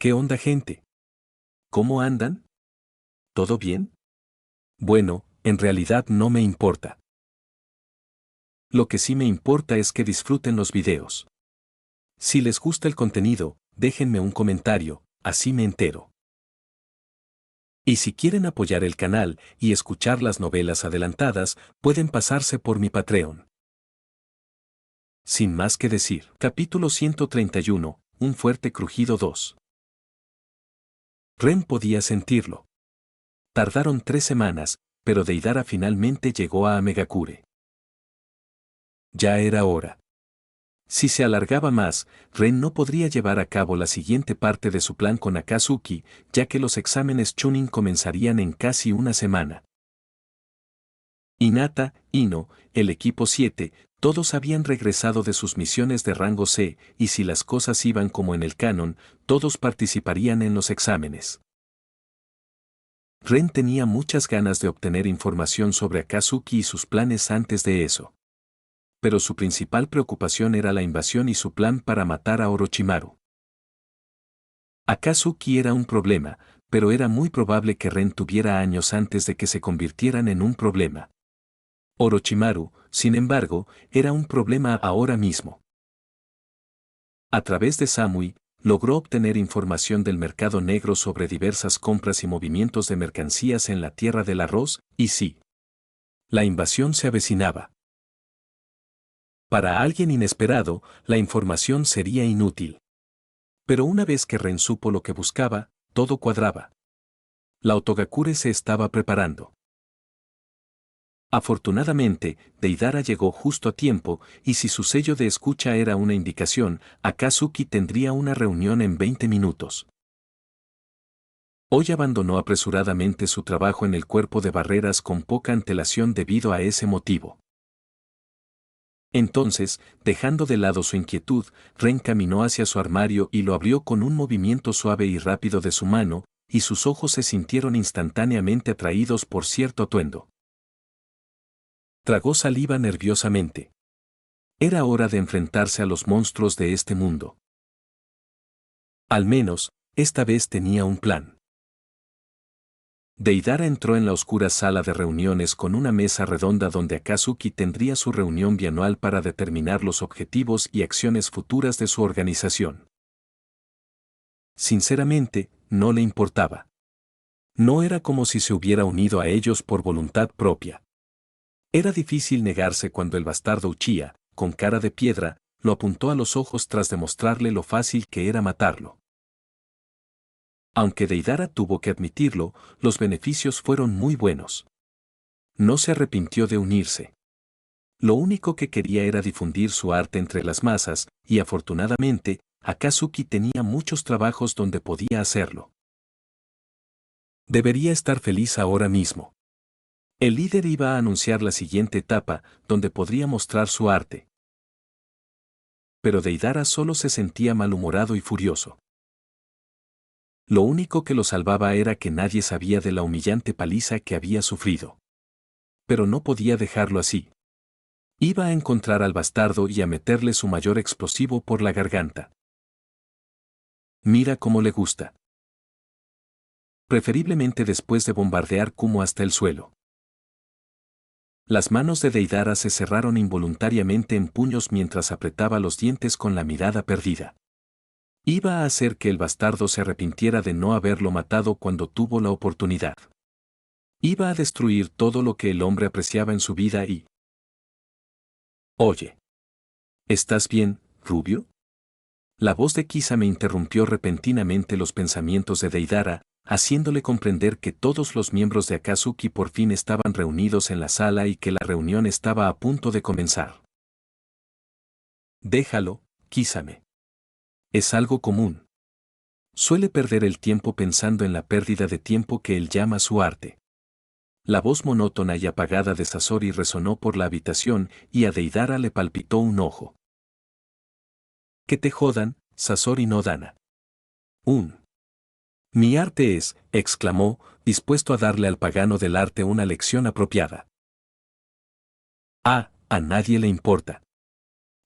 ¿Qué onda, gente? ¿Cómo andan? ¿Todo bien? Bueno, en realidad no me importa. Lo que sí me importa es que disfruten los videos. Si les gusta el contenido, déjenme un comentario, así me entero. Y si quieren apoyar el canal y escuchar las novelas adelantadas, pueden pasarse por mi Patreon. Sin más que decir, capítulo 131, un fuerte crujido 2. Ren podía sentirlo. Tardaron 3 semanas, pero Deidara finalmente llegó a Megakure. Ya era hora. Si se alargaba más, Ren no podría llevar a cabo la siguiente parte de su plan con Akatsuki, ya que los exámenes Chunin comenzarían en casi una semana. Hinata, Ino, el equipo 7, todos habían regresado de sus misiones de rango C, y si las cosas iban como en el canon, todos participarían en los exámenes. Ren tenía muchas ganas de obtener información sobre Akatsuki y sus planes antes de eso. Pero su principal preocupación era la invasión y su plan para matar a Orochimaru. Akatsuki era un problema, pero era muy probable que Ren tuviera años antes de que se convirtieran en un problema. Orochimaru, sin embargo, era un problema ahora mismo. A través de Samui, logró obtener información del mercado negro sobre diversas compras y movimientos de mercancías en la tierra del arroz, y sí. La invasión se avecinaba. Para alguien inesperado, la información sería inútil. Pero una vez que Ren supo lo que buscaba, todo cuadraba. La Otogakure se estaba preparando. Afortunadamente, Deidara llegó justo a tiempo, y si su sello de escucha era una indicación, Akatsuki tendría una reunión en 20 minutos. Hoy abandonó apresuradamente su trabajo en el cuerpo de barreras con poca antelación debido a ese motivo. Entonces, dejando de lado su inquietud, Ren caminó hacia su armario y lo abrió con un movimiento suave y rápido de su mano, y sus ojos se sintieron instantáneamente atraídos por cierto atuendo. Tragó saliva nerviosamente. Era hora de enfrentarse a los monstruos de este mundo. Al menos, esta vez tenía un plan. Deidara entró en la oscura sala de reuniones con una mesa redonda donde Akatsuki tendría su reunión bianual para determinar los objetivos y acciones futuras de su organización. Sinceramente, no le importaba. No era como si se hubiera unido a ellos por voluntad propia. Era difícil negarse cuando el bastardo Uchiha, con cara de piedra, lo apuntó a los ojos tras demostrarle lo fácil que era matarlo. Aunque Deidara tuvo que admitirlo, los beneficios fueron muy buenos. No se arrepintió de unirse. Lo único que quería era difundir su arte entre las masas, y afortunadamente, Akatsuki tenía muchos trabajos donde podía hacerlo. Debería estar feliz ahora mismo. El líder iba a anunciar la siguiente etapa, donde podría mostrar su arte. Pero Deidara solo se sentía malhumorado y furioso. Lo único que lo salvaba era que nadie sabía de la humillante paliza que había sufrido. Pero no podía dejarlo así. Iba a encontrar al bastardo y a meterle su mayor explosivo por la garganta. Mira cómo le gusta. Preferiblemente después de bombardear Kumo hasta el suelo. Las manos de Deidara se cerraron involuntariamente en puños mientras apretaba los dientes con la mirada perdida. Iba a hacer que el bastardo se arrepintiera de no haberlo matado cuando tuvo la oportunidad. Iba a destruir todo lo que el hombre apreciaba en su vida y... Oye. ¿Estás bien, Rubio? La voz de Kisame interrumpió repentinamente los pensamientos de Deidara, haciéndole comprender que todos los miembros de Akatsuki por fin estaban reunidos en la sala y que la reunión estaba a punto de comenzar. Déjalo, Kisame. Es algo común. Suele perder el tiempo pensando en la pérdida de tiempo que él llama su arte. La voz monótona y apagada de Sasori resonó por la habitación y a Deidara le palpitó un ojo. Que te jodan, Sasori no Dana. Mi arte es, exclamó, dispuesto a darle al pagano del arte una lección apropiada. A nadie le importa.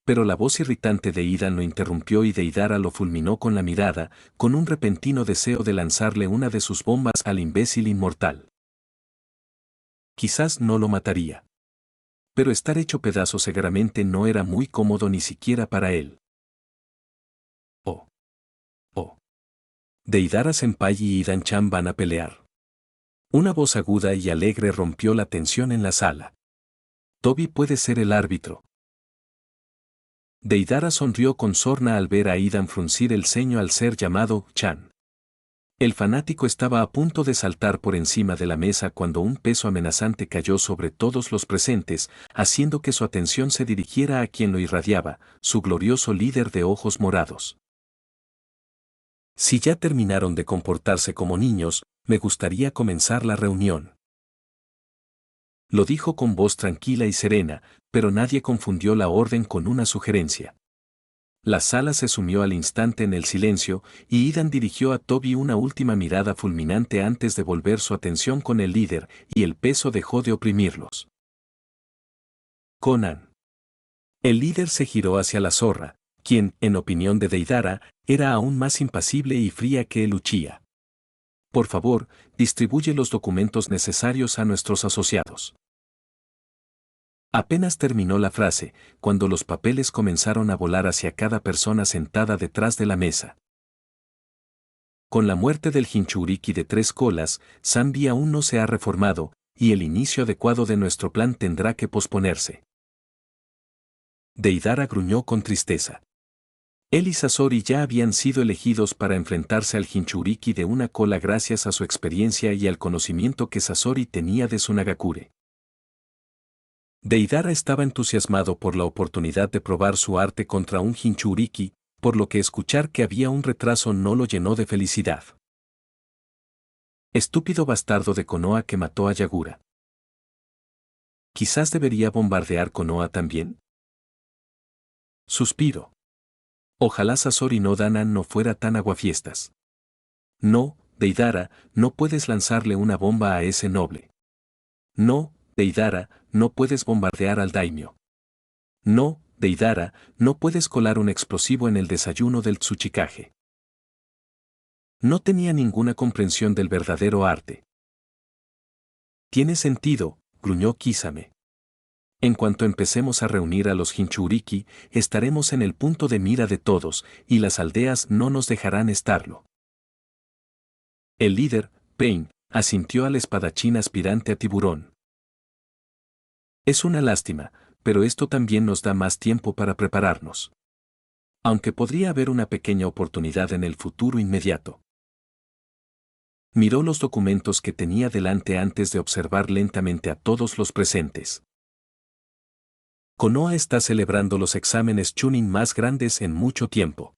Pero la voz irritante de Idan lo interrumpió y Deidara lo fulminó con la mirada, con un repentino deseo de lanzarle una de sus bombas al imbécil inmortal. Quizás no lo mataría. Pero estar hecho pedazos seguramente no era muy cómodo ni siquiera para él. Oh. Oh. Deidara Senpai y Idan-chan van a pelear. Una voz aguda y alegre rompió la tensión en la sala. Toby puede ser el árbitro. Deidara sonrió con sorna al ver a Idan fruncir el ceño al ser llamado Chan. El fanático estaba a punto de saltar por encima de la mesa cuando un peso amenazante cayó sobre todos los presentes, haciendo que su atención se dirigiera a quien lo irradiaba, su glorioso líder de ojos morados. Si ya terminaron de comportarse como niños, me gustaría comenzar la reunión. Lo dijo con voz tranquila y serena, pero nadie confundió la orden con una sugerencia. La sala se sumió al instante en el silencio, y Idan dirigió a Toby una última mirada fulminante antes de volver su atención con el líder, y el peso dejó de oprimirlos. Conan. El líder se giró hacia la zorra, quien, en opinión de Deidara, era aún más impasible y fría que el Uchiha. Por favor, distribuye los documentos necesarios a nuestros asociados. Apenas terminó la frase, cuando los papeles comenzaron a volar hacia cada persona sentada detrás de la mesa. Con la muerte del Jinchuriki de 3 colas, Sanbi aún no se ha reformado, y el inicio adecuado de nuestro plan tendrá que posponerse. Deidara gruñó con tristeza. Él y Sasori ya habían sido elegidos para enfrentarse al Jinchuriki de una cola gracias a su experiencia y al conocimiento que Sasori tenía de su Nagakure. Deidara estaba entusiasmado por la oportunidad de probar su arte contra un Jinchuriki, por lo que escuchar que había un retraso no lo llenó de felicidad. Estúpido bastardo de Konoha que mató a Yagura. Quizás debería bombardear Konoha también. Suspiro. Ojalá Sasori no Danan no fuera tan aguafiestas. No, Deidara, no puedes lanzarle una bomba a ese noble. No, Deidara, no puedes bombardear al daimyo. No, Deidara, no puedes colar un explosivo en el desayuno del Tsuchikage. No tenía ninguna comprensión del verdadero arte. Tiene sentido, gruñó Kisame. En cuanto empecemos a reunir a los Jinchuriki, estaremos en el punto de mira de todos, y las aldeas no nos dejarán estarlo. El líder, Pain, asintió al espadachín aspirante a tiburón. Es una lástima, pero esto también nos da más tiempo para prepararnos. Aunque podría haber una pequeña oportunidad en el futuro inmediato. Miró los documentos que tenía delante antes de observar lentamente a todos los presentes. Konoha está celebrando los exámenes Chunin más grandes en mucho tiempo.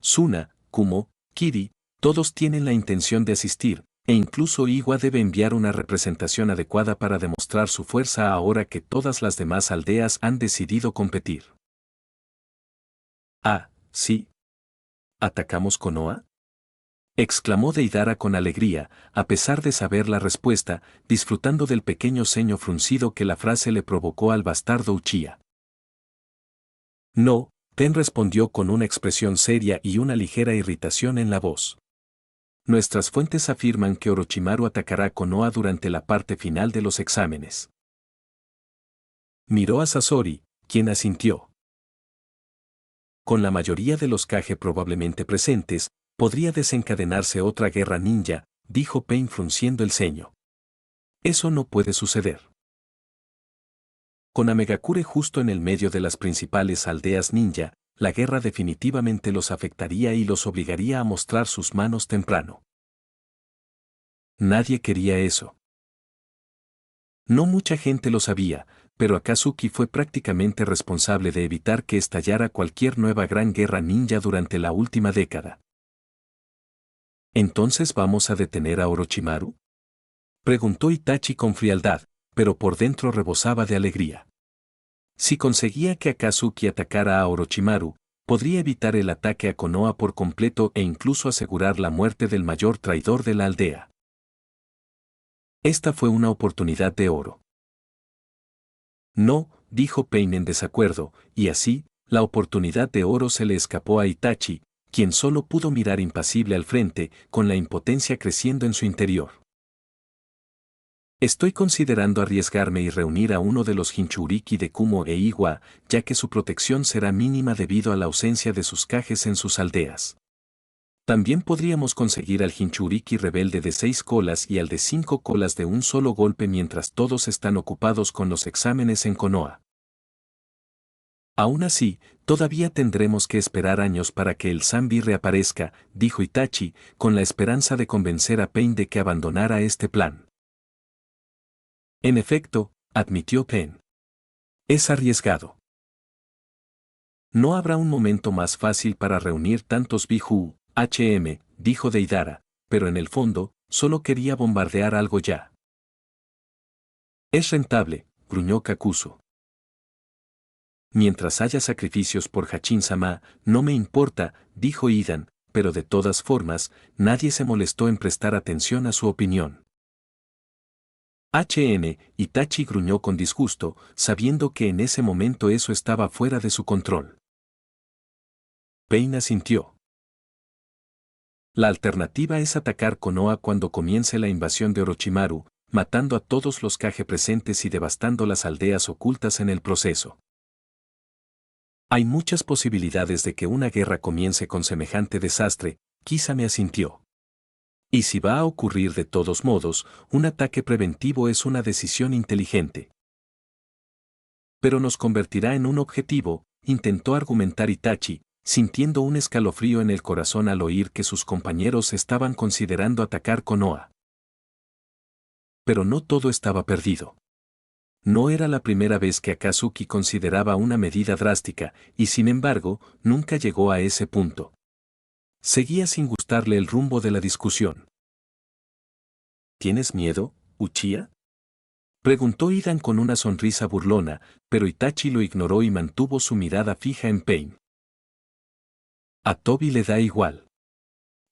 Suna, Kumo, Kiri, todos tienen la intención de asistir, e incluso Iwa debe enviar una representación adecuada para demostrar su fuerza ahora que todas las demás aldeas han decidido competir. Ah, sí. ¿Atacamos Konoha? Exclamó Deidara con alegría, a pesar de saber la respuesta, disfrutando del pequeño ceño fruncido que la frase le provocó al bastardo Uchiha. No, Ten respondió con una expresión seria y una ligera irritación en la voz. Nuestras fuentes afirman que Orochimaru atacará Konoha durante la parte final de los exámenes. Miró a Sasori, quien asintió. Con la mayoría de los Kage probablemente presentes, podría desencadenarse otra guerra ninja, dijo Pain frunciendo el ceño. Eso no puede suceder. Con Amegakure justo en el medio de las principales aldeas ninja, la guerra definitivamente los afectaría y los obligaría a mostrar sus manos temprano. Nadie quería eso. No mucha gente lo sabía, pero Akatsuki fue prácticamente responsable de evitar que estallara cualquier nueva gran guerra ninja durante la última década. ¿Entonces vamos a detener a Orochimaru? Preguntó Itachi con frialdad, pero por dentro rebosaba de alegría. Si conseguía que Akatsuki atacara a Orochimaru, podría evitar el ataque a Konoha por completo e incluso asegurar la muerte del mayor traidor de la aldea. Esta fue una oportunidad de oro. No, dijo Pain en desacuerdo, y así, La oportunidad de oro se le escapó a Itachi, quien solo pudo mirar impasible al frente, con la impotencia creciendo en su interior. Estoy considerando arriesgarme y reunir a uno de los Jinchuriki de Kumo e Iwa, ya que su protección será mínima debido a la ausencia de sus cajes en sus aldeas. También podríamos conseguir al Jinchuriki rebelde de 6 colas y al de 5 colas de un solo golpe mientras todos están ocupados con los exámenes en Konoha. Aún así, todavía tendremos que esperar años para que el Zanbi reaparezca, dijo Itachi, con la esperanza de convencer a Pain de que abandonara este plan. En efecto, admitió Pain. Es arriesgado. No habrá un momento más fácil para reunir tantos Biju, dijo Deidara, pero en el fondo, solo quería bombardear algo ya. Es rentable, gruñó Kakuzu. Mientras haya sacrificios por Hachin-sama, no me importa, dijo Idan, pero de todas formas, nadie se molestó en prestar atención a su opinión. Itachi gruñó con disgusto, sabiendo que en ese momento eso estaba fuera de su control. Pain asintió. La alternativa es atacar Konoha cuando comience la invasión de Orochimaru, matando a todos los Kage presentes y devastando las aldeas ocultas en el proceso. Hay muchas posibilidades de que una guerra comience con semejante desastre, Kisame asintió. Y si va a ocurrir de todos modos, un ataque preventivo es una decisión inteligente. Pero nos convertirá en un objetivo, intentó argumentar Itachi, sintiendo un escalofrío en el corazón al oír que sus compañeros estaban considerando atacar Konoha. Pero no todo estaba perdido. No era la primera vez que Akatsuki consideraba una medida drástica, y sin embargo, nunca llegó a ese punto. Seguía sin gustarle el rumbo de la discusión. ¿Tienes miedo, Uchiha? Preguntó Idan con una sonrisa burlona, pero Itachi lo ignoró y mantuvo su mirada fija en Pain. A Tobi le da igual.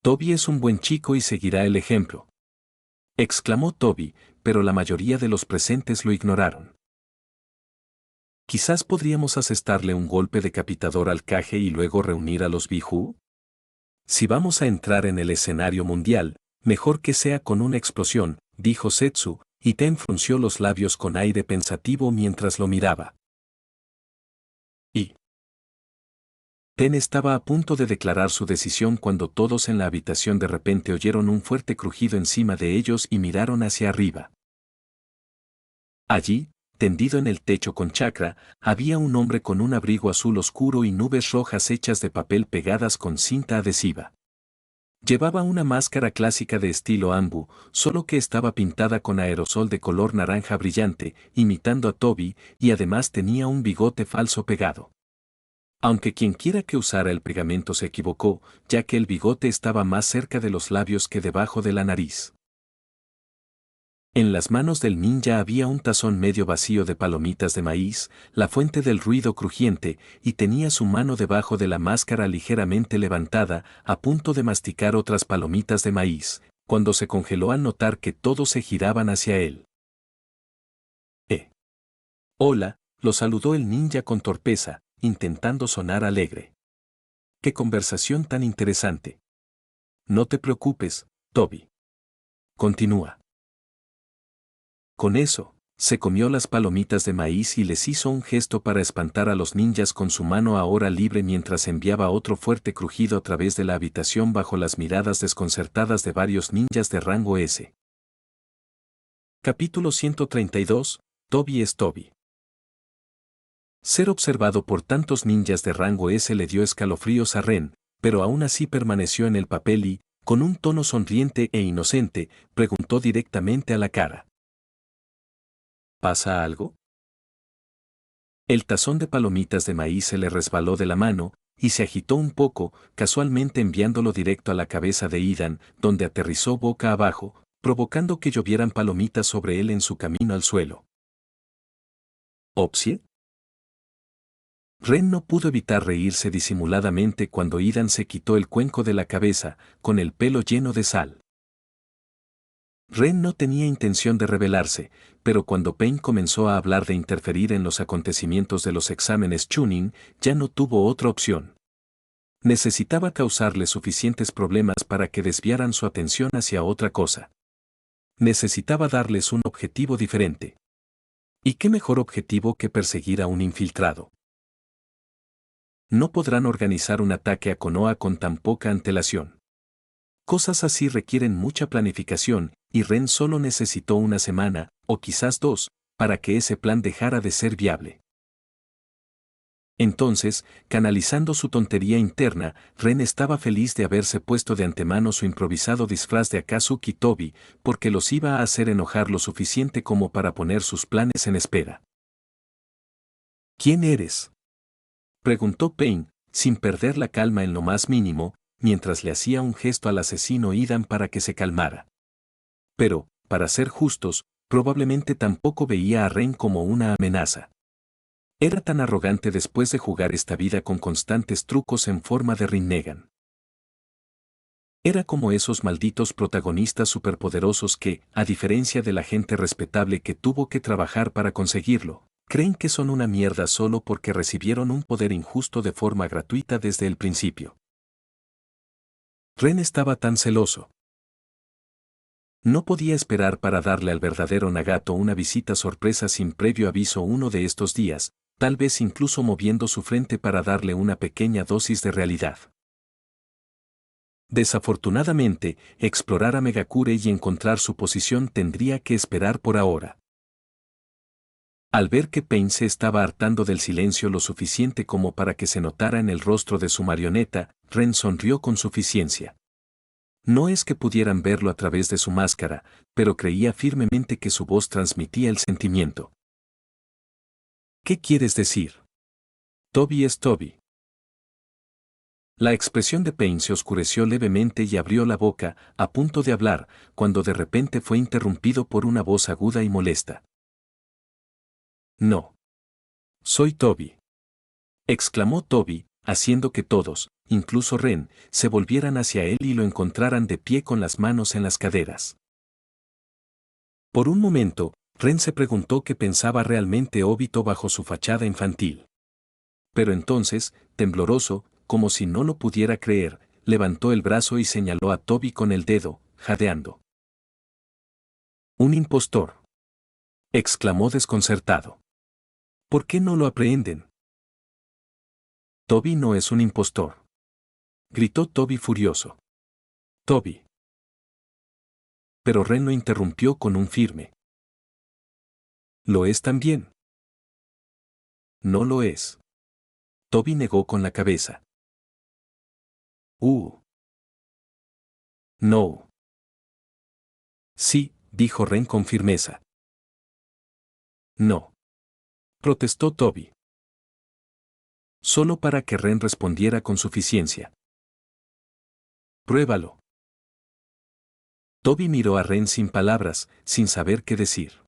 Tobi es un buen chico y seguirá el ejemplo. Exclamó Tobi, pero la mayoría de los presentes lo ignoraron. Quizás podríamos asestarle un golpe decapitador al Kage y luego reunir a los Biju. Si vamos a entrar en el escenario mundial, mejor que sea con una explosión, dijo Setsu, y Ten frunció los labios con aire pensativo mientras lo miraba. Y Ten estaba a punto de declarar su decisión cuando todos en la habitación de repente oyeron un fuerte crujido encima de ellos y miraron hacia arriba. Allí, tendido en el techo con chakra, había un hombre con un abrigo azul oscuro y nubes rojas hechas de papel pegadas con cinta adhesiva. Llevaba una máscara clásica de estilo Ambu, solo que estaba pintada con aerosol de color naranja brillante, imitando a Tobi, y además tenía un bigote falso pegado. Aunque quienquiera que usara el pegamento se equivocó, ya que el bigote estaba más cerca de los labios que debajo de la nariz. En las manos del ninja había un tazón medio vacío de palomitas de maíz, la fuente del ruido crujiente, y tenía su mano debajo de la máscara ligeramente levantada, a punto de masticar otras palomitas de maíz, cuando se congeló al notar que todos se giraban hacia él. Hola, lo saludó el ninja con torpeza, intentando sonar alegre. ¡Qué conversación tan interesante! No te preocupes, Tobi. Continúa. Con eso, se comió las palomitas de maíz y les hizo un gesto para espantar a los ninjas con su mano ahora libre mientras enviaba otro fuerte crujido a través de la habitación bajo las miradas desconcertadas de varios ninjas de rango S. Capítulo 132, Tobi es Tobi. Ser observado por tantos ninjas de rango S le dio escalofríos a Ren, pero aún así permaneció en el papel y, con un tono sonriente e inocente, preguntó directamente a la cara. ¿Pasa algo? El tazón de palomitas de maíz se le resbaló de la mano, y se agitó un poco, casualmente enviándolo directo a la cabeza de Idan, donde aterrizó boca abajo, provocando que llovieran palomitas sobre él en su camino al suelo. ¿Opsie? Ren no pudo evitar reírse disimuladamente cuando Idan se quitó el cuenco de la cabeza, con el pelo lleno de sal. Ren no tenía intención de rebelarse, pero cuando Pain comenzó a hablar de interferir en los acontecimientos de los exámenes Chunin, ya no tuvo otra opción. Necesitaba causarle suficientes problemas para que desviaran su atención hacia otra cosa. Necesitaba darles un objetivo diferente. ¿Y qué mejor objetivo que perseguir a un infiltrado? No podrán organizar un ataque a Konoha con tan poca antelación. Cosas así requieren mucha planificación, y Ren solo necesitó una semana, o quizás 2, para que ese plan dejara de ser viable. Entonces, canalizando su tontería interna, Ren estaba feliz de haberse puesto de antemano su improvisado disfraz de Akatsuki Tobi, porque los iba a hacer enojar lo suficiente como para poner sus planes en espera. ¿Quién eres?, preguntó Pain, sin perder la calma en lo más mínimo, mientras le hacía un gesto al asesino Idan para que se calmara. Pero, para ser justos, probablemente tampoco veía a Ren como una amenaza. Era tan arrogante después de jugar esta vida con constantes trucos en forma de Rinnegan. Era como esos malditos protagonistas superpoderosos que, a diferencia de la gente respetable que tuvo que trabajar para conseguirlo, creen que son una mierda solo porque recibieron un poder injusto de forma gratuita desde el principio. Ren estaba tan celoso. No podía esperar para darle al verdadero Nagato una visita sorpresa sin previo aviso uno de estos días, tal vez incluso moviendo su frente para darle una pequeña dosis de realidad. Desafortunadamente, explorar a Megakure y encontrar su posición tendría que esperar por ahora. Al ver que Pain se estaba hartando del silencio lo suficiente como para que se notara en el rostro de su marioneta, Ren sonrió con suficiencia. No es que pudieran verlo a través de su máscara, pero creía firmemente que su voz transmitía el sentimiento. ¿Qué quieres decir? Tobi es Tobi. La expresión de Pain se oscureció levemente y abrió la boca, a punto de hablar, cuando de repente fue interrumpido por una voz aguda y molesta. No. Soy Tobi. Exclamó Tobi, haciendo que todos, incluso Ren, se volvieran hacia él y lo encontraran de pie con las manos en las caderas. Por un momento, Ren se preguntó qué pensaba realmente Obito bajo su fachada infantil. Pero entonces, tembloroso, como si no lo pudiera creer, levantó el brazo y señaló a Tobi con el dedo, jadeando. «Un impostor», exclamó desconcertado. «¿Por qué no lo aprehenden?» «Tobi no es un impostor», gritó Tobi furioso. «Tobi». Pero Ren lo interrumpió con un firme. «¿Lo es también?» «No lo es». Tobi negó con la cabeza. No. Sí, dijo Ren con firmeza. No. Protestó Tobi. Solo para que Ren respondiera con suficiencia. Pruébalo. Tobi miró a Ren sin palabras, sin saber qué decir.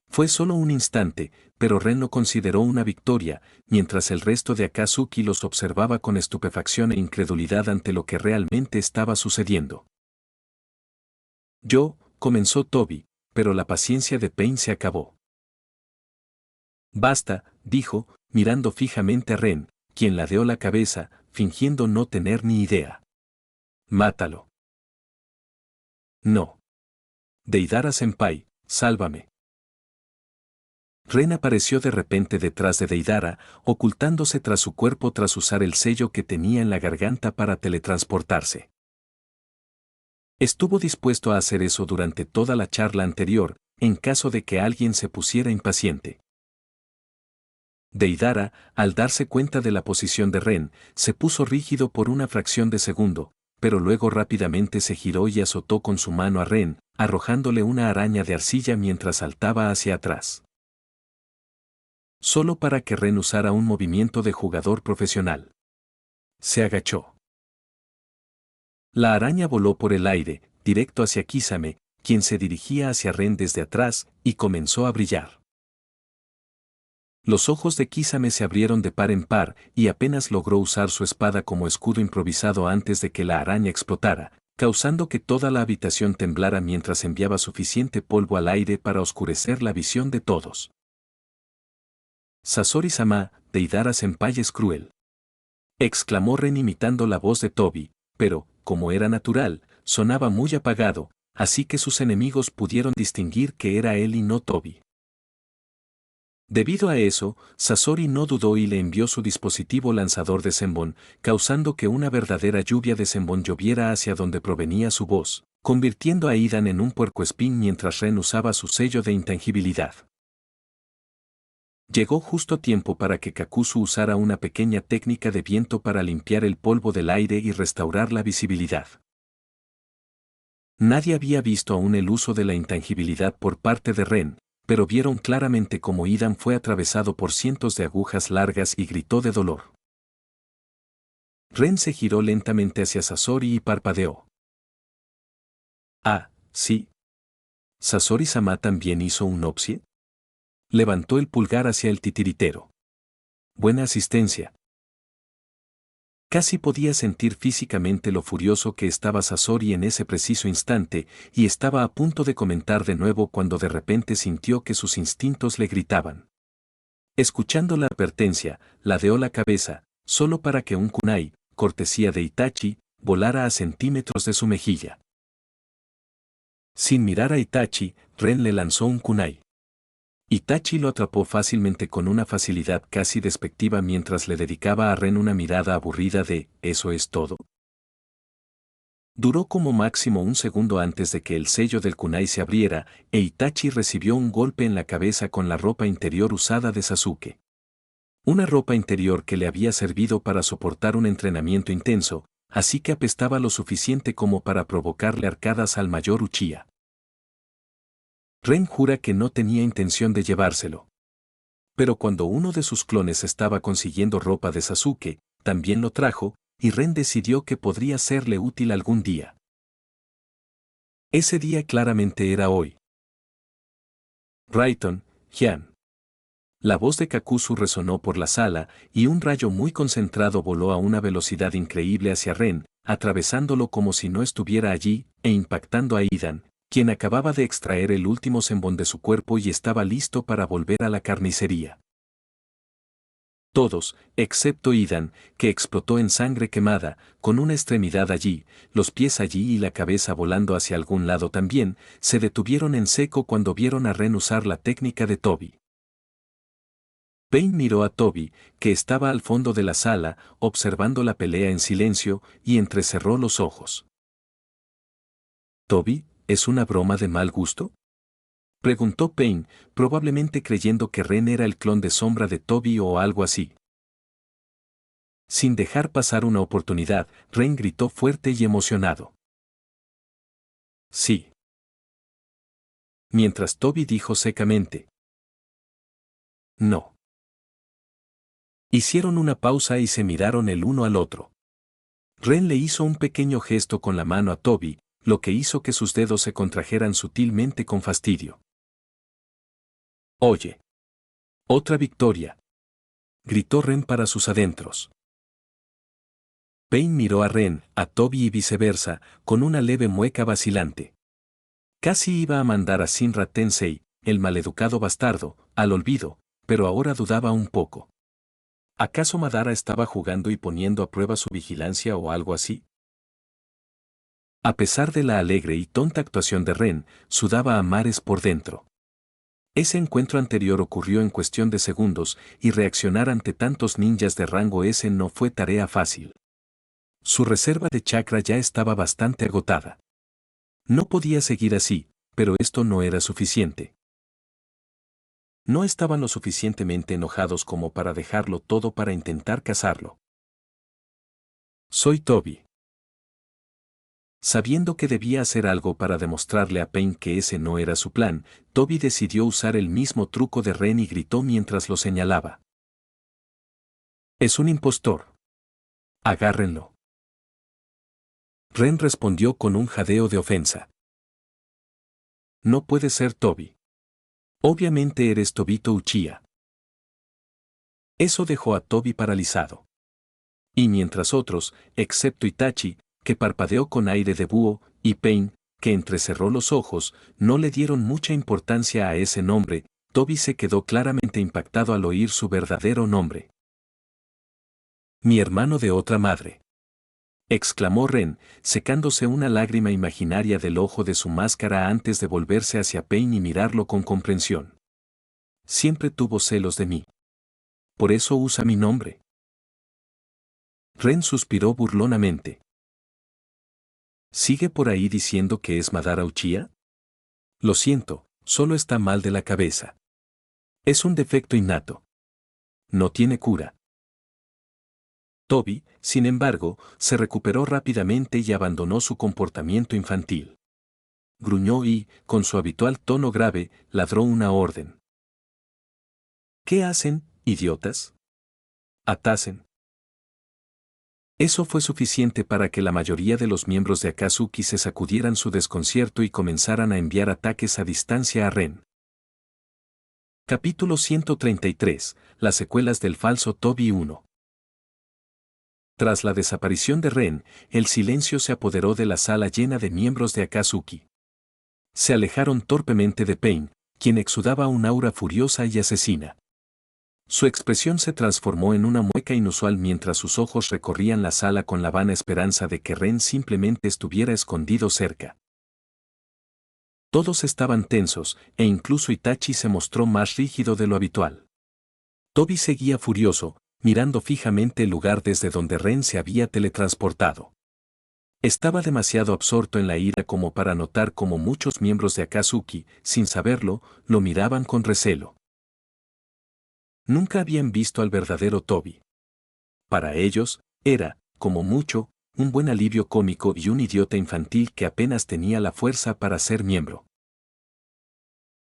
Fue solo un instante, pero Ren lo consideró una victoria, mientras el resto de Akatsuki los observaba con estupefacción e incredulidad ante lo que realmente estaba sucediendo. Comenzó Tobi, pero la paciencia de Pain se acabó. Basta, dijo, mirando fijamente a Ren, quien ladeó la cabeza, fingiendo no tener ni idea. Mátalo. No. Deidara-senpai, sálvame. Ren apareció de repente detrás de Deidara, ocultándose tras su cuerpo tras usar el sello que tenía en la garganta para teletransportarse. Estuvo dispuesto a hacer eso durante toda la charla anterior, en caso de que alguien se pusiera impaciente. Deidara, al darse cuenta de la posición de Ren, se puso rígido por una fracción de segundo, pero luego rápidamente se giró y azotó con su mano a Ren, arrojándole una araña de arcilla mientras saltaba hacia atrás. Solo para que Ren usara un movimiento de jugador profesional. Se agachó. La araña voló por el aire, directo hacia Kisame, quien se dirigía hacia Ren desde atrás, y comenzó a brillar. Los ojos de Kisame se abrieron de par en par, y apenas logró usar su espada como escudo improvisado antes de que la araña explotara, causando que toda la habitación temblara mientras enviaba suficiente polvo al aire para oscurecer la visión de todos. Sasori-sama, Deidara Senpai es cruel. Exclamó Ren imitando la voz de Tobi, pero, como era natural, sonaba muy apagado, así que sus enemigos pudieron distinguir que era él y no Tobi. Debido a eso, Sasori no dudó y le envió su dispositivo lanzador de Senbon, causando que una verdadera lluvia de Senbon lloviera hacia donde provenía su voz, convirtiendo a Idan en un puercoespín mientras Ren usaba su sello de intangibilidad. Llegó justo a tiempo para que Kakuzu usara una pequeña técnica de viento para limpiar el polvo del aire y restaurar la visibilidad. Nadie había visto aún el uso de la intangibilidad por parte de Ren, pero vieron claramente cómo Idan fue atravesado por cientos de agujas largas y gritó de dolor. Ren se giró lentamente hacia Sasori y parpadeó. Ah, sí. ¿Sasori-sama también hizo un Nopsie? Levantó el pulgar hacia el titiritero. Buena asistencia. Casi podía sentir físicamente lo furioso que estaba Sasori en ese preciso instante, y estaba a punto de comentar de nuevo cuando de repente sintió que sus instintos le gritaban. Escuchando la advertencia, ladeó la cabeza, solo para que un kunai, cortesía de Itachi, volara a centímetros de su mejilla. Sin mirar a Itachi, Ren le lanzó un kunai. Itachi lo atrapó fácilmente con una facilidad casi despectiva mientras le dedicaba a Ren una mirada aburrida de ¿eso es todo? Duró como máximo un segundo antes de que el sello del kunai se abriera, e Itachi recibió un golpe en la cabeza con la ropa interior usada de Sasuke. Una ropa interior que le había servido para soportar un entrenamiento intenso, así que apestaba lo suficiente como para provocarle arcadas al mayor Uchiha. Ren jura que no tenía intención de llevárselo. Pero cuando uno de sus clones estaba consiguiendo ropa de Sasuke, también lo trajo, y Ren decidió que podría serle útil algún día. Ese día claramente era hoy. Raiton, Hyun. La voz de Kakuzu resonó por la sala, y un rayo muy concentrado voló a una velocidad increíble hacia Ren, atravesándolo como si no estuviera allí, e impactando a Idan, quien acababa de extraer el último senbon de su cuerpo y estaba listo para volver a la carnicería. Todos, excepto Idan, que explotó en sangre quemada, con una extremidad allí, los pies allí y la cabeza volando hacia algún lado también, se detuvieron en seco cuando vieron a Ren usar la técnica de Tobi. Pain miró a Tobi, que estaba al fondo de la sala, observando la pelea en silencio, y entrecerró los ojos. ¿Tobi, es una broma de mal gusto? Preguntó Pain, probablemente creyendo que Ren era el clon de sombra de Tobi o algo así. Sin dejar pasar una oportunidad, Ren gritó fuerte y emocionado. Sí. Mientras Tobi dijo secamente. No. Hicieron una pausa y se miraron el uno al otro. Ren le hizo un pequeño gesto con la mano a Tobi, lo que hizo que sus dedos se contrajeran sutilmente con fastidio. Oye. Otra victoria. Gritó Ren para sus adentros. Pain miró a Ren, a Tobi y viceversa, con una leve mueca vacilante. Casi iba a mandar a Shinra Tensei, el maleducado bastardo, al olvido, pero ahora dudaba un poco. ¿Acaso Madara estaba jugando y poniendo a prueba su vigilancia o algo así? A pesar de la alegre y tonta actuación de Ren, sudaba a mares por dentro. Ese encuentro anterior ocurrió en cuestión de segundos, y reaccionar ante tantos ninjas de rango S no fue tarea fácil. Su reserva de chakra ya estaba bastante agotada. No podía seguir así, pero esto no era suficiente. No estaban lo suficientemente enojados como para dejarlo todo para intentar cazarlo. Soy Tobi. Sabiendo que debía hacer algo para demostrarle a Pain que ese no era su plan, Tobi decidió usar el mismo truco de Ren y gritó mientras lo señalaba. Es un impostor. Agárrenlo. Ren respondió con un jadeo de ofensa. No puede ser Tobi. Obviamente eres Tobito Uchiha. Eso dejó a Tobi paralizado. Y mientras otros, excepto Itachi, que parpadeó con aire de búho, y Pain, que entrecerró los ojos, no le dieron mucha importancia a ese nombre. Toby se quedó claramente impactado al oír su verdadero nombre. «Mi hermano de otra madre», exclamó Ren, secándose una lágrima imaginaria del ojo de su máscara antes de volverse hacia Pain y mirarlo con comprensión. «Siempre tuvo celos de mí. Por eso usa mi nombre». Ren suspiró burlonamente. ¿Sigue por ahí diciendo que es Madara Uchiha? Lo siento, solo está mal de la cabeza. Es un defecto innato. No tiene cura. Toby, sin embargo, se recuperó rápidamente y abandonó su comportamiento infantil. Gruñó y, con su habitual tono grave, ladró una orden. ¿Qué hacen, idiotas? Atasen. Eso fue suficiente para que la mayoría de los miembros de Akatsuki se sacudieran su desconcierto y comenzaran a enviar ataques a distancia a Ren. Capítulo 133. Las secuelas del falso Toby 1. Tras la desaparición de Ren, el silencio se apoderó de la sala llena de miembros de Akatsuki. Se alejaron torpemente de Pain, quien exudaba un aura furiosa y asesina. Su expresión se transformó en una mueca inusual mientras sus ojos recorrían la sala con la vana esperanza de que Ren simplemente estuviera escondido cerca. Todos estaban tensos, e incluso Itachi se mostró más rígido de lo habitual. Toby seguía furioso, mirando fijamente el lugar desde donde Ren se había teletransportado. Estaba demasiado absorto en la ira como para notar cómo muchos miembros de Akatsuki, sin saberlo, lo miraban con recelo. Nunca habían visto al verdadero Toby. Para ellos, era, como mucho, un buen alivio cómico y un idiota infantil que apenas tenía la fuerza para ser miembro.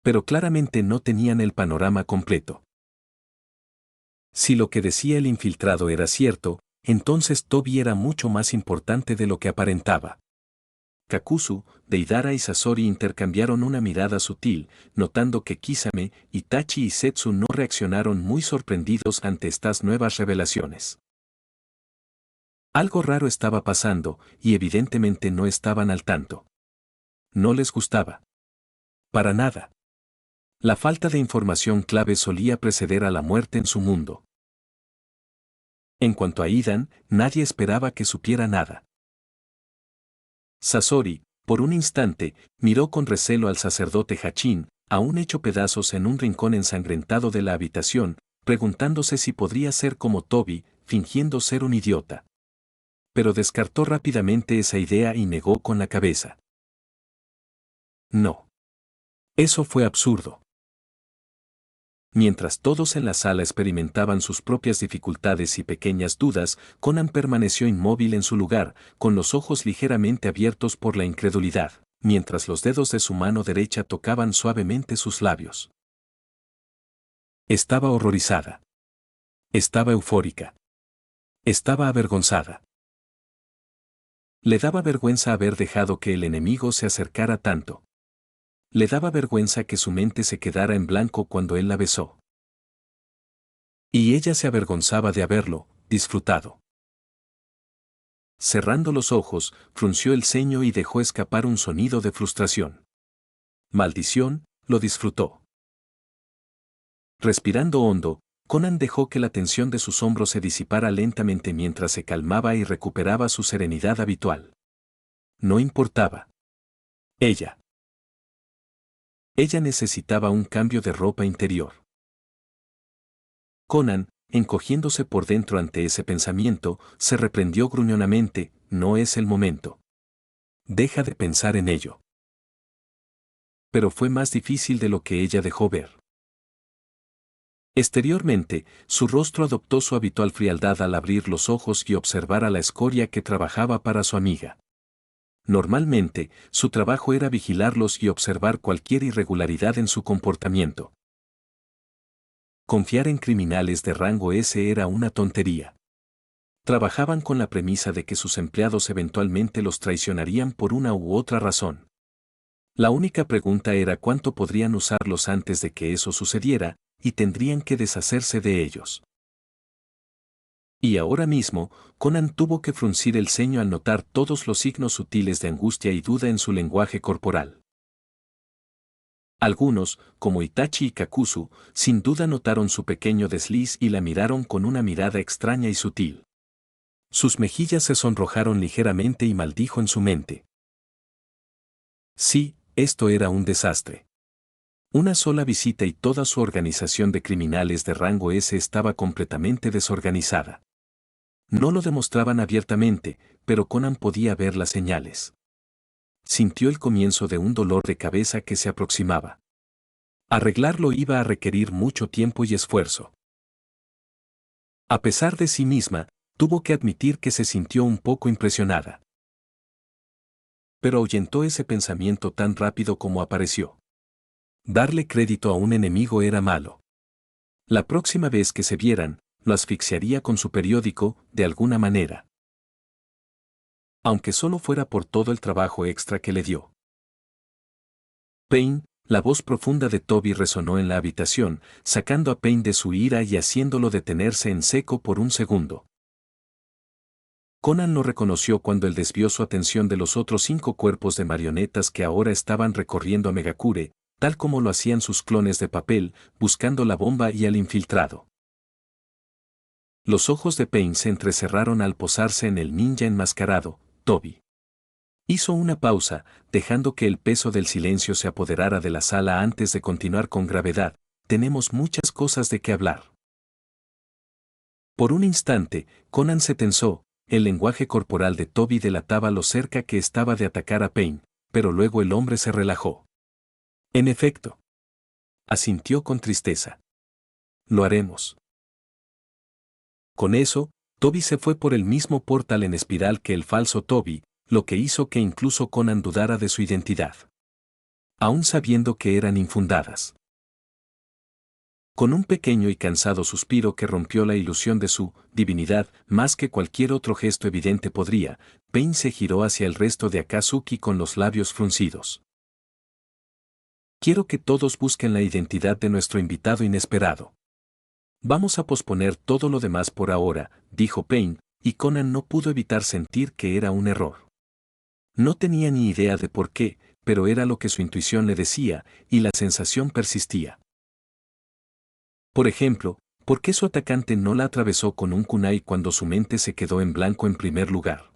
Pero claramente no tenían el panorama completo. Si lo que decía el infiltrado era cierto, entonces Toby era mucho más importante de lo que aparentaba. Kakuzu, Deidara y Sasori intercambiaron una mirada sutil, notando que Kisame, Itachi y Setsu no reaccionaron muy sorprendidos ante estas nuevas revelaciones. Algo raro estaba pasando, y evidentemente no estaban al tanto. No les gustaba. Para nada. La falta de información clave solía preceder a la muerte en su mundo. En cuanto a Idan, nadie esperaba que supiera nada. Sasori, por un instante, miró con recelo al sacerdote Hachin, aún hecho pedazos en un rincón ensangrentado de la habitación, preguntándose si podría ser como Toby, fingiendo ser un idiota. Pero descartó rápidamente esa idea y negó con la cabeza. No. Eso fue absurdo. Mientras todos en la sala experimentaban sus propias dificultades y pequeñas dudas, Conan permaneció inmóvil en su lugar, con los ojos ligeramente abiertos por la incredulidad, mientras los dedos de su mano derecha tocaban suavemente sus labios. Estaba horrorizada. Estaba eufórica. Estaba avergonzada. Le daba vergüenza haber dejado que el enemigo se acercara tanto. Le daba vergüenza que su mente se quedara en blanco cuando él la besó. Y ella se avergonzaba de haberlo disfrutado. Cerrando los ojos, frunció el ceño y dejó escapar un sonido de frustración. Maldición, lo disfrutó. Respirando hondo, Conan dejó que la tensión de sus hombros se disipara lentamente mientras se calmaba y recuperaba su serenidad habitual. No importaba. Ella necesitaba un cambio de ropa interior. Conan, encogiéndose por dentro ante ese pensamiento, se reprendió gruñonamente: no es el momento. Deja de pensar en ello. Pero fue más difícil de lo que ella dejó ver. Exteriormente, su rostro adoptó su habitual frialdad al abrir los ojos y observar a la escoria que trabajaba para su amiga. Normalmente, su trabajo era vigilarlos y observar cualquier irregularidad en su comportamiento. Confiar en criminales de rango S era una tontería. Trabajaban con la premisa de que sus empleados eventualmente los traicionarían por una u otra razón. La única pregunta era cuánto podrían usarlos antes de que eso sucediera, y tendrían que deshacerse de ellos. Y ahora mismo, Conan tuvo que fruncir el ceño al notar todos los signos sutiles de angustia y duda en su lenguaje corporal. Algunos, como Itachi y Kakuzu, sin duda notaron su pequeño desliz y la miraron con una mirada extraña y sutil. Sus mejillas se sonrojaron ligeramente y maldijo en su mente. Sí, esto era un desastre. Una sola visita y toda su organización de criminales de rango S estaba completamente desorganizada. No lo demostraban abiertamente, pero Conan podía ver las señales. Sintió el comienzo de un dolor de cabeza que se aproximaba. Arreglarlo iba a requerir mucho tiempo y esfuerzo. A pesar de sí misma, tuvo que admitir que se sintió un poco impresionada. Pero ahuyentó ese pensamiento tan rápido como apareció. Darle crédito a un enemigo era malo. La próxima vez que se vieran, lo asfixiaría con su periódico, de alguna manera. Aunque solo fuera por todo el trabajo extra que le dio. Pain, la voz profunda de Toby resonó en la habitación, sacando a Pain de su ira y haciéndolo detenerse en seco por un segundo. Conan lo reconoció cuando él desvió su atención de los otros 5 cuerpos de marionetas que ahora estaban recorriendo a Megakure, tal como lo hacían sus clones de papel, buscando la bomba y al infiltrado. Los ojos de Pain se entrecerraron al posarse en el ninja enmascarado, Toby. Hizo una pausa, dejando que el peso del silencio se apoderara de la sala antes de continuar con gravedad. Tenemos muchas cosas de qué hablar. Por un instante, Conan se tensó, el lenguaje corporal de Toby delataba lo cerca que estaba de atacar a Pain, pero luego el hombre se relajó. En efecto. Asintió con tristeza. Lo haremos. Con eso, Toby se fue por el mismo portal en espiral que el falso Toby, lo que hizo que incluso Conan dudara de su identidad. Aún sabiendo que eran infundadas. Con un pequeño y cansado suspiro que rompió la ilusión de su divinidad, más que cualquier otro gesto evidente podría, Pain se giró hacia el resto de Akatsuki con los labios fruncidos. Quiero que todos busquen la identidad de nuestro invitado inesperado. Vamos a posponer todo lo demás por ahora, dijo Pain, y Conan no pudo evitar sentir que era un error. No tenía ni idea de por qué, pero era lo que su intuición le decía, y la sensación persistía. Por ejemplo, ¿por qué su atacante no la atravesó con un kunai cuando su mente se quedó en blanco en primer lugar?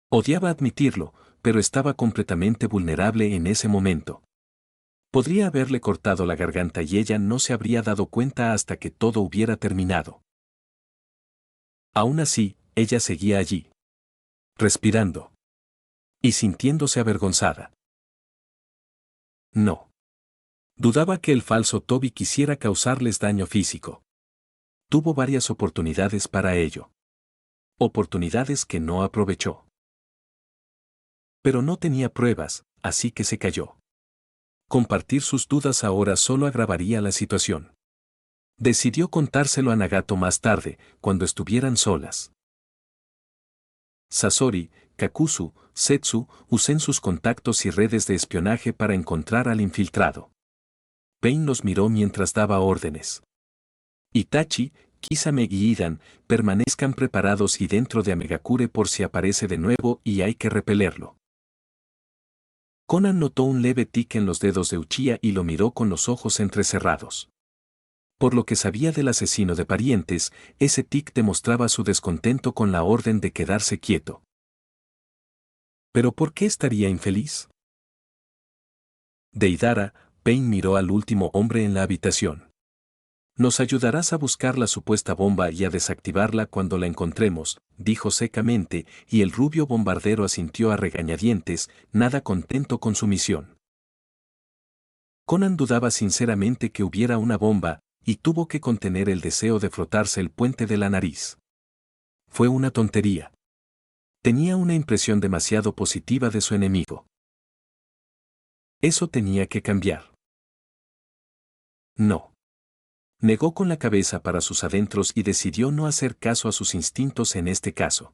Odiaba admitirlo, pero estaba completamente vulnerable en ese momento. Podría haberle cortado la garganta y ella no se habría dado cuenta hasta que todo hubiera terminado. Aún así, ella seguía allí. Respirando. Y sintiéndose avergonzada. No. Dudaba que el falso Toby quisiera causarles daño físico. Tuvo varias oportunidades para ello. Oportunidades que no aprovechó. Pero no tenía pruebas, así que se calló. Compartir sus dudas ahora solo agravaría la situación. Decidió contárselo a Nagato más tarde, cuando estuvieran solas. Sasori, Kakuzu, Setsu, usen sus contactos y redes de espionaje para encontrar al infiltrado. Pain los miró mientras daba órdenes. Itachi, Kisame y Idan, permanezcan preparados y dentro de Amegakure por si aparece de nuevo y hay que repelerlo. Conan notó un leve tic en los dedos de Uchiha y lo miró con los ojos entrecerrados. Por lo que sabía del asesino de parientes, ese tic demostraba su descontento con la orden de quedarse quieto. ¿Pero por qué estaría infeliz? Deidara, Pain miró al último hombre en la habitación. Nos ayudarás a buscar la supuesta bomba y a desactivarla cuando la encontremos, dijo secamente, y el rubio bombardero asintió a regañadientes, nada contento con su misión. Conan dudaba sinceramente que hubiera una bomba, y tuvo que contener el deseo de frotarse el puente de la nariz. Fue una tontería. Tenía una impresión demasiado positiva de su enemigo. Eso tenía que cambiar. No. Negó con la cabeza para sus adentros y decidió no hacer caso a sus instintos en este caso.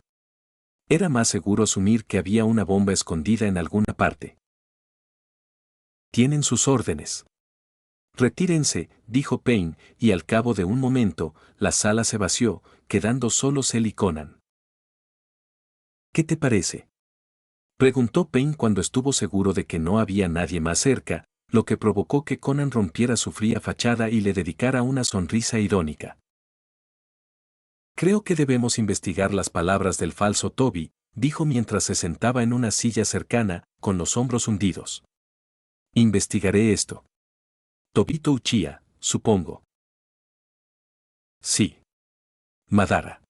Era más seguro asumir que había una bomba escondida en alguna parte. Tienen sus órdenes. Retírense, dijo Pain, y al cabo de un momento, la sala se vació, quedando solos él y Conan. ¿Qué te parece? Preguntó Pain cuando estuvo seguro de que no había nadie más cerca, lo que provocó que Conan rompiera su fría fachada y le dedicara una sonrisa irónica. Creo que debemos investigar las palabras del falso Toby, dijo mientras se sentaba en una silla cercana, con los hombros hundidos. Investigaré esto. Tobito Uchiha, supongo. Sí. Madara.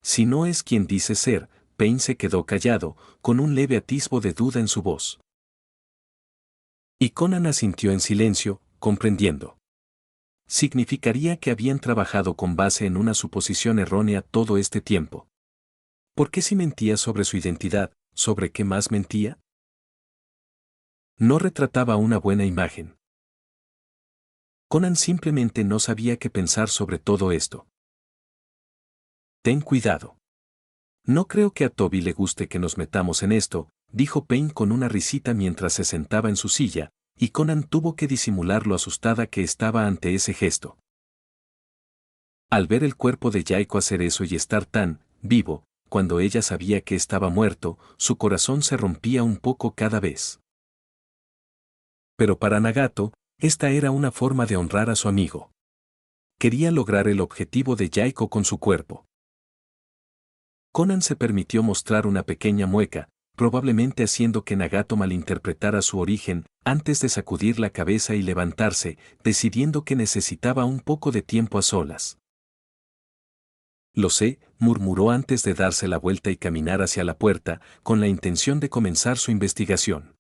Si no es quien dice ser, Pain se quedó callado, con un leve atisbo de duda en su voz. Y Conan asintió en silencio, comprendiendo. Significaría que habían trabajado con base en una suposición errónea todo este tiempo. ¿Por qué si mentía sobre su identidad, sobre qué más mentía? No retrataba una buena imagen. Conan simplemente no sabía qué pensar sobre todo esto. Ten cuidado. No creo que a Toby le guste que nos metamos en esto, dijo Pain con una risita mientras se sentaba en su silla, y Conan tuvo que disimular lo asustada que estaba ante ese gesto. Al ver el cuerpo de Yaiko hacer eso y estar tan vivo, cuando ella sabía que estaba muerto, su corazón se rompía un poco cada vez. Pero para Nagato, esta era una forma de honrar a su amigo. Quería lograr el objetivo de Yaiko con su cuerpo. Conan se permitió mostrar una pequeña mueca, probablemente haciendo que Nagato malinterpretara su origen, antes de sacudir la cabeza y levantarse, decidiendo que necesitaba un poco de tiempo a solas. Lo sé, murmuró antes de darse la vuelta y caminar hacia la puerta, con la intención de comenzar su investigación.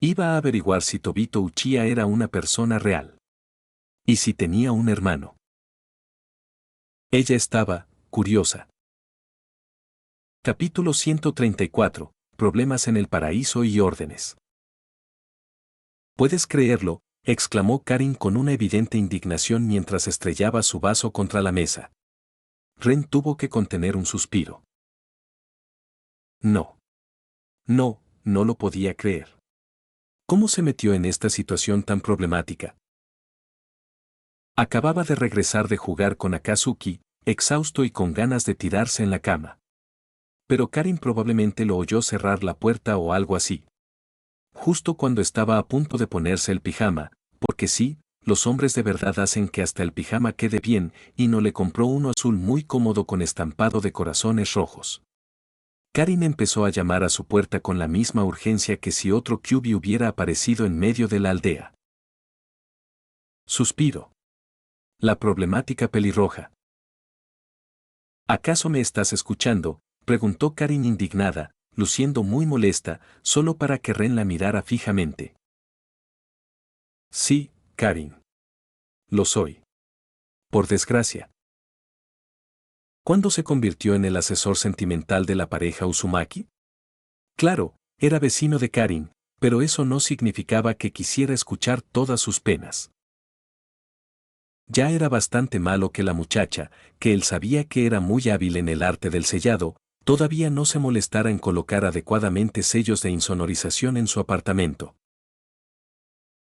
Iba a averiguar si Tobito Uchiha era una persona real. Y si tenía un hermano. Ella estaba, curiosa. Capítulo 134. Problemas en el paraíso y órdenes. ¿Puedes creerlo?, exclamó Karin con una evidente indignación mientras estrellaba su vaso contra la mesa. Ren tuvo que contener un suspiro. No. No, no lo podía creer. ¿Cómo se metió en esta situación tan problemática? Acababa de regresar de jugar con Akatsuki, exhausto y con ganas de tirarse en la cama. Pero Karin probablemente lo oyó cerrar la puerta o algo así. Justo cuando estaba a punto de ponerse el pijama, porque sí, los hombres de verdad hacen que hasta el pijama quede bien, y no le compró uno azul muy cómodo con estampado de corazones rojos. Karin empezó a llamar a su puerta con la misma urgencia que si otro Kyuubi hubiera aparecido en medio de la aldea. Suspiro. La problemática pelirroja. ¿Acaso me estás escuchando?, preguntó Karin indignada, luciendo muy molesta, solo para que Ren la mirara fijamente. Sí, Karin. Lo soy. Por desgracia. ¿Cuándo se convirtió en el asesor sentimental de la pareja Uzumaki? Claro, era vecino de Karin, pero eso no significaba que quisiera escuchar todas sus penas. Ya era bastante malo que la muchacha, que él sabía que era muy hábil en el arte del sellado, todavía no se molestara en colocar adecuadamente sellos de insonorización en su apartamento.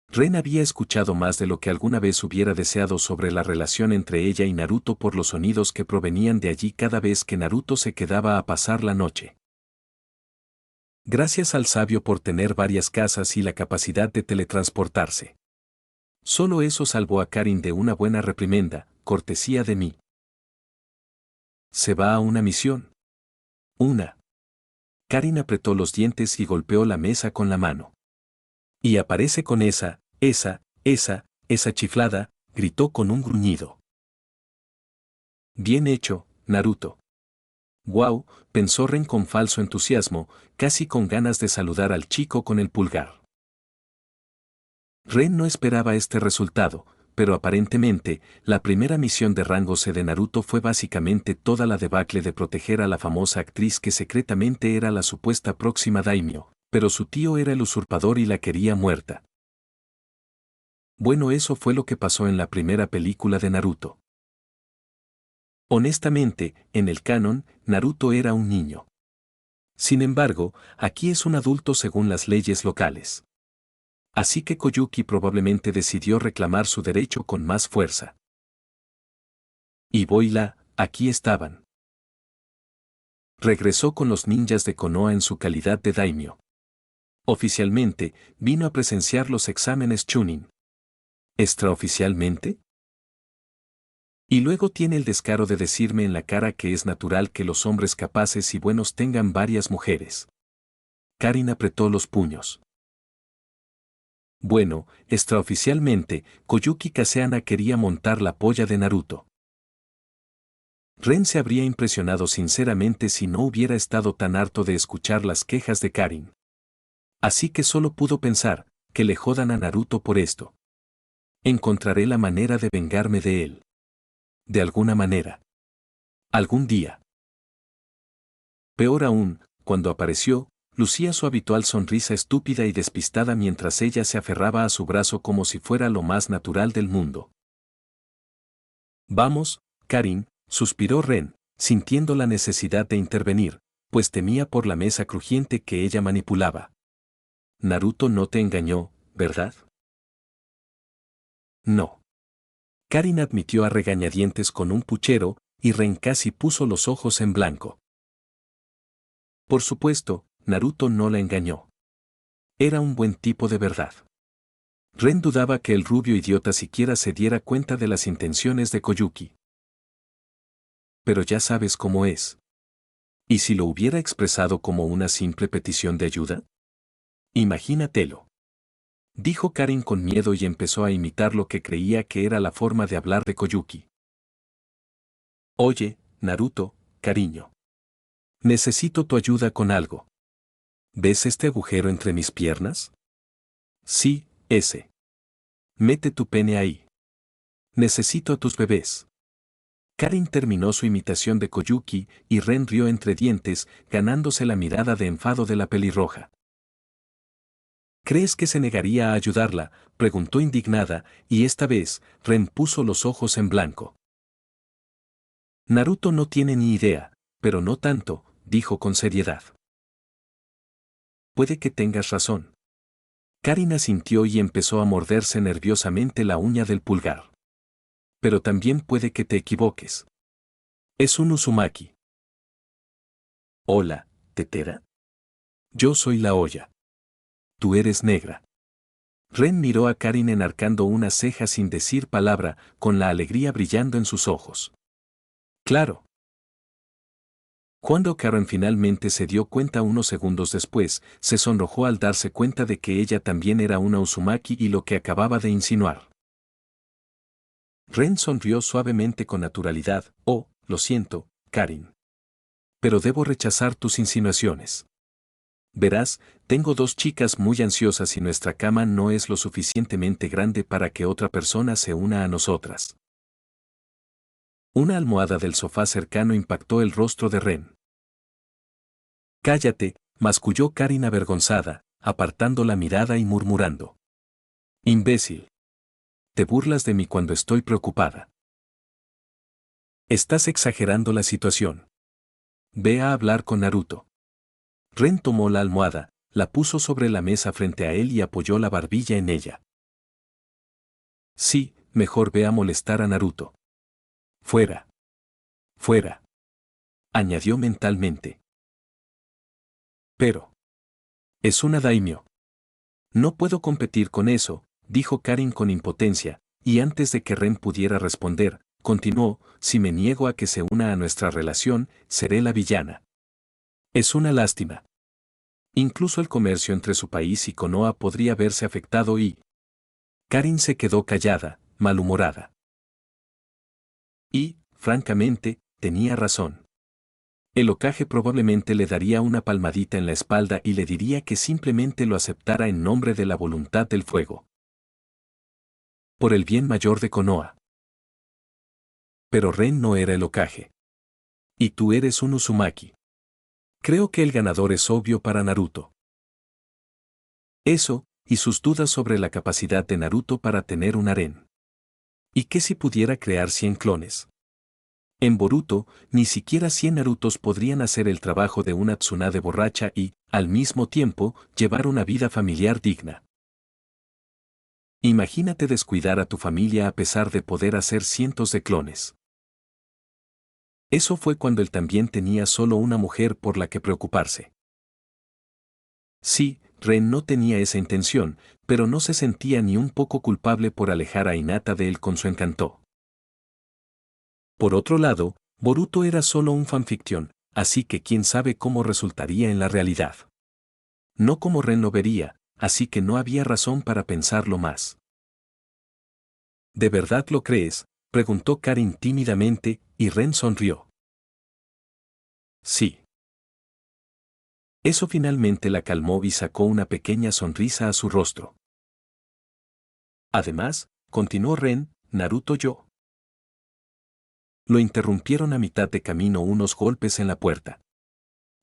Ren había escuchado más de lo que alguna vez hubiera deseado sobre la relación entre ella y Naruto por los sonidos que provenían de allí cada vez que Naruto se quedaba a pasar la noche. Gracias al sabio por tener varias casas y la capacidad de teletransportarse. Solo eso salvó a Karin de una buena reprimenda, cortesía de mí. ¿Se va a una misión? Una. Karin apretó los dientes y golpeó la mesa con la mano. Y aparece con esa chiflada, gritó con un gruñido. Bien hecho, Naruto. Wow, pensó Ren con falso entusiasmo, casi con ganas de saludar al chico con el pulgar. Ren no esperaba este resultado, pero aparentemente, la primera misión de rango C de Naruto fue básicamente toda la debacle de proteger a la famosa actriz que secretamente era la supuesta próxima daimyo, pero su tío era el usurpador y la quería muerta. Bueno, eso fue lo que pasó en la primera película de Naruto. Honestamente, en el canon, Naruto era un niño. Sin embargo, aquí es un adulto según las leyes locales. Así que Koyuki probablemente decidió reclamar su derecho con más fuerza. Y Boila, aquí estaban. Regresó con los ninjas de Konoha en su calidad de daimyo. Oficialmente, vino a presenciar los exámenes Chunin. ¿Extraoficialmente? Y luego tiene el descaro de decirme en la cara que es natural que los hombres capaces y buenos tengan varias mujeres. Karin apretó los puños. Bueno, extraoficialmente, Koyuki Kaseana quería montar la polla de Naruto. Ren se habría impresionado sinceramente si no hubiera estado tan harto de escuchar las quejas de Karin. Así que solo pudo pensar, que le jodan a Naruto por esto. Encontraré la manera de vengarme de él. De alguna manera. Algún día. Peor aún, cuando apareció, lucía su habitual sonrisa estúpida y despistada mientras ella se aferraba a su brazo como si fuera lo más natural del mundo. Vamos, Karin, suspiró Ren, sintiendo la necesidad de intervenir, pues temía por la mesa crujiente que ella manipulaba. Naruto no te engañó, ¿verdad? No. Karin admitió a regañadientes con un puchero, y Ren casi puso los ojos en blanco. Por supuesto, Naruto no la engañó. Era un buen tipo de verdad. Ren dudaba que el rubio idiota siquiera se diera cuenta de las intenciones de Koyuki. Pero ya sabes cómo es. ¿Y si lo hubiera expresado como una simple petición de ayuda? Imagínatelo. Dijo Karin con miedo y empezó a imitar lo que creía que era la forma de hablar de Koyuki. Oye, Naruto, cariño. Necesito tu ayuda con algo. ¿Ves este agujero entre mis piernas? Sí, ese. Mete tu pene ahí. Necesito a tus bebés. Karin terminó su imitación de Koyuki y Ren rió entre dientes, ganándose la mirada de enfado de la pelirroja. ¿Crees que se negaría a ayudarla?, preguntó indignada, y esta vez, Ren puso los ojos en blanco. Naruto no tiene ni idea, pero no tanto, dijo con seriedad. Puede que tengas razón. Karin asintió y empezó a morderse nerviosamente la uña del pulgar. Pero también puede que te equivoques. Es un Uzumaki. Hola, tetera. Yo soy la olla. Tú eres negra. Ren miró a Karin enarcando una ceja sin decir palabra, con la alegría brillando en sus ojos. Claro. Cuando Karen finalmente se dio cuenta unos segundos después, se sonrojó al darse cuenta de que ella también era una Uzumaki y lo que acababa de insinuar. Ren sonrió suavemente con naturalidad. Oh, lo siento, Karin. Pero debo rechazar tus insinuaciones. Verás, tengo dos chicas muy ansiosas y nuestra cama no es lo suficientemente grande para que otra persona se una a nosotras. Una almohada del sofá cercano impactó el rostro de Ren. Cállate, masculló Karin avergonzada, apartando la mirada y murmurando. Imbécil. Te burlas de mí cuando estoy preocupada. Estás exagerando la situación. Ve a hablar con Naruto. Ren tomó la almohada, la puso sobre la mesa frente a él y apoyó la barbilla en ella. Sí, mejor ve a molestar a Naruto. Fuera. Fuera. Añadió mentalmente. Pero. Es una daimyo. No puedo competir con eso, dijo Karin con impotencia, y antes de que Ren pudiera responder, continuó, si me niego a que se una a nuestra relación, seré la villana. Es una lástima. Incluso el comercio entre su país y Konoha podría verse afectado y... Karin se quedó callada, malhumorada. Y, francamente, tenía razón. El Hokage probablemente le daría una palmadita en la espalda y le diría que simplemente lo aceptara en nombre de la voluntad del fuego. Por el bien mayor de Konoha. Pero Ren no era el Hokage. Y tú eres un Uzumaki. Creo que el ganador es obvio para Naruto. Eso, y sus dudas sobre la capacidad de Naruto para tener un harén. ¿Y qué si pudiera crear 100 clones? En Boruto, ni siquiera 100 Narutos podrían hacer el trabajo de una Tsunade borracha y, al mismo tiempo, llevar una vida familiar digna. Imagínate descuidar a tu familia a pesar de poder hacer cientos de clones. Eso fue cuando él también tenía solo una mujer por la que preocuparse. Sí, Ren no tenía esa intención, pero no se sentía ni un poco culpable por alejar a Hinata de él con su encanto. Por otro lado, Boruto era solo un fanfiction, así que quién sabe cómo resultaría en la realidad. No como Ren lo vería, así que no había razón para pensarlo más. ¿De verdad lo crees?, preguntó Karin tímidamente, y Ren sonrió. Sí. Eso finalmente la calmó y sacó una pequeña sonrisa a su rostro. Además, continuó Ren, Naruto yo. Lo interrumpieron a mitad de camino unos golpes en la puerta.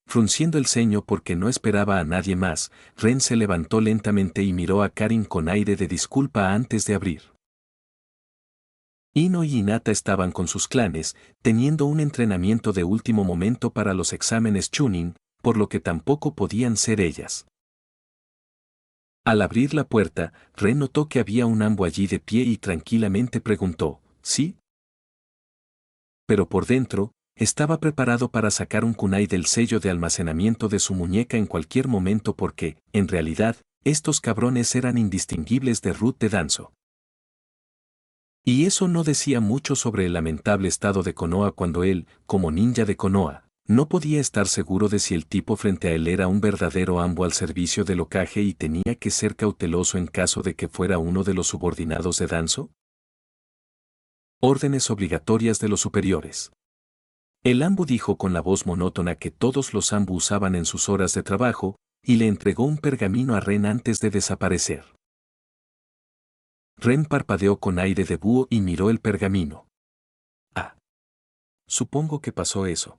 Frunciendo el ceño porque no esperaba a nadie más, Ren se levantó lentamente y miró a Karin con aire de disculpa antes de abrir. Ino y Hinata estaban con sus clanes, teniendo un entrenamiento de último momento para los exámenes Chunin, por lo que tampoco podían ser ellas. Al abrir la puerta, Ren notó que había un ambo allí de pie y tranquilamente preguntó, ¿sí? Pero por dentro, estaba preparado para sacar un kunai del sello de almacenamiento de su muñeca en cualquier momento porque, en realidad, estos cabrones eran indistinguibles de Ruth de Danzo. Y eso no decía mucho sobre el lamentable estado de Konoha cuando él, como ninja de Konoha, no podía estar seguro de si el tipo frente a él era un verdadero ambo al servicio del Hokage y tenía que ser cauteloso en caso de que fuera uno de los subordinados de Danzo. Órdenes obligatorias de los superiores. El ambu dijo con la voz monótona que todos los ambu usaban en sus horas de trabajo, y le entregó un pergamino a Ren antes de desaparecer. Ren parpadeó con aire de búho y miró el pergamino. Ah. Supongo que pasó eso.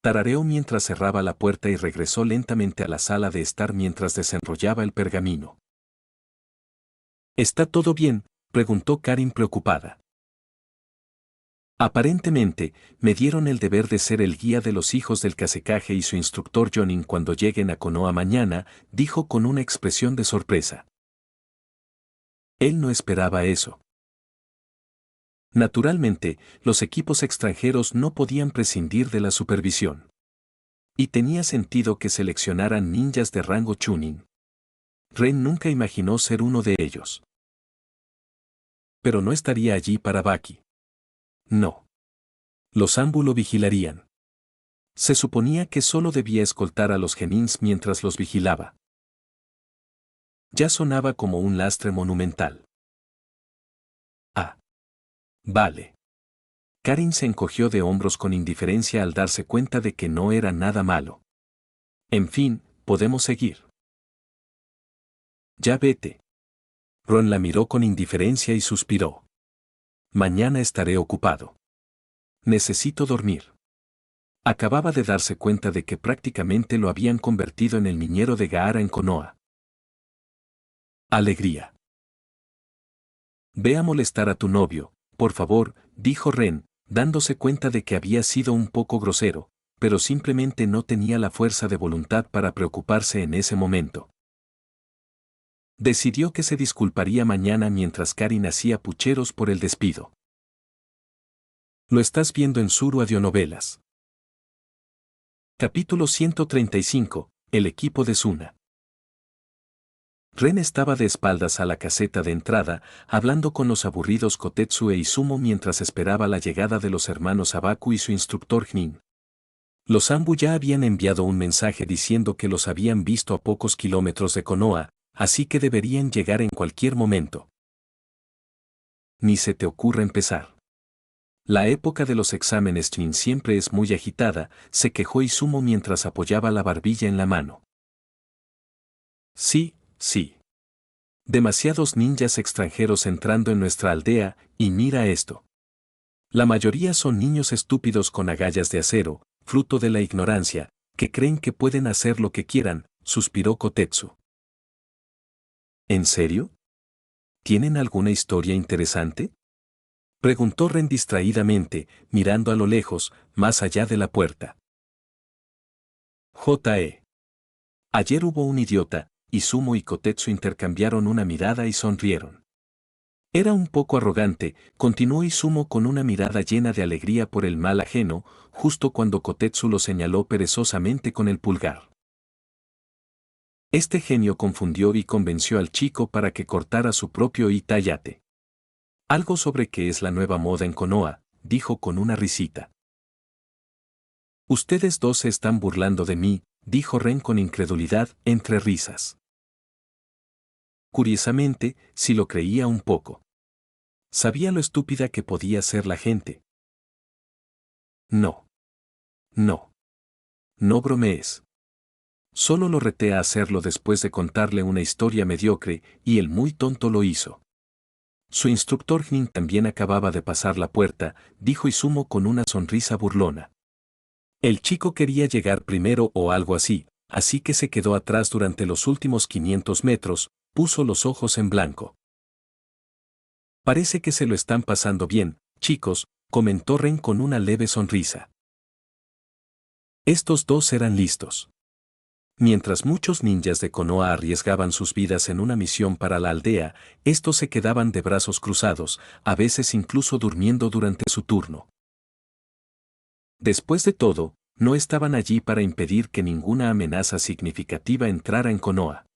Tarareó mientras cerraba la puerta y regresó lentamente a la sala de estar mientras desenrollaba el pergamino. ¿Está todo bien?, preguntó Karin preocupada. Aparentemente, me dieron el deber de ser el guía de los hijos del Kazekage y su instructor Jonin cuando lleguen a Konoha mañana, dijo con una expresión de sorpresa. Él no esperaba eso. Naturalmente, los equipos extranjeros no podían prescindir de la supervisión. Y tenía sentido que seleccionaran ninjas de rango Chunin. Ren nunca imaginó ser uno de ellos. Pero no estaría allí para Baki. No. Los Anbu lo vigilarían. Se suponía que solo debía escoltar a los genins mientras los vigilaba. Ya sonaba como un lastre monumental. Ah. Vale. Karin se encogió de hombros con indiferencia al darse cuenta de que no era nada malo. En fin, podemos seguir. Ya vete. Ron la miró con indiferencia y suspiró. Mañana estaré ocupado. Necesito dormir. Acababa de darse cuenta de que prácticamente lo habían convertido en el niñero de Gaara en Konoha. Alegría. Ve a molestar a tu novio, por favor, dijo Ren, dándose cuenta de que había sido un poco grosero, pero simplemente no tenía la fuerza de voluntad para preocuparse en ese momento. Decidió que se disculparía mañana mientras Karin hacía pucheros por el despido. Lo estás viendo en Suru Audionovelas. Capítulo 135, el equipo de Suna. Ren estaba de espaldas a la caseta de entrada, hablando con los aburridos Kotetsu e Izumo mientras esperaba la llegada de los hermanos Abaku y su instructor Jnin. Los Anbu ya habían enviado un mensaje diciendo que los habían visto a pocos kilómetros de Konoha, así que deberían llegar en cualquier momento. Ni se te ocurra empezar. La época de los exámenes Jnin siempre es muy agitada, se quejó Izumo mientras apoyaba la barbilla en la mano. Sí. Demasiados ninjas extranjeros entrando en nuestra aldea, y mira esto. La mayoría son niños estúpidos con agallas de acero, fruto de la ignorancia, que creen que pueden hacer lo que quieran, suspiró Kotetsu. ¿En serio? ¿Tienen alguna historia interesante?, preguntó Ren distraídamente, mirando a lo lejos, más allá de la puerta. Ayer hubo un idiota. Izumo y Kotetsu intercambiaron una mirada y sonrieron. Era un poco arrogante, continuó Izumo con una mirada llena de alegría por el mal ajeno, justo cuando Kotetsu lo señaló perezosamente con el pulgar. Este genio confundió y convenció al chico para que cortara su propio Itayate. Algo sobre qué es la nueva moda en Konoha, dijo con una risita. Ustedes dos se están burlando de mí, dijo Ren con incredulidad entre risas. Curiosamente, sí lo creía un poco. Sabía lo estúpida que podía ser la gente. No. No. No bromees. Solo lo reté a hacerlo después de contarle una historia mediocre, y el muy tonto lo hizo. Su instructor Nin también acababa de pasar la puerta, dijo Izumo con una sonrisa burlona. El chico quería llegar primero o algo así que se quedó atrás durante los últimos 500 metros, puso los ojos en blanco. Parece que se lo están pasando bien, chicos, comentó Ren con una leve sonrisa. Estos dos eran listos. Mientras muchos ninjas de Konoha arriesgaban sus vidas en una misión para la aldea, estos se quedaban de brazos cruzados, a veces incluso durmiendo durante su turno. Después de todo, no estaban allí para impedir que ninguna amenaza significativa entrara en Konoha.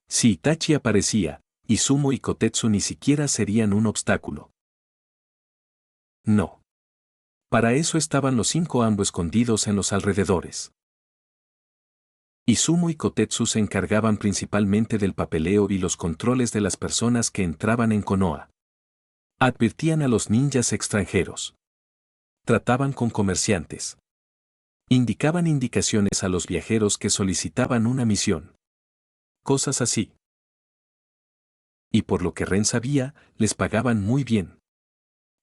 Si Itachi aparecía, Izumo y Kotetsu ni siquiera serían un obstáculo. No. Para eso estaban los 5 Anbo escondidos en los alrededores. Izumo y Kotetsu se encargaban principalmente del papeleo y los controles de las personas que entraban en Konoha. Advertían a los ninjas extranjeros. Trataban con comerciantes. Indicaban indicaciones a los viajeros que solicitaban una misión. Cosas así. Y por lo que Ren sabía, les pagaban muy bien.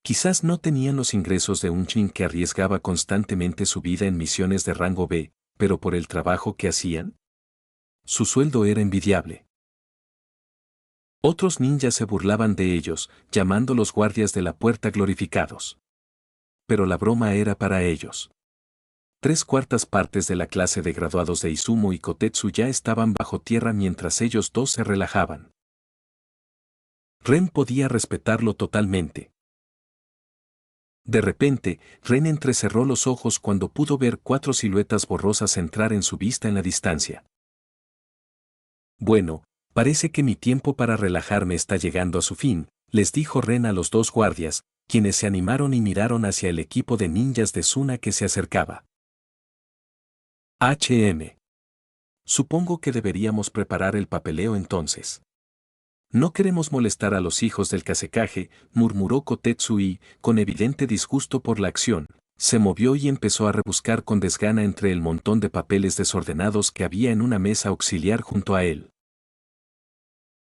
Quizás no tenían los ingresos de un Chunin que arriesgaba constantemente su vida en misiones de rango B, pero por el trabajo que hacían, su sueldo era envidiable. Otros ninjas se burlaban de ellos, llamándolos guardias de la puerta glorificados. Pero la broma era para ellos. 3/4 partes de la clase de graduados de Izumo y Kotetsu ya estaban bajo tierra mientras ellos dos se relajaban. Ren podía respetarlo totalmente. De repente, Ren entrecerró los ojos cuando pudo ver 4 siluetas borrosas entrar en su vista en la distancia. Bueno, parece que mi tiempo para relajarme está llegando a su fin, les dijo Ren a los 2 guardias, quienes se animaron y miraron hacia el equipo de ninjas de Suna que se acercaba. Supongo que deberíamos preparar el papeleo entonces. No queremos molestar a los hijos del Kasekaze, murmuró Kotetsu y, con evidente disgusto por la acción, se movió y empezó a rebuscar con desgana entre el montón de papeles desordenados que había en una mesa auxiliar junto a él.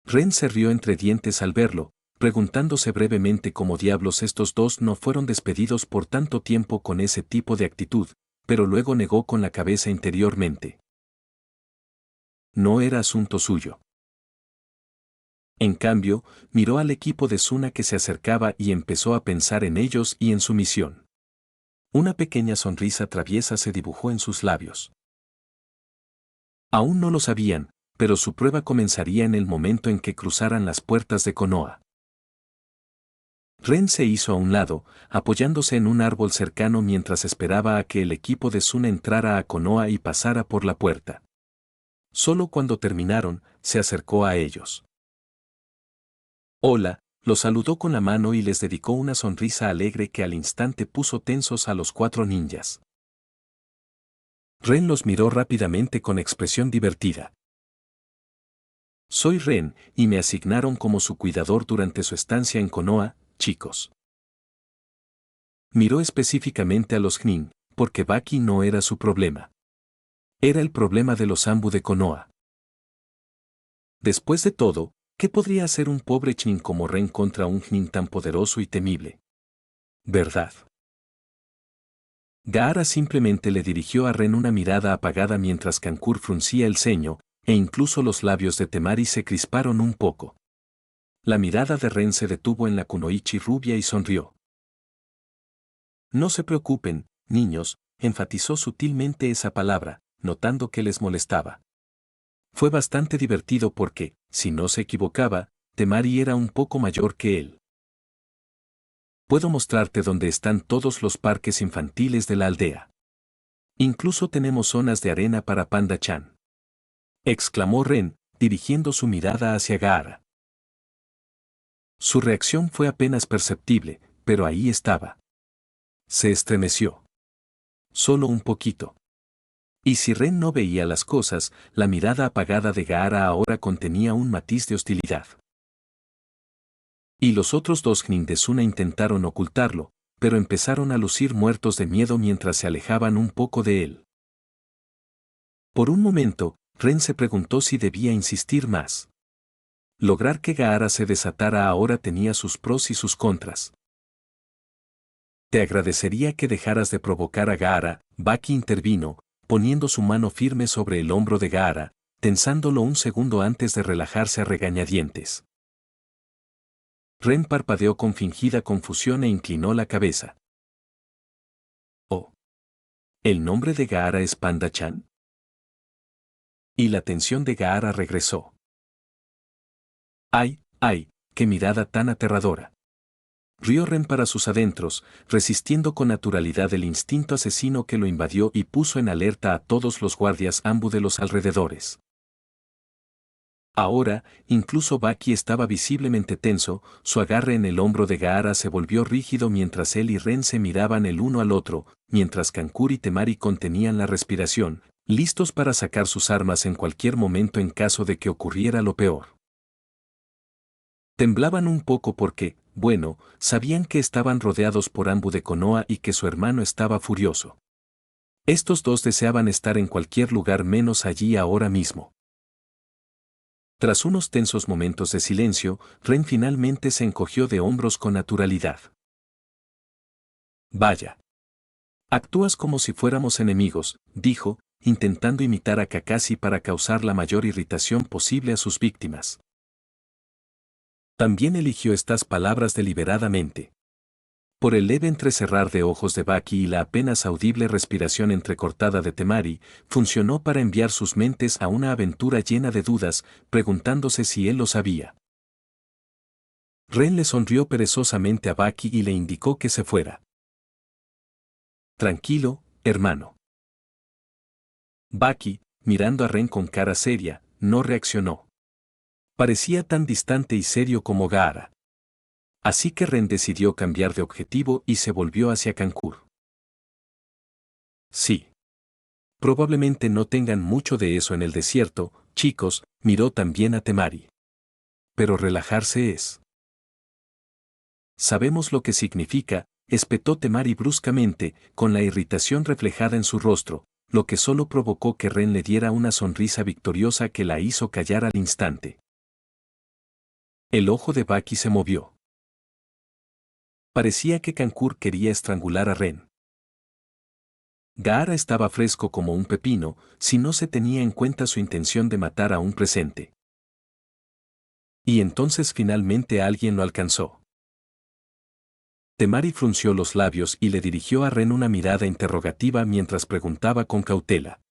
Ren se rió entre dientes al verlo, preguntándose brevemente cómo diablos estos dos no fueron despedidos por tanto tiempo con ese tipo de actitud, pero luego negó con la cabeza interiormente. No era asunto suyo. En cambio, miró al equipo de Suna que se acercaba y empezó a pensar en ellos y en su misión. Una pequeña sonrisa traviesa se dibujó en sus labios. Aún no lo sabían, pero su prueba comenzaría en el momento en que cruzaran las puertas de Konoha. Ren se hizo a un lado, apoyándose en un árbol cercano mientras esperaba a que el equipo de Suna entrara a Konoha y pasara por la puerta. Solo cuando terminaron, se acercó a ellos. Hola, los saludó con la mano y les dedicó una sonrisa alegre que al instante puso tensos a los 4 ninjas. Ren los miró rápidamente con expresión divertida. Soy Ren, y me asignaron como su cuidador durante su estancia en Konoha, chicos. Miró específicamente a los Chunin, porque Baki no era su problema. Era el problema de los Anbu de Konoha. Después de todo, ¿qué podría hacer un pobre Chunin como Ren contra un Chunin tan poderoso y temible? ¿Verdad? Gaara simplemente le dirigió a Ren una mirada apagada mientras Kankuro fruncía el ceño, e incluso los labios de Temari se crisparon un poco. La mirada de Ren se detuvo en la kunoichi rubia y sonrió. No se preocupen, niños, enfatizó sutilmente esa palabra, notando que les molestaba. Fue bastante divertido porque, si no se equivocaba, Temari era un poco mayor que él. Puedo mostrarte dónde están todos los parques infantiles de la aldea. Incluso tenemos zonas de arena para Panda-chan. Exclamó Ren, dirigiendo su mirada hacia Gaara. Su reacción fue apenas perceptible, pero ahí estaba. Se estremeció. Solo un poquito. Y si Ren no veía las cosas, la mirada apagada de Gaara ahora contenía un matiz de hostilidad. Y los otros dos Jnin de Suna intentaron ocultarlo, pero empezaron a lucir muertos de miedo mientras se alejaban un poco de él. Por un momento, Ren se preguntó si debía insistir más. Lograr que Gaara se desatara ahora tenía sus pros y sus contras. Te agradecería que dejaras de provocar a Gaara, Baki intervino, poniendo su mano firme sobre el hombro de Gaara, tensándolo un segundo antes de relajarse a regañadientes. Ren parpadeó con fingida confusión e inclinó la cabeza. Oh. ¿El nombre de Gaara es Panda-chan? Y la tensión de Gaara regresó. ¡Ay, ay, qué mirada tan aterradora! Rió Ren para sus adentros, resistiendo con naturalidad el instinto asesino que lo invadió y puso en alerta a todos los guardias ambu de los alrededores. Ahora, incluso Baki estaba visiblemente tenso, su agarre en el hombro de Gaara se volvió rígido mientras él y Ren se miraban el uno al otro, mientras Kankura y Temari contenían la respiración, listos para sacar sus armas en cualquier momento en caso de que ocurriera lo peor. Temblaban un poco porque, bueno, sabían que estaban rodeados por Ambu de Konoha y que su hermano estaba furioso. Estos dos deseaban estar en cualquier lugar menos allí ahora mismo. Tras unos tensos momentos de silencio, Ren finalmente se encogió de hombros con naturalidad. Vaya. Actúas como si fuéramos enemigos, dijo, intentando imitar a Kakashi para causar la mayor irritación posible a sus víctimas. También eligió estas palabras deliberadamente. Por el leve entrecerrar de ojos de Baki y la apenas audible respiración entrecortada de Temari, funcionó para enviar sus mentes a una aventura llena de dudas, preguntándose si él lo sabía. Ren le sonrió perezosamente a Baki y le indicó que se fuera. Tranquilo, hermano. Baki, mirando a Ren con cara seria, no reaccionó. Parecía tan distante y serio como Gaara. Así que Ren decidió cambiar de objetivo y se volvió hacia Kankura. Sí. Probablemente no tengan mucho de eso en el desierto, chicos, miró también a Temari. Pero relajarse es. Sabemos lo que significa, espetó Temari bruscamente, con la irritación reflejada en su rostro, lo que solo provocó que Ren le diera una sonrisa victoriosa que la hizo callar al instante. El ojo de Baki se movió. Parecía que Kankura quería estrangular a Ren. Gaara estaba fresco como un pepino, si no se tenía en cuenta su intención de matar a un presente. Y entonces finalmente alguien lo alcanzó. Temari frunció los labios y le dirigió a Ren una mirada interrogativa mientras preguntaba con cautela.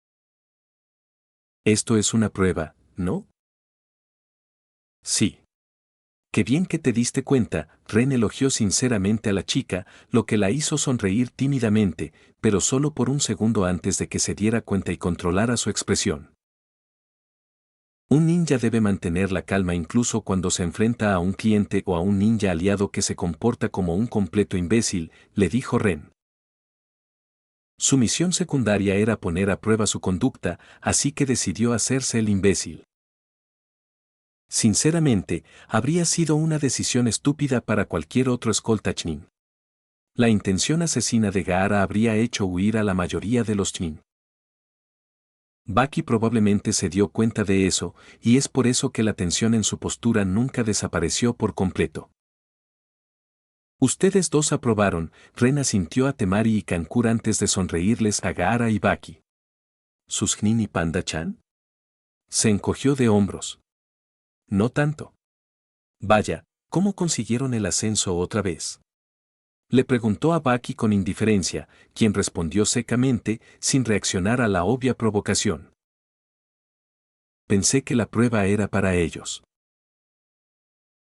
Esto es una prueba, ¿no? Sí. Qué bien que te diste cuenta, Ren elogió sinceramente a la chica, lo que la hizo sonreír tímidamente, pero solo por un segundo antes de que se diera cuenta y controlara su expresión. Un ninja debe mantener la calma incluso cuando se enfrenta a un cliente o a un ninja aliado que se comporta como un completo imbécil, le dijo Ren. Su misión secundaria era poner a prueba su conducta, así que decidió hacerse el imbécil. Sinceramente, habría sido una decisión estúpida para cualquier otro escolta Chunin. La intención asesina de Gaara habría hecho huir a la mayoría de los Chunin. Baki probablemente se dio cuenta de eso, y es por eso que la tensión en su postura nunca desapareció por completo. Ustedes dos aprobaron, Ren asintió a Temari y Kankura antes de sonreírles a Gaara y Baki. ¿Sus Chunin y Panda-chan? Se encogió de hombros. No tanto. Vaya, ¿cómo consiguieron el ascenso otra vez? Le preguntó a Baki con indiferencia, quien respondió secamente, sin reaccionar a la obvia provocación. Pensé que la prueba era para ellos.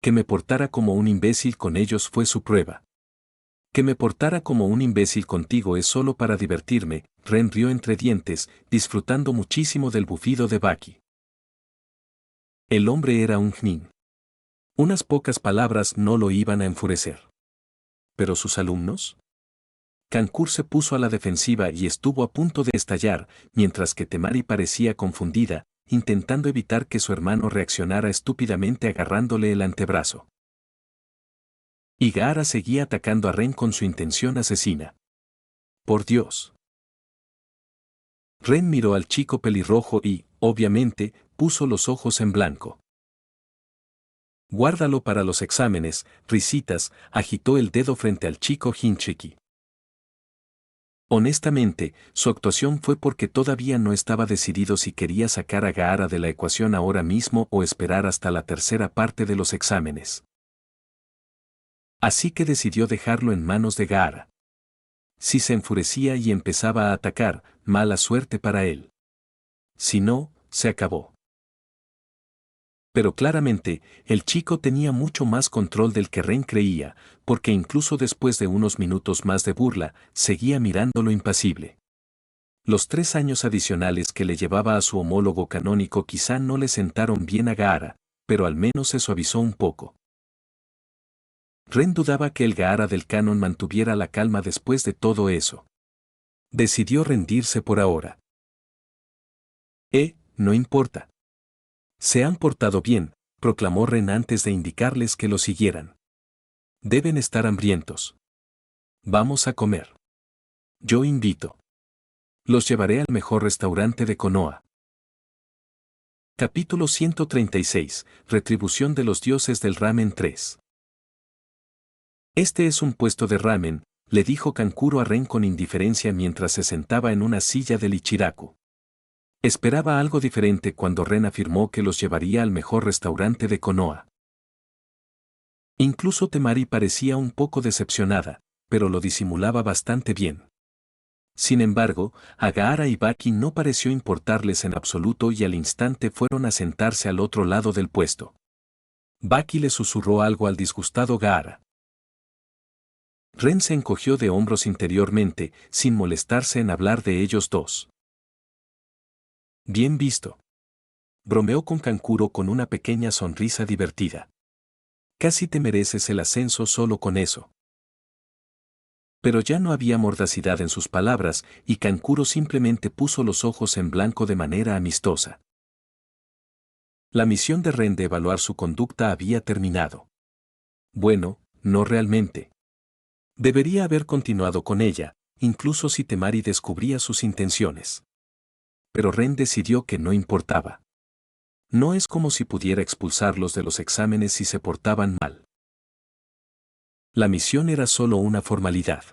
Que me portara como un imbécil con ellos fue su prueba. Que me portara como un imbécil contigo es solo para divertirme, Ren rió entre dientes, disfrutando muchísimo del bufido de Baki. El hombre era un jnin. Unas pocas palabras no lo iban a enfurecer. ¿Pero sus alumnos? Kankur se puso a la defensiva y estuvo a punto de estallar, mientras que Temari parecía confundida, intentando evitar que su hermano reaccionara estúpidamente agarrándole el antebrazo. Y Gaara seguía atacando a Ren con su intención asesina. ¡Por Dios! Ren miró al chico pelirrojo y, obviamente, puso los ojos en blanco. Guárdalo para los exámenes, risitas, agitó el dedo frente al chico Hinchiki. Honestamente, su actuación fue porque todavía no estaba decidido si quería sacar a Gaara de la ecuación ahora mismo o esperar hasta la tercera parte de los exámenes. Así que decidió dejarlo en manos de Gaara. Si se enfurecía y empezaba a atacar, mala suerte para él. Si no, se acabó. Pero claramente, el chico tenía mucho más control del que Ren creía, porque incluso después de unos minutos más de burla, seguía mirándolo impasible. Los 3 años adicionales que le llevaba a su homólogo canónico quizá no le sentaron bien a Gaara, pero al menos se suavizó un poco. Ren dudaba que el Gaara del canon mantuviera la calma después de todo eso. Decidió rendirse por ahora. No importa. Se han portado bien, proclamó Ren antes de indicarles que lo siguieran. Deben estar hambrientos. Vamos a comer. Yo invito. Los llevaré al mejor restaurante de Konoha. Capítulo 136. Retribución de los dioses del ramen 3. Este es un puesto de ramen, le dijo Kankuro a Ren con indiferencia mientras se sentaba en una silla del Ichiraku. Esperaba algo diferente cuando Ren afirmó que los llevaría al mejor restaurante de Konoha. Incluso Temari parecía un poco decepcionada, pero lo disimulaba bastante bien. Sin embargo, a Gaara y Baki no pareció importarles en absoluto y al instante fueron a sentarse al otro lado del puesto. Baki le susurró algo al disgustado Gaara. Ren se encogió de hombros interiormente, sin molestarse en hablar de ellos dos. Bien visto. Bromeó con Kankuro con una pequeña sonrisa divertida. Casi te mereces el ascenso solo con eso. Pero ya no había mordacidad en sus palabras y Kankuro simplemente puso los ojos en blanco de manera amistosa. La misión de Ren de evaluar su conducta había terminado. Bueno, no realmente. Debería haber continuado con ella, incluso si Temari descubría sus intenciones. Pero Ren decidió que no importaba. No es como si pudiera expulsarlos de los exámenes si se portaban mal. La misión era solo una formalidad.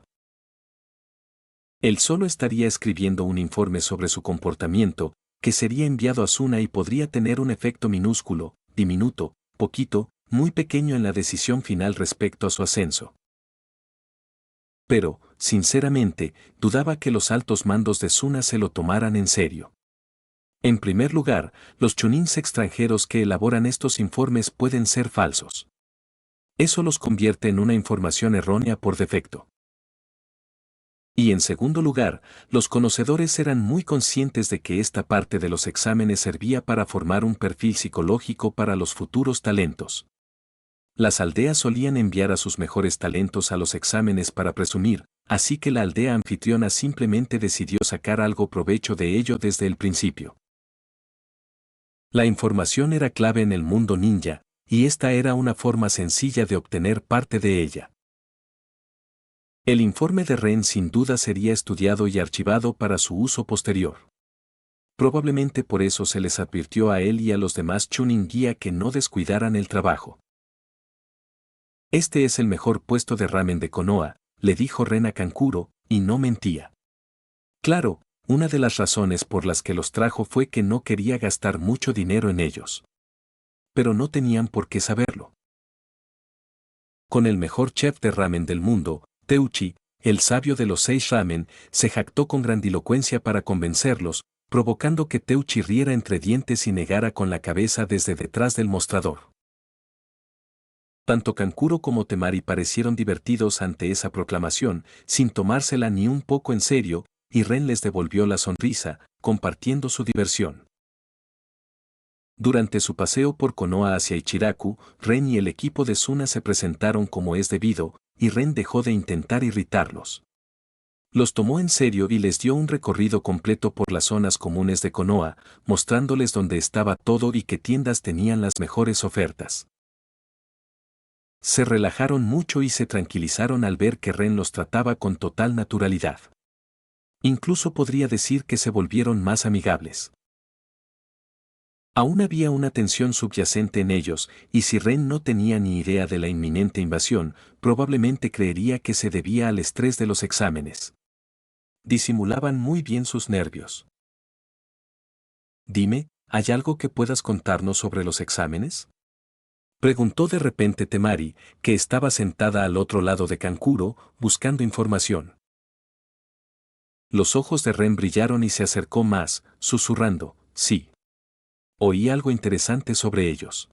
Él solo estaría escribiendo un informe sobre su comportamiento, que sería enviado a Suna y podría tener un efecto minúsculo, diminuto, poquito, muy pequeño en la decisión final respecto a su ascenso. Pero, sinceramente, dudaba que los altos mandos de Suna se lo tomaran en serio. En primer lugar, los chunins extranjeros que elaboran estos informes pueden ser falsos. Eso los convierte en una información errónea por defecto. Y en segundo lugar, los conocedores eran muy conscientes de que esta parte de los exámenes servía para formar un perfil psicológico para los futuros talentos. Las aldeas solían enviar a sus mejores talentos a los exámenes para presumir, así que la aldea anfitriona simplemente decidió sacar algo provecho de ello desde el principio. La información era clave en el mundo ninja, y esta era una forma sencilla de obtener parte de ella. El informe de Ren sin duda sería estudiado y archivado para su uso posterior. Probablemente por eso se les advirtió a él y a los demás Chunin guía que no descuidaran el trabajo. Este es el mejor puesto de ramen de Konoha, le dijo Ren a Kankuro, y no mentía. Claro, una de las razones por las que los trajo fue que no quería gastar mucho dinero en ellos. Pero no tenían por qué saberlo. Con el mejor chef de ramen del mundo, Teuchi, el sabio de los 6 ramen, se jactó con grandilocuencia para convencerlos, provocando que Teuchi riera entre dientes y negara con la cabeza desde detrás del mostrador. Tanto Kankuro como Temari parecieron divertidos ante esa proclamación, sin tomársela ni un poco en serio, y Ren les devolvió la sonrisa, compartiendo su diversión. Durante su paseo por Konoha hacia Ichiraku, Ren y el equipo de Suna se presentaron como es debido, y Ren dejó de intentar irritarlos. Los tomó en serio y les dio un recorrido completo por las zonas comunes de Konoha, mostrándoles dónde estaba todo y qué tiendas tenían las mejores ofertas. Se relajaron mucho y se tranquilizaron al ver que Ren los trataba con total naturalidad. Incluso podría decir que se volvieron más amigables. Aún había una tensión subyacente en ellos, y si Ren no tenía ni idea de la inminente invasión, probablemente creería que se debía al estrés de los exámenes. Disimulaban muy bien sus nervios. Dime, ¿hay algo que puedas contarnos sobre los exámenes? Preguntó de repente Temari, que estaba sentada al otro lado de Kankuro, buscando información. Los ojos de Ren brillaron y se acercó más, susurrando, sí. Oí algo interesante sobre ellos.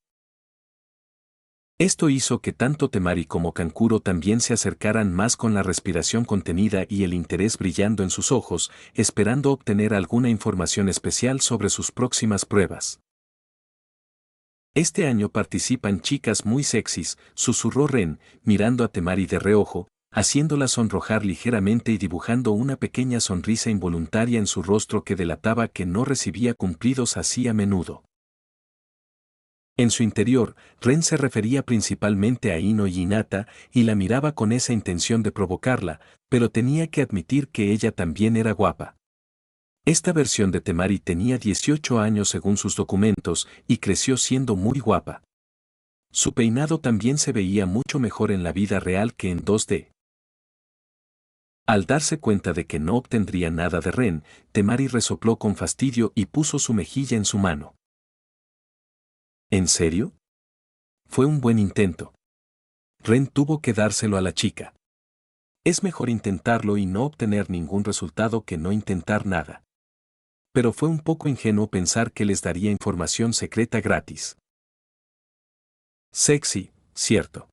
Esto hizo que tanto Temari como Kankuro también se acercaran más con la respiración contenida y el interés brillando en sus ojos, esperando obtener alguna información especial sobre sus próximas pruebas. Este año participan chicas muy sexys, susurró Ren, mirando a Temari de reojo, haciéndola sonrojar ligeramente y dibujando una pequeña sonrisa involuntaria en su rostro que delataba que no recibía cumplidos así a menudo. En su interior, Ren se refería principalmente a Ino y Hinata y la miraba con esa intención de provocarla, pero tenía que admitir que ella también era guapa. Esta versión de Temari tenía 18 años según sus documentos y creció siendo muy guapa. Su peinado también se veía mucho mejor en la vida real que en 2D. Al darse cuenta de que no obtendría nada de Ren, Temari resopló con fastidio y puso su mejilla en su mano. ¿En serio? Fue un buen intento. Ren tuvo que dárselo a la chica. Es mejor intentarlo y no obtener ningún resultado que no intentar nada. Pero fue un poco ingenuo pensar que les daría información secreta gratis. Sexy, cierto.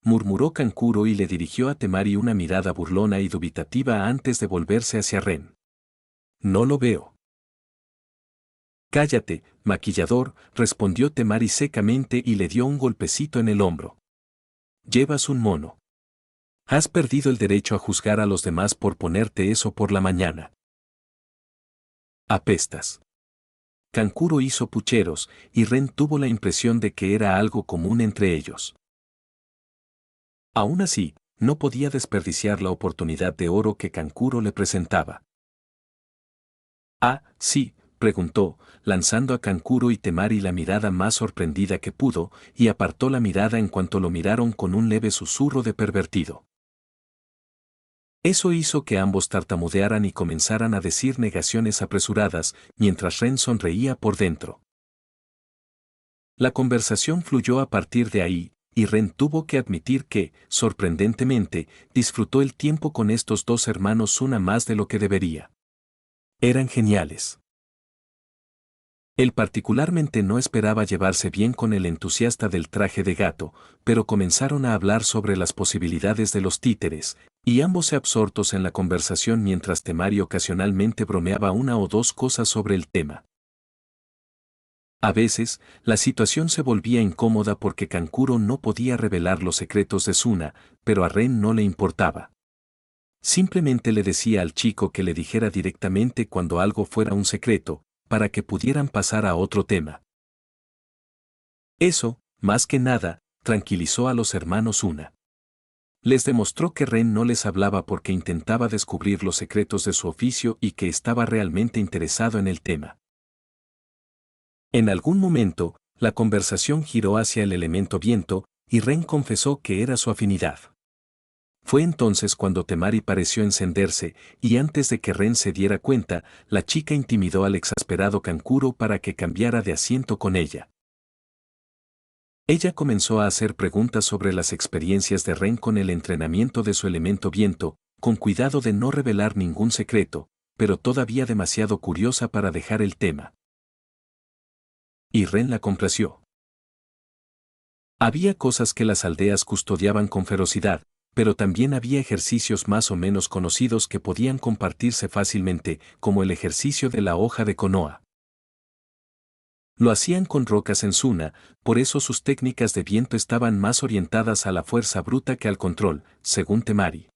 Murmuró Kankuro y le dirigió a Temari una mirada burlona y dubitativa antes de volverse hacia Ren. No lo veo. Cállate, maquillador, respondió Temari secamente y le dio un golpecito en el hombro. Llevas un mono. Has perdido el derecho a juzgar a los demás por ponerte eso por la mañana. Apestas. Kankuro hizo pucheros, y Ren tuvo la impresión de que era algo común entre ellos. Aún así, no podía desperdiciar la oportunidad de oro que Kankuro le presentaba. Ah, sí, preguntó, lanzando a Kankuro y Temari la mirada más sorprendida que pudo, y apartó la mirada en cuanto lo miraron con un leve susurro de pervertido. Eso hizo que ambos tartamudearan y comenzaran a decir negaciones apresuradas, mientras Ren sonreía por dentro. La conversación fluyó a partir de ahí, y Ren tuvo que admitir que, sorprendentemente, disfrutó el tiempo con estos dos hermanos Suna más de lo que debería. Eran geniales. Él particularmente no esperaba llevarse bien con el entusiasta del traje de gato, pero comenzaron a hablar sobre las posibilidades de los títeres, y ambos se absortos en la conversación mientras Temari ocasionalmente bromeaba una o dos cosas sobre el tema. A veces, la situación se volvía incómoda porque Kankuro no podía revelar los secretos de Suna, pero a Ren no le importaba. Simplemente le decía al chico que le dijera directamente cuando algo fuera un secreto, para que pudieran pasar a otro tema. Eso, más que nada, tranquilizó a los hermanos Suna. Les demostró que Ren no les hablaba porque intentaba descubrir los secretos de su oficio y que estaba realmente interesado en el tema. En algún momento, la conversación giró hacia el elemento viento, y Ren confesó que era su afinidad. Fue entonces cuando Temari pareció encenderse, y antes de que Ren se diera cuenta, la chica intimidó al exasperado Kankuro para que cambiara de asiento con ella. Ella comenzó a hacer preguntas sobre las experiencias de Ren con el entrenamiento de su elemento viento, con cuidado de no revelar ningún secreto, pero todavía demasiado curiosa para dejar el tema. Y Ren la complació. Había cosas que las aldeas custodiaban con ferocidad, pero también había ejercicios más o menos conocidos que podían compartirse fácilmente, como el ejercicio de la hoja de Konoha. Lo hacían con rocas en Suna, por eso sus técnicas de viento estaban más orientadas a la fuerza bruta que al control, según Temari.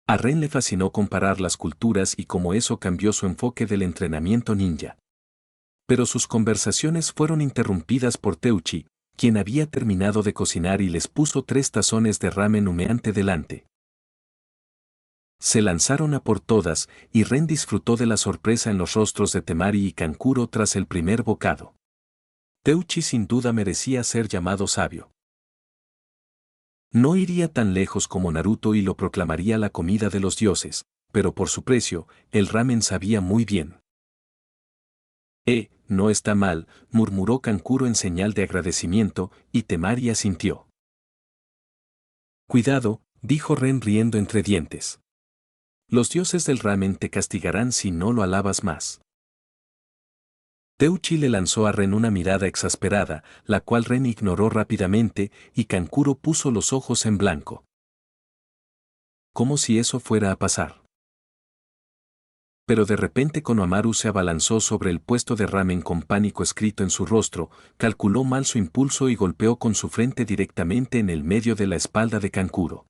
A Ren le fascinó comparar las culturas y cómo eso cambió su enfoque del entrenamiento ninja. Pero sus conversaciones fueron interrumpidas por Teuchi, quien había terminado de cocinar y les puso 3 tazones de ramen humeante delante. Se lanzaron a por todas, y Ren disfrutó de la sorpresa en los rostros de Temari y Kankuro tras el primer bocado. Teuchi sin duda merecía ser llamado sabio. No iría tan lejos como Naruto y lo proclamaría la comida de los dioses, pero por su precio, el ramen sabía muy bien. No está mal, murmuró Kankuro en señal de agradecimiento, y Temari asintió. Cuidado, dijo Ren riendo entre dientes. Los dioses del ramen te castigarán si no lo alabas más. Teuchi le lanzó a Ren una mirada exasperada, la cual Ren ignoró rápidamente, y Kankuro puso los ojos en blanco. Como si eso fuera a pasar. Pero de repente Konohamaru se abalanzó sobre el puesto de ramen con pánico escrito en su rostro, calculó mal su impulso y golpeó con su frente directamente en el medio de la espalda de Kankuro.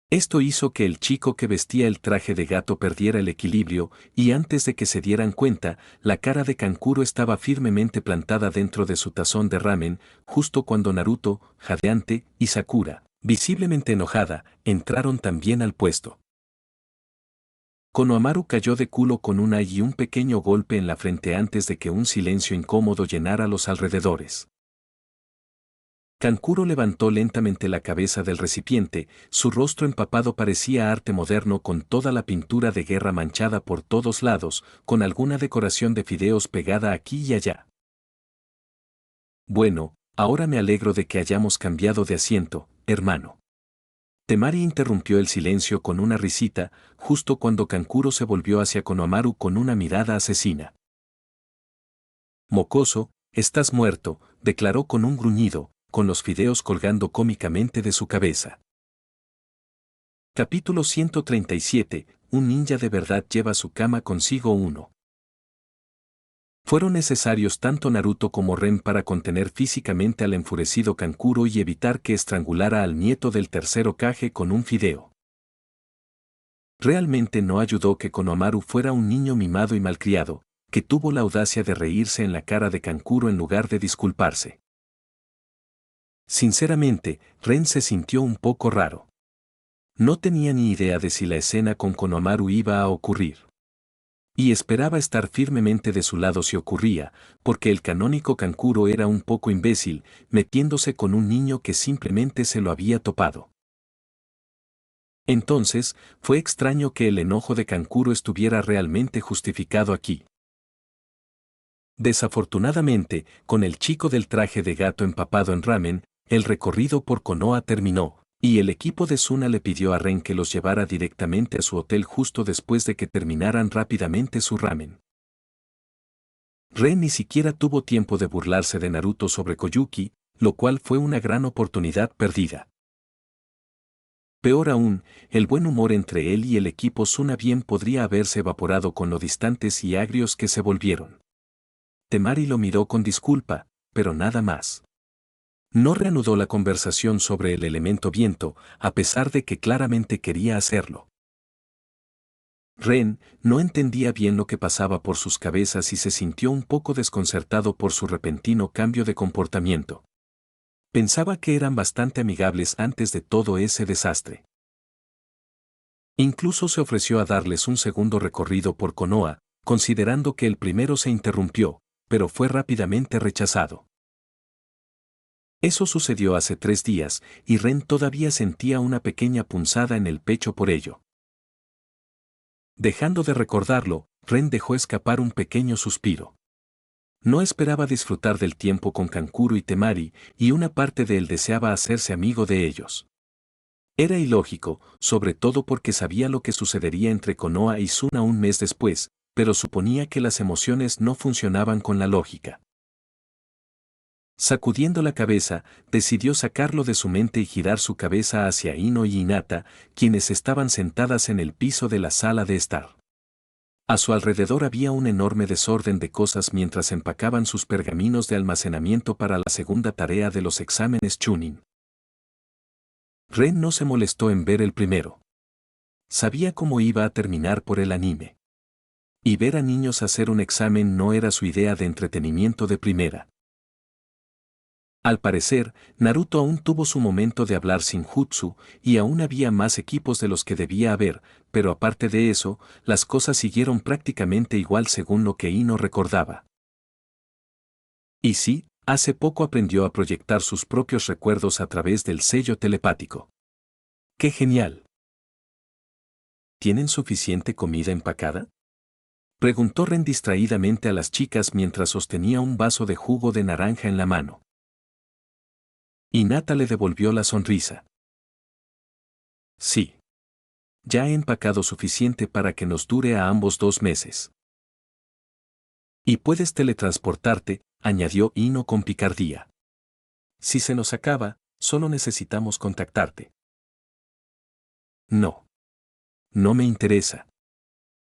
Esto hizo que el chico que vestía el traje de gato perdiera el equilibrio, y antes de que se dieran cuenta, la cara de Kankuro estaba firmemente plantada dentro de su tazón de ramen, justo cuando Naruto, jadeante, y Sakura, visiblemente enojada, entraron también al puesto. Konohamaru cayó de culo con una y un pequeño golpe en la frente antes de que un silencio incómodo llenara los alrededores. Kankuro levantó lentamente la cabeza del recipiente, su rostro empapado parecía arte moderno con toda la pintura de guerra manchada por todos lados, con alguna decoración de fideos pegada aquí y allá. Bueno, ahora me alegro de que hayamos cambiado de asiento, hermano. Temari interrumpió el silencio con una risita, justo cuando Kankuro se volvió hacia Konohamaru con una mirada asesina. Mocoso, estás muerto, declaró con un gruñido, con los fideos colgando cómicamente de su cabeza. Capítulo 137, un ninja de verdad lleva su kama consigo uno. Fueron necesarios tanto Naruto como Ren para contener físicamente al enfurecido Kankuro y evitar que estrangulara al nieto del tercer Hokage con un fideo. Realmente no ayudó que Konohamaru fuera un niño mimado y malcriado, que tuvo la audacia de reírse en la cara de Kankuro en lugar de disculparse. Sinceramente, Ren se sintió un poco raro. No tenía ni idea de si la escena con Konohamaru iba a ocurrir. Y esperaba estar firmemente de su lado si ocurría, porque el canónico Kankuro era un poco imbécil, metiéndose con un niño que simplemente se lo había topado. Entonces, fue extraño que el enojo de Kankuro estuviera realmente justificado aquí. Desafortunadamente, con el chico del traje de gato empapado en ramen, el recorrido por Konoha terminó, y el equipo de Suna le pidió a Ren que los llevara directamente a su hotel justo después de que terminaran rápidamente su ramen. Ren ni siquiera tuvo tiempo de burlarse de Naruto sobre Koyuki, lo cual fue una gran oportunidad perdida. Peor aún, el buen humor entre él y el equipo Suna bien podría haberse evaporado con lo distantes y agrios que se volvieron. Temari lo miró con disculpa, pero nada más. No reanudó la conversación sobre el elemento viento, a pesar de que claramente quería hacerlo. Ren no entendía bien lo que pasaba por sus cabezas y se sintió un poco desconcertado por su repentino cambio de comportamiento. Pensaba que eran bastante amigables antes de todo ese desastre. Incluso se ofreció a darles un segundo recorrido por Konoha, considerando que el primero se interrumpió, pero fue rápidamente rechazado. Eso sucedió hace 3 días, y Ren todavía sentía una pequeña punzada en el pecho por ello. Dejando de recordarlo, Ren dejó escapar un pequeño suspiro. No esperaba disfrutar del tiempo con Kankuro y Temari, y una parte de él deseaba hacerse amigo de ellos. Era ilógico, sobre todo porque sabía lo que sucedería entre Konoha y Suna un mes después, pero suponía que las emociones no funcionaban con la lógica. Sacudiendo la cabeza, decidió sacarlo de su mente y girar su cabeza hacia Ino y Hinata, quienes estaban sentadas en el piso de la sala de estar. A su alrededor había un enorme desorden de cosas mientras empacaban sus pergaminos de almacenamiento para la segunda tarea de los exámenes Chunin. Ren no se molestó en ver el primero. Sabía cómo iba a terminar por el anime. Y ver a niños hacer un examen no era su idea de entretenimiento de primera. Al parecer, Naruto aún tuvo su momento de hablar sin jutsu, y aún había más equipos de los que debía haber, pero aparte de eso, las cosas siguieron prácticamente igual según lo que Ino recordaba. Y sí, hace poco aprendió a proyectar sus propios recuerdos a través del sello telepático. ¡Qué genial! ¿Tienen suficiente comida empacada? Preguntó Ren distraídamente a las chicas mientras sostenía un vaso de jugo de naranja en la mano. Hinata le devolvió la sonrisa. Sí. Ya he empacado suficiente para que nos dure a ambos 2 meses. Y puedes teletransportarte, añadió Ino con picardía. Si se nos acaba, solo necesitamos contactarte. No. No me interesa.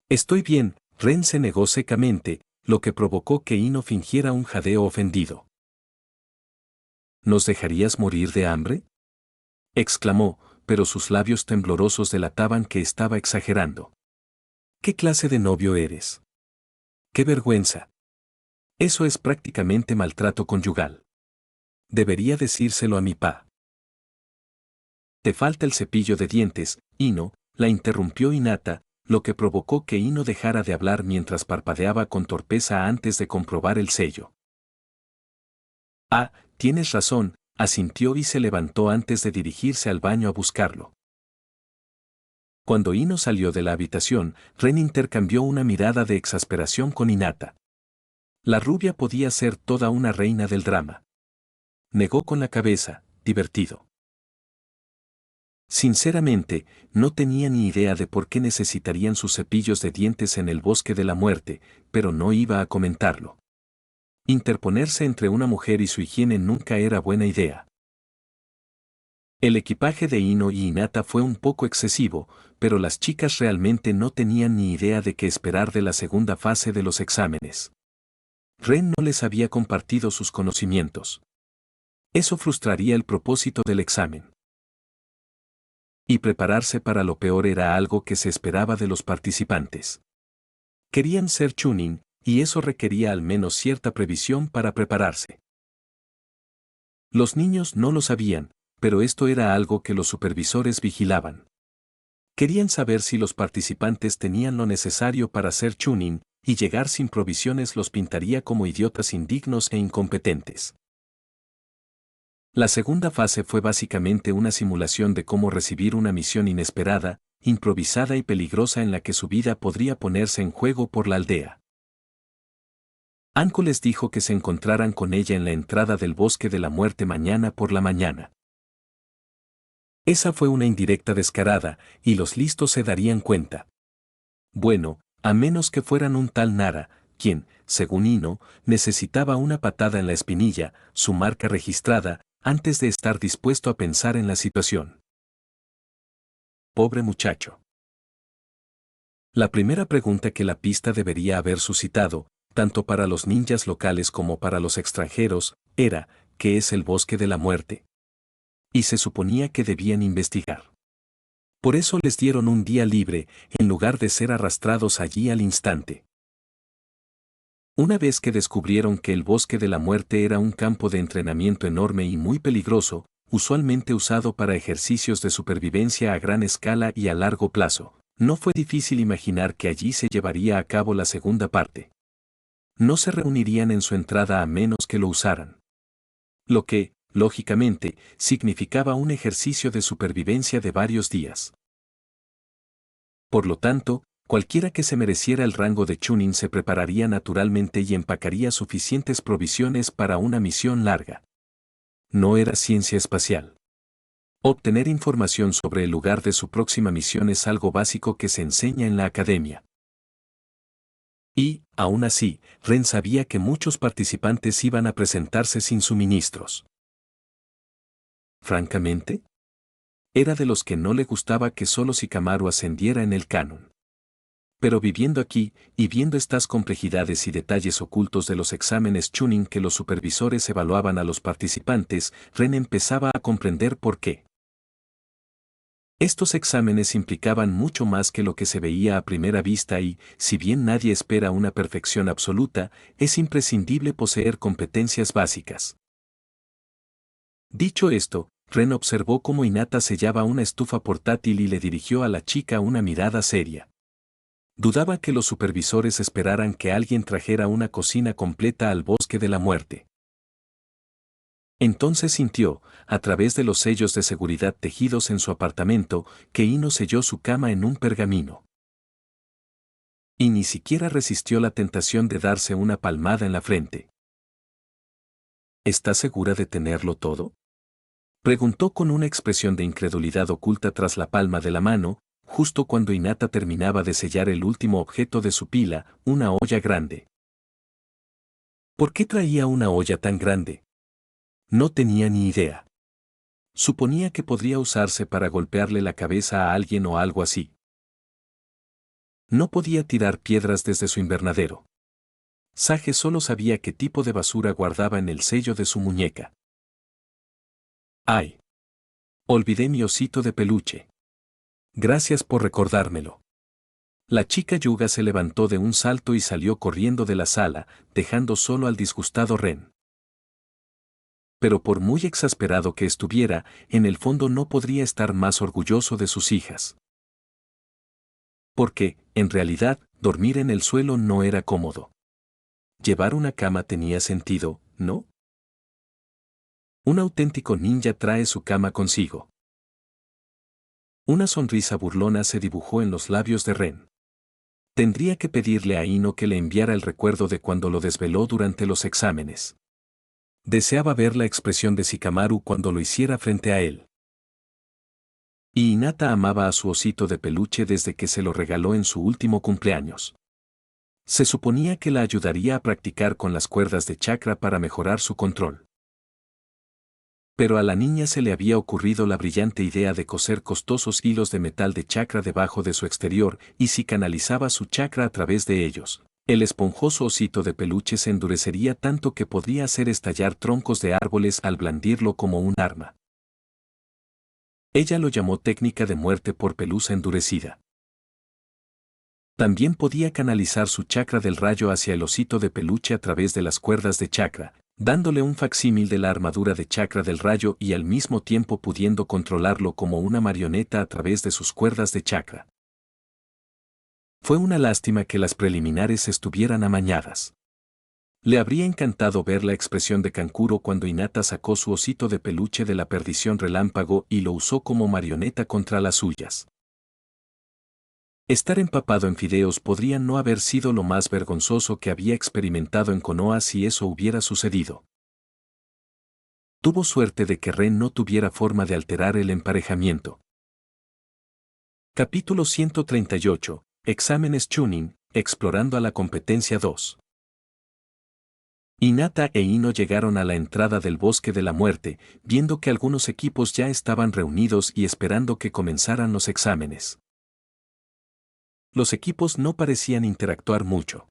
Estoy bien, Ren se negó secamente, lo que provocó que Ino fingiera un jadeo ofendido. ¿Nos dejarías morir de hambre?, exclamó, pero sus labios temblorosos delataban que estaba exagerando. ¿Qué clase de novio eres? ¡Qué vergüenza! Eso es prácticamente maltrato conyugal. Debería decírselo a mi pa. Te falta el cepillo de dientes, Ino, la interrumpió Hinata, lo que provocó que Ino dejara de hablar mientras parpadeaba con torpeza antes de comprobar el sello. Ah, tienes razón, asintió y se levantó antes de dirigirse al baño a buscarlo. Cuando Ino salió de la habitación, Ren intercambió una mirada de exasperación con Hinata. La rubia podía ser toda una reina del drama. Negó con la cabeza, divertido. Sinceramente, no tenía ni idea de por qué necesitarían sus cepillos de dientes en el bosque de la muerte, pero no iba a comentarlo. Interponerse entre una mujer y su higiene nunca era buena idea. El equipaje de Ino y Hinata fue un poco excesivo, pero las chicas realmente no tenían ni idea de qué esperar de la segunda fase de los exámenes. Ren no les había compartido sus conocimientos. Eso frustraría el propósito del examen. Y prepararse para lo peor era algo que se esperaba de los participantes. Querían ser Chunin, y eso requería al menos cierta previsión para prepararse. Los niños no lo sabían, pero esto era algo que los supervisores vigilaban. Querían saber si los participantes tenían lo necesario para ser Chunin, y llegar sin provisiones los pintaría como idiotas indignos e incompetentes. La segunda fase fue básicamente una simulación de cómo recibir una misión inesperada, improvisada y peligrosa en la que su vida podría ponerse en juego por la aldea. Anko les dijo que se encontraran con ella en la entrada del bosque de la muerte mañana por la mañana. Esa fue una indirecta descarada, y los listos se darían cuenta. Bueno, a menos que fueran un tal Nara, quien, según Ino, necesitaba una patada en la espinilla, su marca registrada, antes de estar dispuesto a pensar en la situación. Pobre muchacho. La primera pregunta que la pista debería haber suscitado, tanto para los ninjas locales como para los extranjeros, era, ¿qué es el bosque de la muerte? Y se suponía que debían investigar. Por eso les dieron un día libre, en lugar de ser arrastrados allí al instante. Una vez que descubrieron que el bosque de la muerte era un campo de entrenamiento enorme y muy peligroso, usualmente usado para ejercicios de supervivencia a gran escala y a largo plazo, no fue difícil imaginar que allí se llevaría a cabo la segunda parte. No se reunirían en su entrada a menos que lo usaran. Lo que, lógicamente, significaba un ejercicio de supervivencia de varios días. Por lo tanto, cualquiera que se mereciera el rango de Chunin se prepararía naturalmente y empacaría suficientes provisiones para una misión larga. No era ciencia espacial. Obtener información sobre el lugar de su próxima misión es algo básico que se enseña en la academia. Y, aún así, Ren sabía que muchos participantes iban a presentarse sin suministros. Francamente, era de los que no le gustaba que solo Shikamaru ascendiera en el canon. Pero viviendo aquí, y viendo estas complejidades y detalles ocultos de los exámenes Chunin que los supervisores evaluaban a los participantes, Ren empezaba a comprender por qué. Estos exámenes implicaban mucho más que lo que se veía a primera vista y, si bien nadie espera una perfección absoluta, es imprescindible poseer competencias básicas. Dicho esto, Ren observó cómo Hinata sellaba una estufa portátil y le dirigió a la chica una mirada seria. Dudaba que los supervisores esperaran que alguien trajera una cocina completa al bosque de la muerte. Entonces sintió, a través de los sellos de seguridad tejidos en su apartamento, que Ino selló su cama en un pergamino. Y ni siquiera resistió la tentación de darse una palmada en la frente. ¿Estás segura de tenerlo todo? Preguntó con una expresión de incredulidad oculta tras la palma de la mano, justo cuando Hinata terminaba de sellar el último objeto de su pila, una olla grande. ¿Por qué traía una olla tan grande? No tenía ni idea. Suponía que podría usarse para golpearle la cabeza a alguien o algo así. No podía tirar piedras desde su invernadero. Sage solo sabía qué tipo de basura guardaba en el sello de su muñeca. ¡Ay! Olvidé mi osito de peluche. Gracias por recordármelo. La chica Yuga se levantó de un salto y salió corriendo de la sala, dejando solo al disgustado Ren. Pero por muy exasperado que estuviera, en el fondo no podría estar más orgulloso de sus hijas. Porque, en realidad, dormir en el suelo no era cómodo. Llevar una cama tenía sentido, ¿no? Un auténtico ninja trae su cama consigo. Una sonrisa burlona se dibujó en los labios de Ren. Tendría que pedirle a Ino que le enviara el recuerdo de cuando lo desveló durante los exámenes. Deseaba ver la expresión de Shikamaru cuando lo hiciera frente a él. Y Hinata amaba a su osito de peluche desde que se lo regaló en su último cumpleaños. Se suponía que la ayudaría a practicar con las cuerdas de chakra para mejorar su control. Pero a la niña se le había ocurrido la brillante idea de coser costosos hilos de metal de chakra debajo de su exterior, y si canalizaba su chakra a través de ellos, el esponjoso osito de peluche se endurecería tanto que podría hacer estallar troncos de árboles al blandirlo como un arma. Ella lo llamó técnica de muerte por pelusa endurecida. También podía canalizar su chakra del rayo hacia el osito de peluche a través de las cuerdas de chakra, dándole un facsímil de la armadura de chakra del rayo y al mismo tiempo pudiendo controlarlo como una marioneta a través de sus cuerdas de chakra. Fue una lástima que las preliminares estuvieran amañadas. Le habría encantado ver la expresión de Kankuro cuando Hinata sacó su osito de peluche de la perdición relámpago y lo usó como marioneta contra las suyas. Estar empapado en fideos podría no haber sido lo más vergonzoso que había experimentado en Konoha si eso hubiera sucedido. Tuvo suerte de que Ren no tuviera forma de alterar el emparejamiento. Capítulo 138. Exámenes Chunin, explorando a la competencia 2. Hinata e Ino llegaron a la entrada del bosque de la muerte, viendo que algunos equipos ya estaban reunidos y esperando que comenzaran los exámenes. Los equipos no parecían interactuar mucho.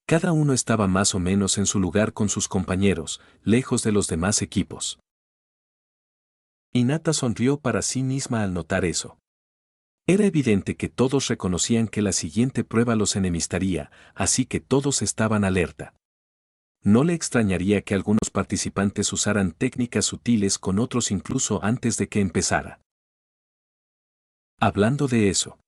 Cada uno estaba más o menos en su lugar con sus compañeros, lejos de los demás equipos. Hinata sonrió para sí misma al notar eso. Era evidente que todos reconocían que la siguiente prueba los enemistaría, así que todos estaban alerta. No le extrañaría que algunos participantes usaran técnicas sutiles con otros incluso antes de que empezara. Hablando de eso,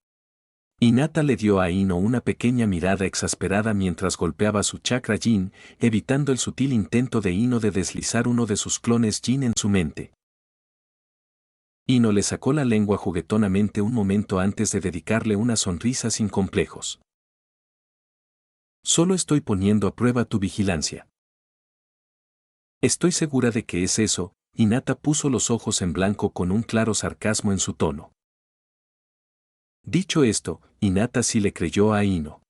Hinata le dio a Ino una pequeña mirada exasperada mientras golpeaba su chakra Jin, evitando el sutil intento de Ino de deslizar uno de sus clones Jin en su mente. Ino le sacó la lengua juguetonamente un momento antes de dedicarle una sonrisa sin complejos. Solo estoy poniendo a prueba tu vigilancia. Estoy segura de que es eso. Hinata puso los ojos en blanco con un claro sarcasmo en su tono. Dicho esto, Hinata sí le creyó a Ino.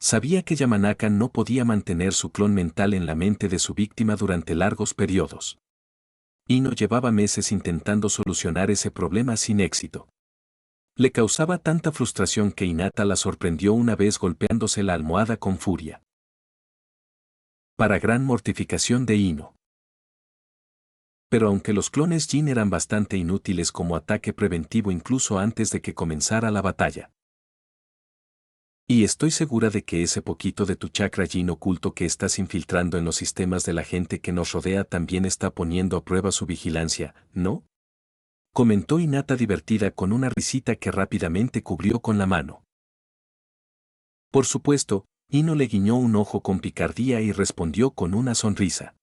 Sabía que Yamanaka no podía mantener su clon mental en la mente de su víctima durante largos periodos. Ino llevaba meses intentando solucionar ese problema sin éxito. Le causaba tanta frustración que Hinata la sorprendió una vez golpeándose la almohada con furia. Para gran mortificación de Ino. Pero aunque los clones Jin eran bastante inútiles como ataque preventivo incluso antes de que comenzara la batalla. Y estoy segura de que ese poquito de tu chakra Jin oculto que estás infiltrando en los sistemas de la gente que nos rodea también está poniendo a prueba su vigilancia, ¿no? Comentó Hinata divertida con una risita que rápidamente cubrió con la mano. Por supuesto, Ino le guiñó un ojo con picardía y respondió con una sonrisa.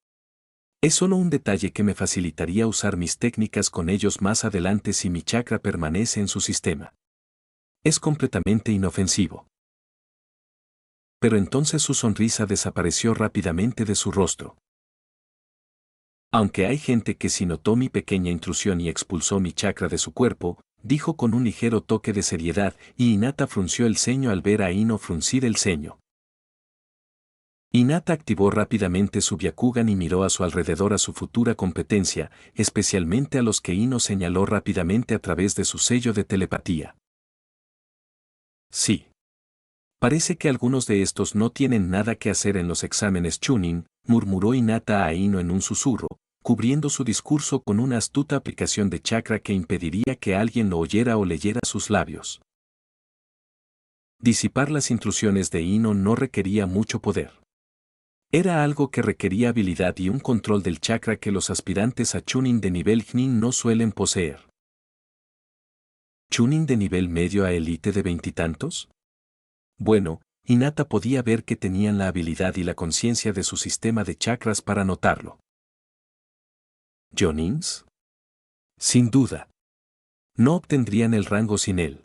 Es solo un detalle que me facilitaría usar mis técnicas con ellos más adelante si mi chakra permanece en su sistema. Es completamente inofensivo. Pero entonces su sonrisa desapareció rápidamente de su rostro. Aunque hay gente que sí notó mi pequeña intrusión y expulsó mi chakra de su cuerpo, dijo con un ligero toque de seriedad, y Hinata frunció el ceño al ver a Ino fruncir el ceño. Hinata activó rápidamente su Byakugan y miró a su alrededor a su futura competencia, especialmente a los que Ino señaló rápidamente a través de su sello de telepatía. Sí. Parece que algunos de estos no tienen nada que hacer en los exámenes Chunin, murmuró Hinata a Ino en un susurro, cubriendo su discurso con una astuta aplicación de chakra que impediría que alguien lo oyera o leyera sus labios. Disipar las intrusiones de Ino no requería mucho poder. Era algo que requería habilidad y un control del chakra que los aspirantes a Chunin de nivel Jnin no suelen poseer. ¿Chunin de nivel medio a élite de veintitantos? Bueno, Hinata podía ver que tenían la habilidad y la conciencia de su sistema de chakras para notarlo. ¿Jonins? Sin duda. No obtendrían el rango sin él.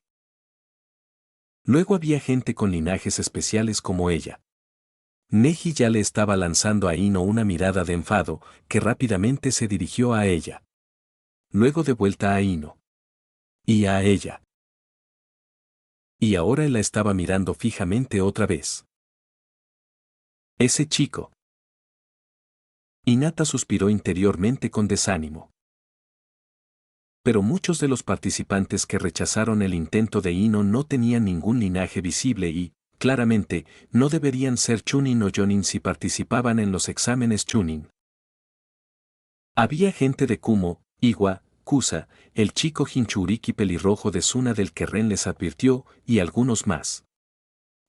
Luego había gente con linajes especiales como ella. Neji ya le estaba lanzando a Ino una mirada de enfado, que rápidamente se dirigió a ella. Luego de vuelta a Ino. Y a ella. Y ahora él la estaba mirando fijamente otra vez. Ese chico. Hinata suspiró interiormente con desánimo. Pero muchos de los participantes que rechazaron el intento de Ino no tenían ningún linaje visible y, claramente, no deberían ser Chunin o Jonin si participaban en los exámenes Chunin. Había gente de Kumo, Iwa, Kusa, el chico Jinchuriki pelirrojo de Suna del que Ren les advirtió, y algunos más.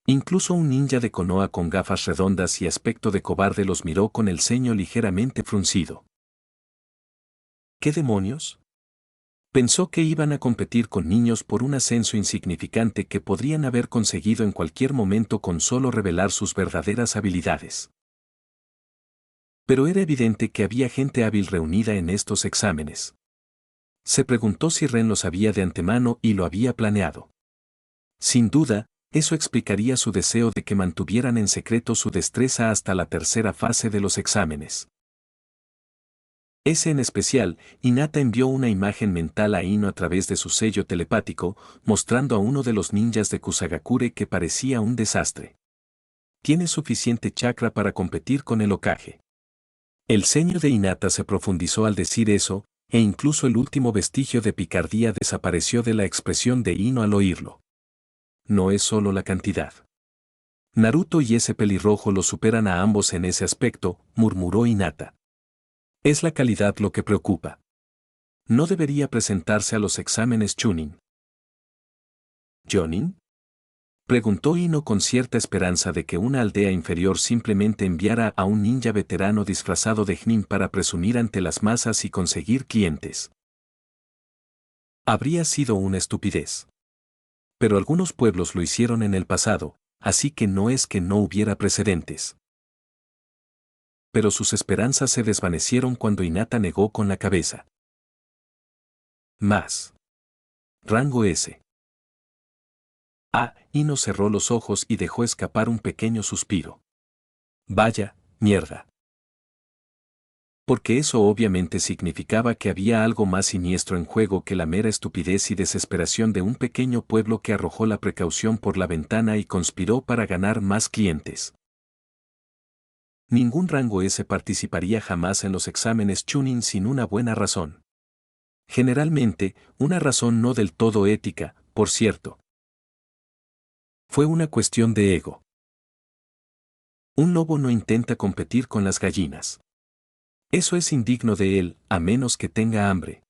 Incluso un ninja de Konoha con gafas redondas y aspecto de cobarde los miró con el ceño ligeramente fruncido. ¿Qué demonios? Pensó que iban a competir con niños por un ascenso insignificante que podrían haber conseguido en cualquier momento con solo revelar sus verdaderas habilidades. Pero era evidente que había gente hábil reunida en estos exámenes. Se preguntó si Ren lo sabía de antemano y lo había planeado. Sin duda, eso explicaría su deseo de que mantuvieran en secreto su destreza hasta la tercera fase de los exámenes. Ese en especial, Hinata envió una imagen mental a Ino a través de su sello telepático, mostrando a uno de los ninjas de Kusagakure que parecía un desastre. Tiene suficiente chakra para competir con el Hokage. El ceño de Hinata se profundizó al decir eso, e incluso el último vestigio de picardía desapareció de la expresión de Ino al oírlo. No es solo la cantidad. Naruto y ese pelirrojo lo superan a ambos en ese aspecto, murmuró Hinata. Es la calidad lo que preocupa. No debería presentarse a los exámenes Chunin. ¿Jonin? Preguntó Ino con cierta esperanza de que una aldea inferior simplemente enviara a un ninja veterano disfrazado de Jnin para presumir ante las masas y conseguir clientes. Habría sido una estupidez. Pero algunos pueblos lo hicieron en el pasado, así que no es que no hubiera precedentes. Pero sus esperanzas se desvanecieron cuando Hinata negó con la cabeza. Más. Rango S. Ino cerró los ojos y dejó escapar un pequeño suspiro. Vaya, mierda. Porque eso obviamente significaba que había algo más siniestro en juego que la mera estupidez y desesperación de un pequeño pueblo que arrojó la precaución por la ventana y conspiró para ganar más clientes. Ningún rango S participaría jamás en los exámenes Chunin sin una buena razón. Generalmente, una razón no del todo ética, por cierto. Fue una cuestión de ego. Un lobo no intenta competir con las gallinas. Eso es indigno de él, a menos que tenga hambre.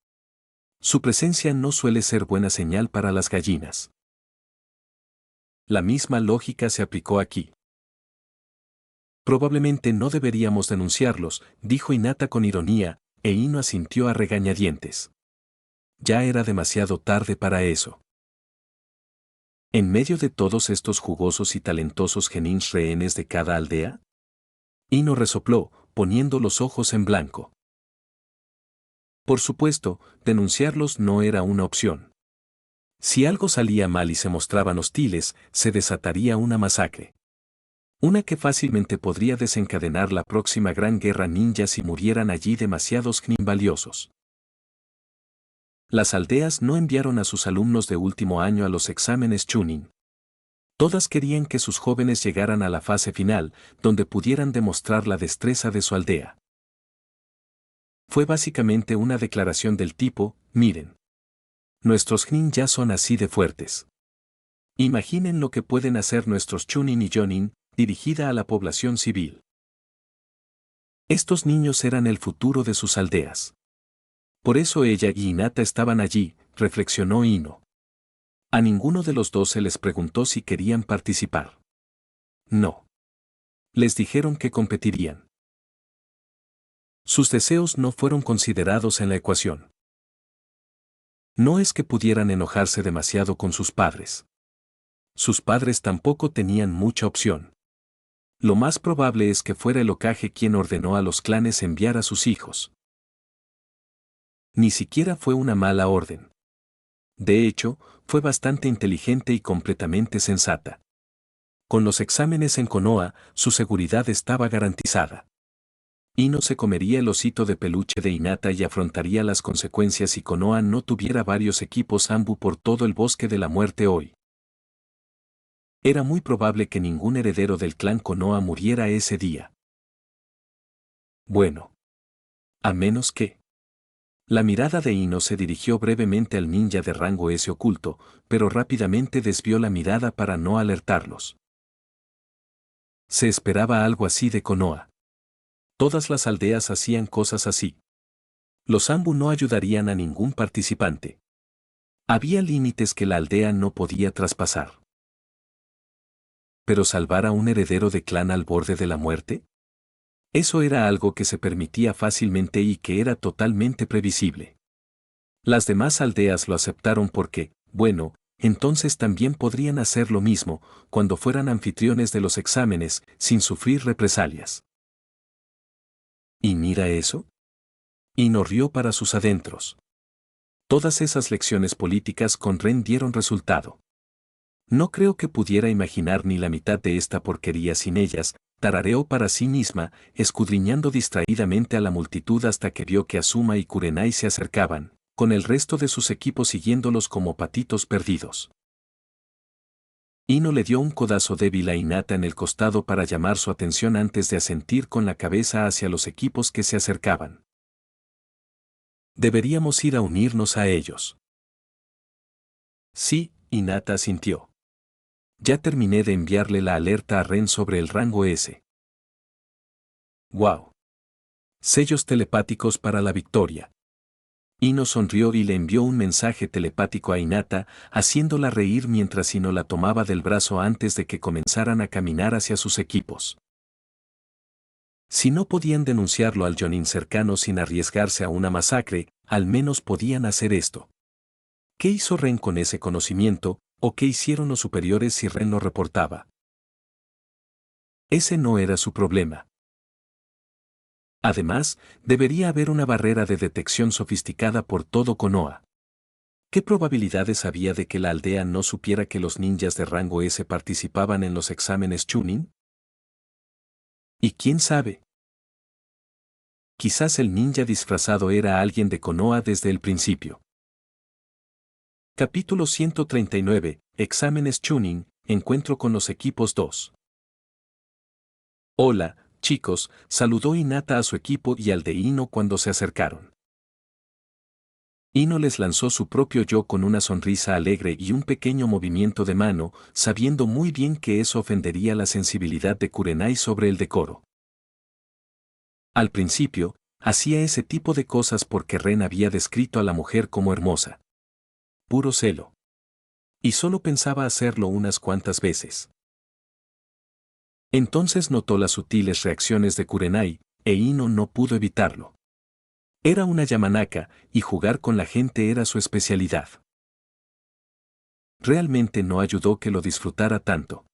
Su presencia no suele ser buena señal para las gallinas. La misma lógica se aplicó aquí. Probablemente no deberíamos denunciarlos, dijo Hinata con ironía, e Ino asintió a regañadientes. Ya era demasiado tarde para eso. En medio de todos estos jugosos y talentosos genins rehenes de cada aldea, Ino resopló, poniendo los ojos en blanco. Por supuesto, denunciarlos no era una opción. Si algo salía mal y se mostraban hostiles, se desataría una masacre. Una que fácilmente podría desencadenar la próxima gran guerra ninja si murieran allí demasiados Knin valiosos. Las aldeas no enviaron a sus alumnos de último año a los exámenes Chunin. Todas querían que sus jóvenes llegaran a la fase final, donde pudieran demostrar la destreza de su aldea. Fue básicamente una declaración del tipo, miren. Nuestros Knin ya son así de fuertes. Imaginen lo que pueden hacer nuestros Chunin y Jonin, dirigida a la población civil. Estos niños eran el futuro de sus aldeas. Por eso ella y Hinata estaban allí, reflexionó Ino. A ninguno de los dos se les preguntó si querían participar. No. Les dijeron que competirían. Sus deseos no fueron considerados en la ecuación. No es que pudieran enojarse demasiado con sus padres. Sus padres tampoco tenían mucha opción. Lo más probable es que fuera el Hokage quien ordenó a los clanes enviar a sus hijos. Ni siquiera fue una mala orden. De hecho, fue bastante inteligente y completamente sensata. Con los exámenes en Konoha, su seguridad estaba garantizada. Ino se comería el osito de peluche de Hinata y afrontaría las consecuencias si Konoha no tuviera varios equipos Anbu por todo el bosque de la muerte hoy. Era muy probable que ningún heredero del clan Konoha muriera ese día. Bueno. A menos que... La mirada de Ino se dirigió brevemente al ninja de rango S oculto, pero rápidamente desvió la mirada para no alertarlos. Se esperaba algo así de Konoha. Todas las aldeas hacían cosas así. Los Anbu no ayudarían a ningún participante. Había límites que la aldea no podía traspasar. ¿Pero salvar a un heredero de clan al borde de la muerte? Eso era algo que se permitía fácilmente y que era totalmente previsible. Las demás aldeas lo aceptaron porque, bueno, entonces también podrían hacer lo mismo cuando fueran anfitriones de los exámenes, sin sufrir represalias. ¿Y mira eso? Ino rió para sus adentros. Todas esas lecciones políticas con Ren dieron resultado. No creo que pudiera imaginar ni la mitad de esta porquería sin ellas, tarareó para sí misma, escudriñando distraídamente a la multitud hasta que vio que Asuma y Kurenai se acercaban, con el resto de sus equipos siguiéndolos como patitos perdidos. Ino le dio un codazo débil a Hinata en el costado para llamar su atención antes de asentir con la cabeza hacia los equipos que se acercaban. Deberíamos ir a unirnos a ellos. Sí, Hinata asintió. Ya terminé de enviarle la alerta a Ren sobre el rango S. ¡Wow! Sellos telepáticos para la victoria. Ino sonrió y le envió un mensaje telepático a Hinata, haciéndola reír mientras Ino la tomaba del brazo antes de que comenzaran a caminar hacia sus equipos. Si no podían denunciarlo al Jonin cercano sin arriesgarse a una masacre, al menos podían hacer esto. ¿Qué hizo Ren con ese conocimiento, o qué hicieron los superiores si Ren lo reportaba? Ese no era su problema. Además, debería haber una barrera de detección sofisticada por todo Konoha. ¿Qué probabilidades había de que la aldea no supiera que los ninjas de rango S participaban en los exámenes Chunin? ¿Y quién sabe? quizás el ninja disfrazado era alguien de Konoha desde el principio. Capítulo 139, Exámenes Chunin, Encuentro con los equipos 2. Hola, chicos, saludó Hinata a su equipo y al de Ino cuando se acercaron. Ino les lanzó su propio yo con una sonrisa alegre y un pequeño movimiento de mano, sabiendo muy bien que eso ofendería la sensibilidad de Kurenai sobre el decoro. Al principio, hacía ese tipo de cosas porque Ren había descrito a la mujer como hermosa. Puro celo. Y solo pensaba hacerlo unas cuantas veces. Entonces notó las sutiles reacciones de Kurenai, e Ino no pudo evitarlo. Era una Yamanaka, y jugar con la gente era su especialidad. Realmente no ayudó que lo disfrutara tanto.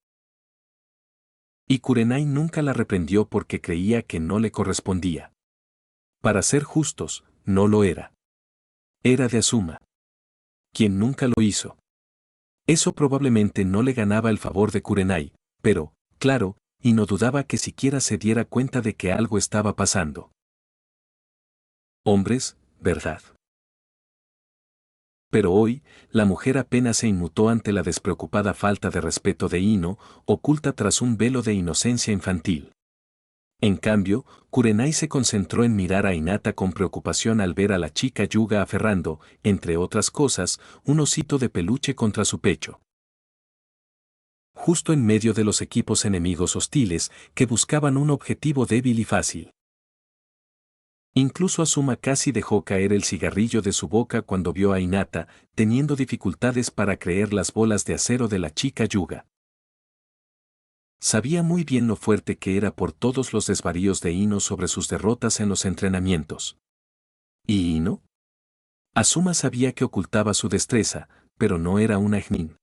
Y Kurenai nunca la reprendió porque creía que no le correspondía. Para ser justos, no lo era. Era de Azuma, quien nunca lo hizo. Eso probablemente no le ganaba el favor de Kurenai, pero, claro, y no dudaba que siquiera se diera cuenta de que algo estaba pasando. Hombres, ¿verdad? Pero hoy, la mujer apenas se inmutó ante la despreocupada falta de respeto de Ino, oculta tras un velo de inocencia infantil. En cambio, Kurenai se concentró en mirar a Hinata con preocupación al ver a la chica Yuga aferrando, entre otras cosas, un osito de peluche contra su pecho. Justo en medio de los equipos enemigos hostiles que buscaban un objetivo débil y fácil. Incluso Azuma casi dejó caer el cigarrillo de su boca cuando vio a Hinata, teniendo dificultades para creer las bolas de acero de la chica Yuga. Sabía muy bien lo fuerte que era por todos los desvaríos de Ino sobre sus derrotas en los entrenamientos. ¿Y Ino? Azuma sabía que ocultaba su destreza, pero no era una Jnin.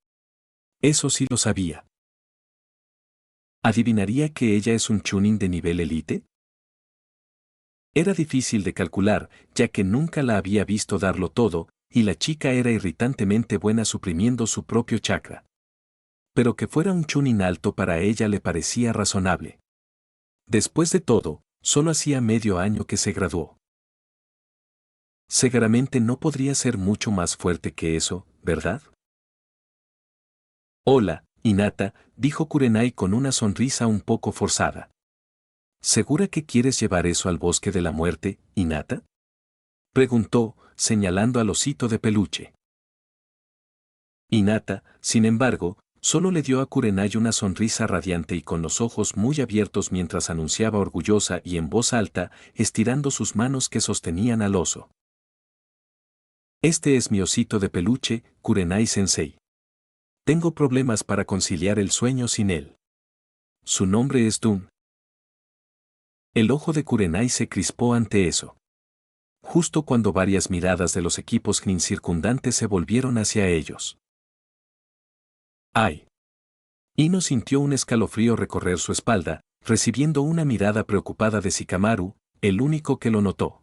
Eso sí lo sabía. ¿Adivinaría que ella es un Chunin de nivel elite? Era difícil de calcular, ya que nunca la había visto darlo todo, y la chica era irritantemente buena suprimiendo su propio chakra. Pero que fuera un Chunin alto para ella le parecía razonable. Después de todo, solo hacía medio año que se graduó. Seguramente no podría ser mucho más fuerte que eso, ¿verdad? Hola, Hinata, dijo Kurenai con una sonrisa un poco forzada. ¿Segura que quieres llevar eso al bosque de la muerte, Hinata? Preguntó, señalando al osito de peluche. Hinata, sin embargo, solo le dio a Kurenai una sonrisa radiante y con los ojos muy abiertos mientras anunciaba orgullosa y en voz alta, estirando sus manos que sostenían al oso. Este es mi osito de peluche, Kurenai-sensei. Tengo problemas para conciliar el sueño sin él. Su nombre es Dun. El ojo de Kurenai se crispó ante eso. Justo cuando varias miradas de los equipos Jnin circundantes se volvieron hacia ellos. ¡Ay! Ino sintió un escalofrío recorrer su espalda, recibiendo una mirada preocupada de Shikamaru, el único que lo notó.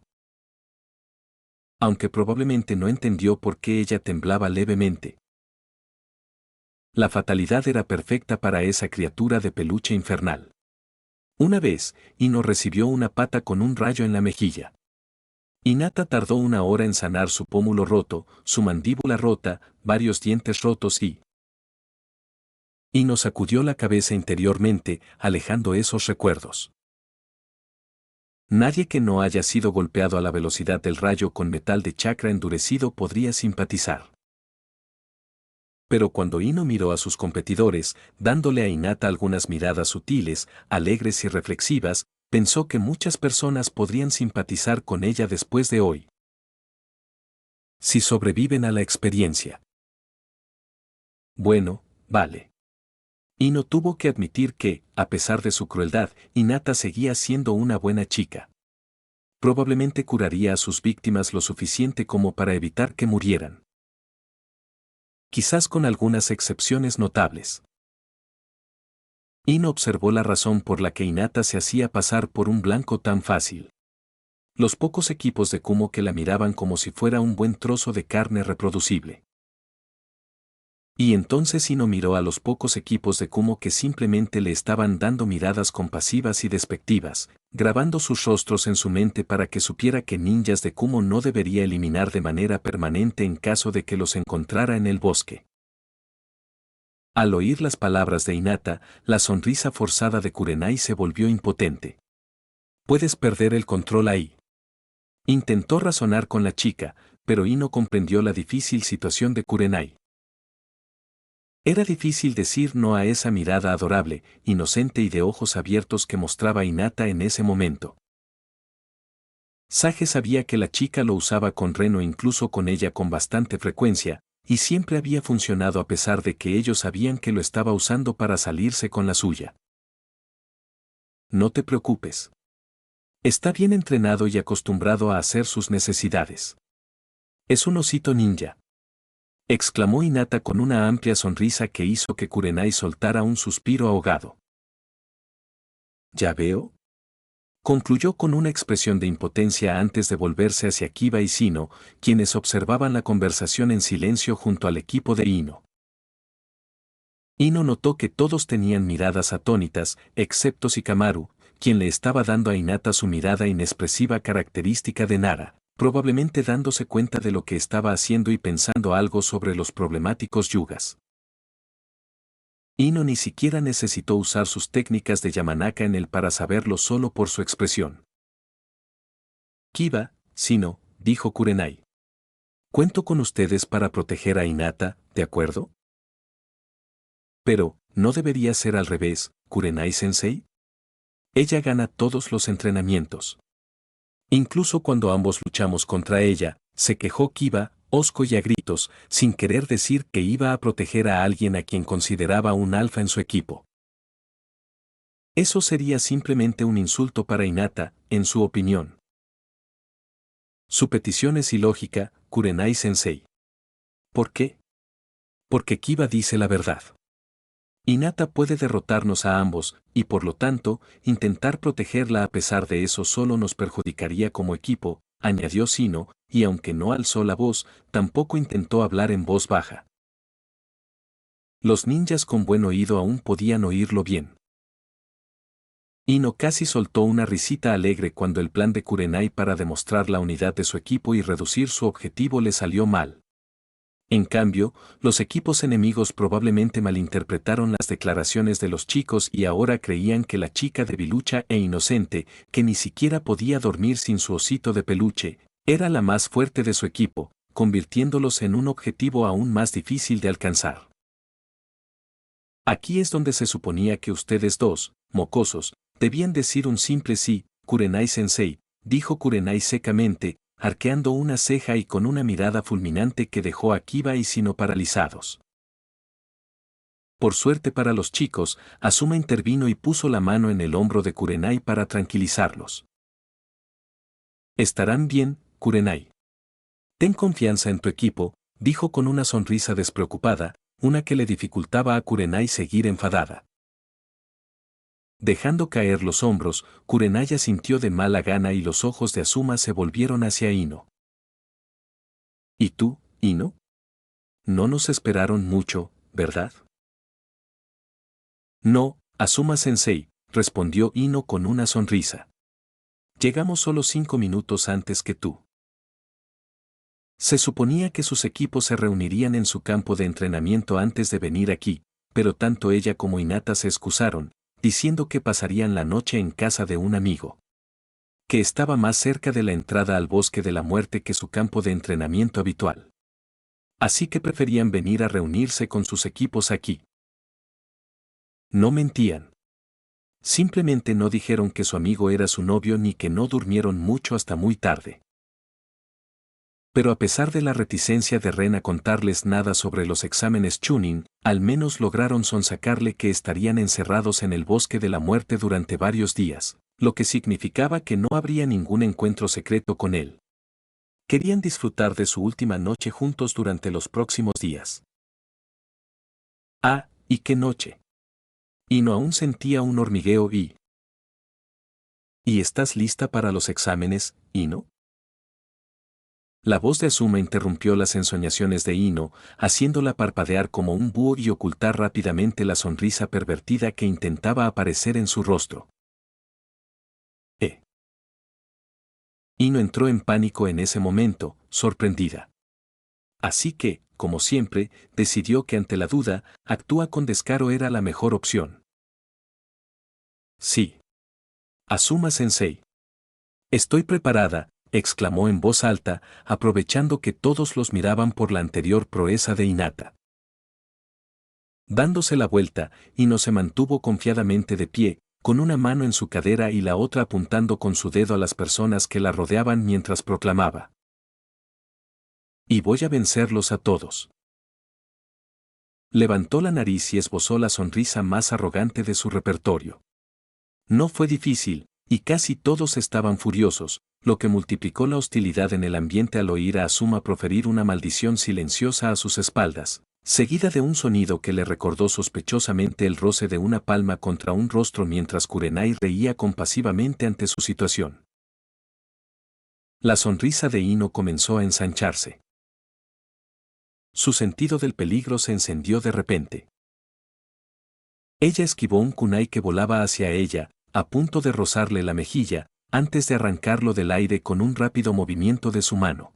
Aunque probablemente no entendió por qué ella temblaba levemente. La fatalidad era perfecta para esa criatura de peluche infernal. Una vez, Ino recibió una pata con un rayo en la mejilla. Hinata tardó 1 hora en sanar su pómulo roto, su mandíbula rota, varios dientes rotos y... Ino sacudió la cabeza interiormente, alejando esos recuerdos. Nadie que no haya sido golpeado a la velocidad del rayo con metal de chakra endurecido podría simpatizar. Pero cuando Ino miró a sus competidores, dándole a Hinata algunas miradas sutiles, alegres y reflexivas, pensó que muchas personas podrían simpatizar con ella después de hoy. Si sobreviven a la experiencia. Bueno, vale. Ino tuvo que admitir que, a pesar de su crueldad, Hinata seguía siendo una buena chica. Probablemente curaría a sus víctimas lo suficiente como para evitar que murieran. Quizás con algunas excepciones notables. Ino observó la razón por la que Hinata se hacía pasar por un blanco tan fácil. Los pocos equipos de Kumo que la miraban como si fuera un buen trozo de carne reproducible. Y entonces Ino miró a los pocos equipos de Kumo que simplemente le estaban dando miradas compasivas y despectivas, grabando sus rostros en su mente para que supiera que ninjas de Kumo no debería eliminar de manera permanente en caso de que los encontrara en el bosque. Al oír las palabras de Hinata, la sonrisa forzada de Kurenai se volvió impotente. Puedes perder el control ahí. Intentó razonar con la chica, pero Ino comprendió la difícil situación de Kurenai. Era difícil decir no a esa mirada adorable, inocente y de ojos abiertos que mostraba Hinata en ese momento. Sage sabía que la chica lo usaba con Reno, incluso con ella con bastante frecuencia, y siempre había funcionado a pesar de que ellos sabían que lo estaba usando para salirse con la suya. No te preocupes. Está bien entrenado y acostumbrado a hacer sus necesidades. Es un osito ninja. Exclamó Hinata con una amplia sonrisa que hizo que Kurenai soltara un suspiro ahogado. ¿Ya veo? Concluyó con una expresión de impotencia antes de volverse hacia Kiba y Sino, quienes observaban la conversación en silencio junto al equipo de Ino. Ino notó que todos tenían miradas atónitas, excepto Shikamaru, quien le estaba dando a Hinata su mirada inexpresiva característica de Nara, probablemente dándose cuenta de lo que estaba haciendo y pensando algo sobre los problemáticos yugas. Ino ni siquiera necesitó usar sus técnicas de Yamanaka en él para saberlo solo por su expresión. Kiba, Sino, dijo Kurenai. Cuento con ustedes para proteger a Hinata, ¿de acuerdo? Pero, ¿no debería ser al revés, Kurenai-sensei? Ella gana todos los entrenamientos. Incluso cuando ambos luchamos contra ella, se quejó Kiba, hosco y a gritos, sin querer decir que iba a proteger a alguien a quien consideraba un alfa en su equipo. Eso sería simplemente un insulto para Hinata, en su opinión. Su petición es ilógica, Kurenai-sensei. ¿Por qué? Porque Kiba dice la verdad. Hinata puede derrotarnos a ambos, y por lo tanto, intentar protegerla a pesar de eso solo nos perjudicaría como equipo, añadió Sino, y aunque no alzó la voz, tampoco intentó hablar en voz baja. Los ninjas con buen oído aún podían oírlo bien. Ino casi soltó una risita alegre cuando el plan de Kurenai para demostrar la unidad de su equipo y reducir su objetivo le salió mal. En cambio, los equipos enemigos probablemente malinterpretaron las declaraciones de los chicos y ahora creían que la chica debilucha e inocente, que ni siquiera podía dormir sin su osito de peluche, era la más fuerte de su equipo, convirtiéndolos en un objetivo aún más difícil de alcanzar. Aquí es donde se suponía que ustedes dos, mocosos, debían decir un simple sí, Kurenai-sensei, dijo Kurenai secamente, arqueando una ceja y con una mirada fulminante que dejó a Kiba y Sino paralizados. Por suerte para los chicos, Asuma intervino y puso la mano en el hombro de Kurenai para tranquilizarlos. Estarán bien, Kurenai. Ten confianza en tu equipo, dijo con una sonrisa despreocupada, una que le dificultaba a Kurenai seguir enfadada. Dejando caer los hombros, Kurenai asintió de mala gana y los ojos de Asuma se volvieron hacia Ino. ¿Y tú, Ino? No nos esperaron mucho, ¿verdad? No, Asuma-sensei, respondió Ino con una sonrisa. Llegamos solo 5 minutos antes que tú. Se suponía que sus equipos se reunirían en su campo de entrenamiento antes de venir aquí, pero tanto ella como Hinata se excusaron, diciendo que pasarían la noche en casa de un amigo, que estaba más cerca de la entrada al bosque de la muerte que su campo de entrenamiento habitual. Así que preferían venir a reunirse con sus equipos aquí. No mentían. Simplemente no dijeron que su amigo era su novio ni que no durmieron mucho hasta muy tarde. Pero a pesar de la reticencia de Ren a contarles nada sobre los exámenes Chunin, al menos lograron sonsacarle que estarían encerrados en el bosque de la muerte durante varios días, lo que significaba que no habría ningún encuentro secreto con él. Querían disfrutar de su última noche juntos durante los próximos días. Ah, ¿y qué noche? Ino aún sentía un hormigueo y... ¿Y estás lista para los exámenes, Ino? La voz de Azuma interrumpió las ensoñaciones de Ino, haciéndola parpadear como un búho y ocultar rápidamente la sonrisa pervertida que intentaba aparecer en su rostro. Ino entró en pánico en ese momento, sorprendida. Así que, como siempre, decidió que ante la duda, actuar con descaro era la mejor opción. Sí. Azuma-sensei. Estoy preparada, exclamó en voz alta, aprovechando que todos los miraban por la anterior proeza de Hinata. Dándose la vuelta, Ino se mantuvo confiadamente de pie, con una mano en su cadera y la otra apuntando con su dedo a las personas que la rodeaban mientras proclamaba: «Y voy a vencerlos a todos». Levantó la nariz y esbozó la sonrisa más arrogante de su repertorio. No fue difícil, y casi todos estaban furiosos, lo que multiplicó la hostilidad en el ambiente al oír a Azuma proferir una maldición silenciosa a sus espaldas, seguida de un sonido que le recordó sospechosamente el roce de una palma contra un rostro mientras Kurenai reía compasivamente ante su situación. La sonrisa de Ino comenzó a ensancharse. Su sentido del peligro se encendió de repente. Ella esquivó un kunai que volaba hacia ella, a punto de rozarle la mejilla, antes de arrancarlo del aire con un rápido movimiento de su mano.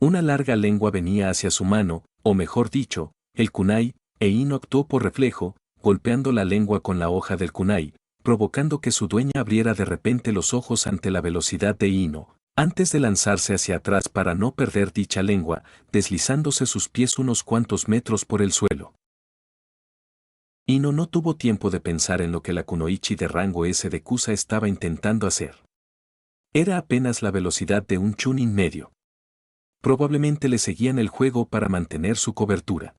Una larga lengua venía hacia su mano, o mejor dicho, el kunai, e Ino actuó por reflejo, golpeando la lengua con la hoja del kunai, provocando que su dueña abriera de repente los ojos ante la velocidad de Ino, antes de lanzarse hacia atrás para no perder dicha lengua, deslizándose sus pies unos cuantos metros por el suelo. Ino no tuvo tiempo de pensar en lo que la kunoichi de rango S de Kusa estaba intentando hacer. Era apenas la velocidad de un chunin medio. Probablemente le seguían el juego para mantener su cobertura.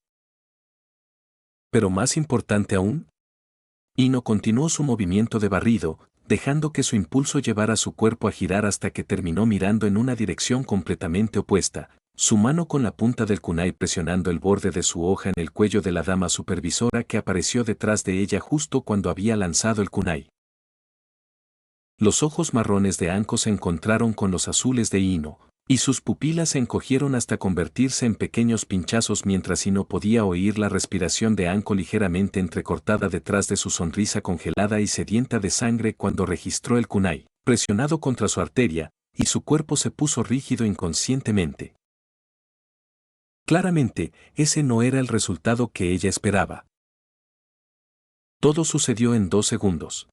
Pero más importante aún, Ino continuó su movimiento de barrido, dejando que su impulso llevara su cuerpo a girar hasta que terminó mirando en una dirección completamente opuesta, su mano con la punta del kunai presionando el borde de su hoja en el cuello de la dama supervisora que apareció detrás de ella justo cuando había lanzado el kunai. Los ojos marrones de Anko se encontraron con los azules de Ino, y sus pupilas se encogieron hasta convertirse en pequeños pinchazos mientras Ino podía oír la respiración de Anko ligeramente entrecortada detrás de su sonrisa congelada y sedienta de sangre cuando registró el kunai, presionado contra su arteria, y su cuerpo se puso rígido inconscientemente. Claramente, ese no era el resultado que ella esperaba. Todo sucedió en 2 segundos.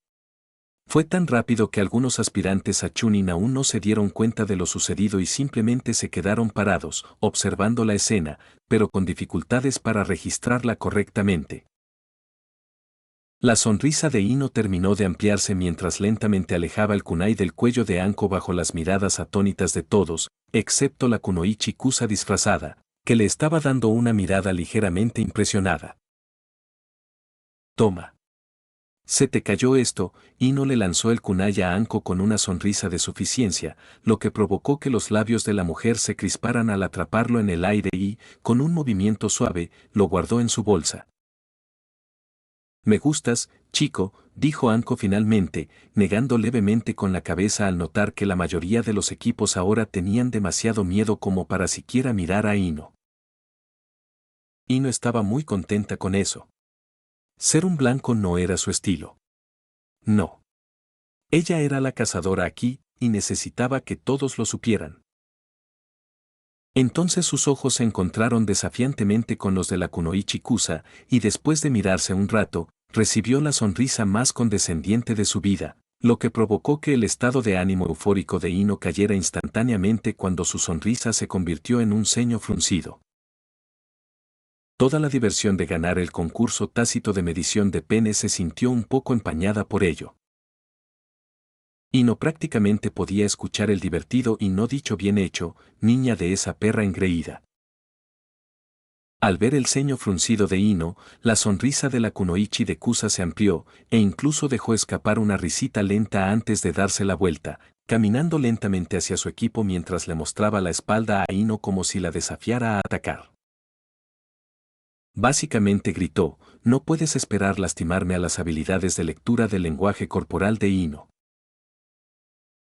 Fue tan rápido que algunos aspirantes a Chunin aún no se dieron cuenta de lo sucedido y simplemente se quedaron parados, observando la escena, pero con dificultades para registrarla correctamente. La sonrisa de Ino terminó de ampliarse mientras lentamente alejaba el kunai del cuello de Anko bajo las miradas atónitas de todos, excepto la kunoichi Kusa disfrazada, que le estaba dando una mirada ligeramente impresionada. «Toma. Se te cayó esto», Ino le lanzó el kunai a Anko con una sonrisa de suficiencia, lo que provocó que los labios de la mujer se crisparan al atraparlo en el aire y, con un movimiento suave, lo guardó en su bolsa. «Me gustas, chico», dijo Anko finalmente, negando levemente con la cabeza al notar que la mayoría de los equipos ahora tenían demasiado miedo como para siquiera mirar a Ino. Ino estaba muy contenta con eso. Ser un blanco no era su estilo. No. Ella era la cazadora aquí, y necesitaba que todos lo supieran. Entonces sus ojos se encontraron desafiantemente con los de la kunoichi Kusa, y después de mirarse un rato, recibió la sonrisa más condescendiente de su vida, lo que provocó que el estado de ánimo eufórico de Ino cayera instantáneamente cuando su sonrisa se convirtió en un ceño fruncido. Toda la diversión de ganar el concurso tácito de medición de pene se sintió un poco empañada por ello. Ino prácticamente podía escuchar el divertido y no dicho bien hecho, niña de esa perra engreída. Al ver el ceño fruncido de Ino, la sonrisa de la kunoichi de Kusa se amplió, e incluso dejó escapar una risita lenta antes de darse la vuelta, caminando lentamente hacia su equipo mientras le mostraba la espalda a Ino como si la desafiara a atacar. Básicamente gritó: «No puedes esperar lastimarme a las habilidades de lectura del lenguaje corporal de Ino».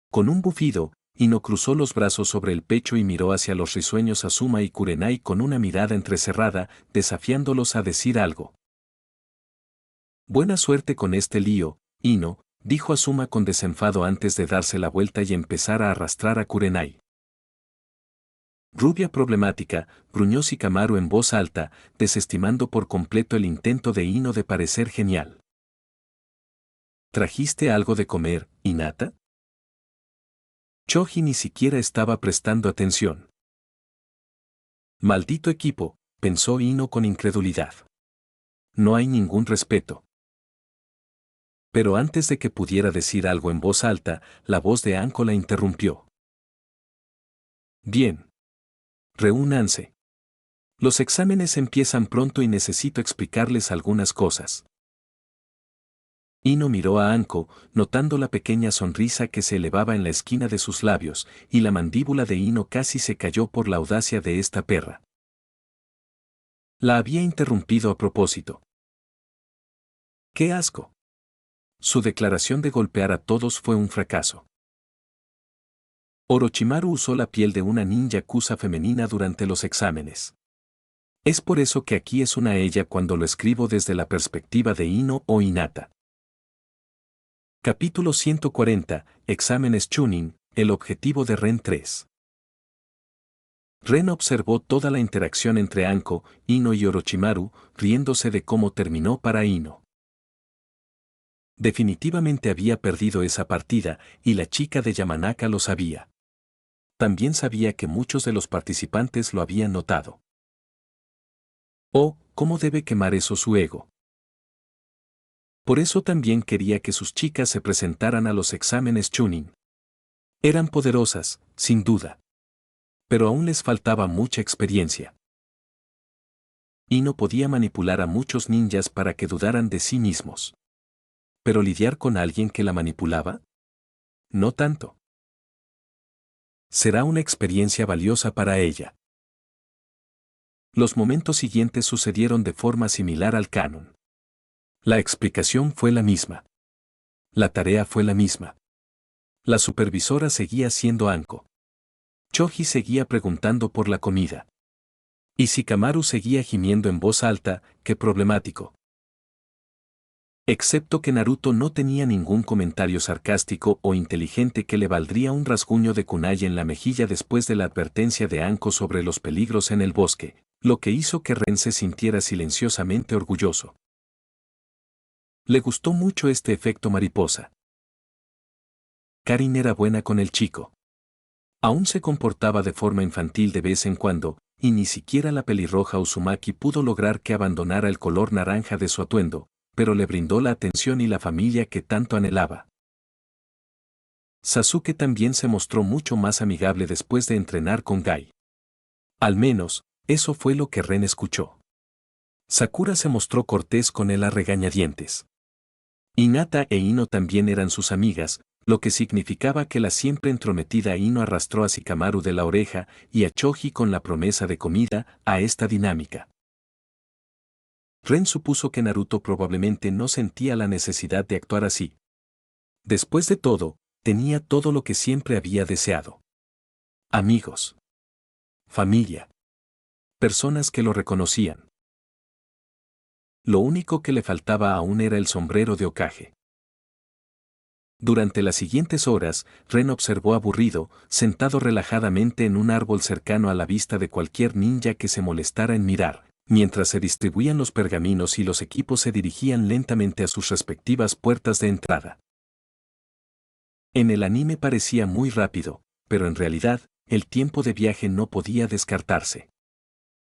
Con un bufido, Ino cruzó los brazos sobre el pecho y miró hacia los risueños Azuma y Kurenai con una mirada entrecerrada, desafiándolos a decir algo. Buena suerte con este lío, Ino, dijo Azuma con desenfado antes de darse la vuelta y empezar a arrastrar a Kurenai. Rubia problemática, gruñó Shikamaru en voz alta, desestimando por completo el intento de Ino de parecer genial. ¿Trajiste algo de comer, Hinata? Choji ni siquiera estaba prestando atención. Maldito equipo, pensó Ino con incredulidad. No hay ningún respeto. Pero antes de que pudiera decir algo en voz alta, la voz de Anko la interrumpió. Bien. Reúnanse. Los exámenes empiezan pronto y necesito explicarles algunas cosas. Ino miró a Anko, notando la pequeña sonrisa que se elevaba en la esquina de sus labios, y la mandíbula de Ino casi se cayó por la audacia de esta perra. La había interrumpido a propósito. ¡Qué asco! Su declaración de golpear a todos fue un fracaso. Orochimaru usó la piel de una ninja yakuza femenina durante los exámenes. Es por eso que aquí es una ella cuando lo escribo desde la perspectiva de Ino o Hinata. Capítulo 140, Exámenes Chunin, el objetivo de Ren 3. Ren observó toda la interacción entre Anko, Ino y Orochimaru, riéndose de cómo terminó para Ino. Definitivamente había perdido esa partida, y la chica de Yamanaka lo sabía. También sabía que muchos de los participantes lo habían notado. Oh, ¿cómo debe quemar eso su ego? Por eso también quería que sus chicas se presentaran a los exámenes Chunin. Eran poderosas, sin duda. Pero aún les faltaba mucha experiencia. Ino podía manipular a muchos ninjas para que dudaran de sí mismos. ¿Pero lidiar con alguien que la manipulaba? No tanto. Será una experiencia valiosa para ella. Los momentos siguientes sucedieron de forma similar al canon. La explicación fue la misma. La tarea fue la misma. La supervisora seguía siendo Anko. Choji seguía preguntando por la comida. Y Shikamaru seguía gimiendo en voz alta, qué problemático. Excepto que Naruto no tenía ningún comentario sarcástico o inteligente que le valdría un rasguño de kunai en la mejilla después de la advertencia de Anko sobre los peligros en el bosque, lo que hizo que Ren se sintiera silenciosamente orgulloso. Le gustó mucho este efecto mariposa. Karin era buena con el chico. Aún se comportaba de forma infantil de vez en cuando, y ni siquiera la pelirroja Uzumaki pudo lograr que abandonara el color naranja de su atuendo, pero le brindó la atención y la familia que tanto anhelaba. Sasuke también se mostró mucho más amigable después de entrenar con Gai. Al menos, eso fue lo que Ren escuchó. Sakura se mostró cortés con él a regañadientes. Hinata e Ino también eran sus amigas, lo que significaba que la siempre entrometida Ino arrastró a Shikamaru de la oreja y a Choji con la promesa de comida a esta dinámica. Ren supuso que Naruto probablemente no sentía la necesidad de actuar así. Después de todo, tenía todo lo que siempre había deseado. Amigos. Familia. Personas que lo reconocían. Lo único que le faltaba aún era el sombrero de Hokage. Durante las siguientes horas, Ren observó aburrido, sentado relajadamente en un árbol cercano a la vista de cualquier ninja que se molestara en mirar, mientras se distribuían los pergaminos y los equipos se dirigían lentamente a sus respectivas puertas de entrada. En el anime parecía muy rápido, pero en realidad, el tiempo de viaje no podía descartarse.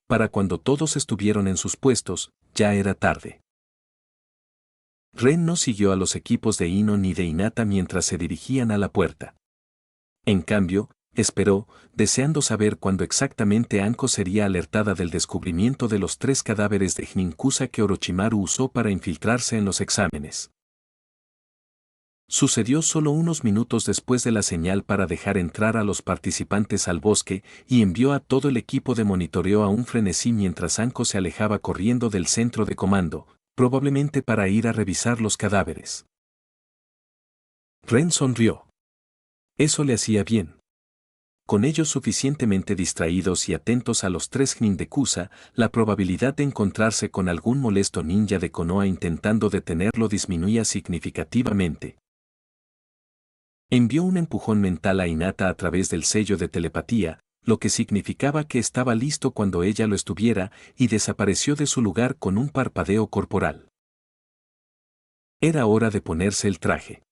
Para cuando todos estuvieron en sus puestos, ya era tarde. Ren no siguió a los equipos de Ino ni de Hinata mientras se dirigían a la puerta. En cambio, esperó, deseando saber cuándo exactamente Anko sería alertada del descubrimiento de los 3 cadáveres de Jinkusa que Orochimaru usó para infiltrarse en los exámenes. Sucedió solo unos minutos después de la señal para dejar entrar a los participantes al bosque y envió a todo el equipo de monitoreo a un frenesí mientras Anko se alejaba corriendo del centro de comando, probablemente para ir a revisar los cadáveres. Ren sonrió. Eso le hacía bien. con ellos suficientemente distraídos y atentos a los 3 de Kusa, la probabilidad de encontrarse con algún molesto ninja de Konoha intentando detenerlo disminuía significativamente. Envió un empujón mental a Hinata a través del sello de telepatía, lo que significaba que estaba listo cuando ella lo estuviera, y desapareció de su lugar con un parpadeo corporal. Era hora de ponerse el traje.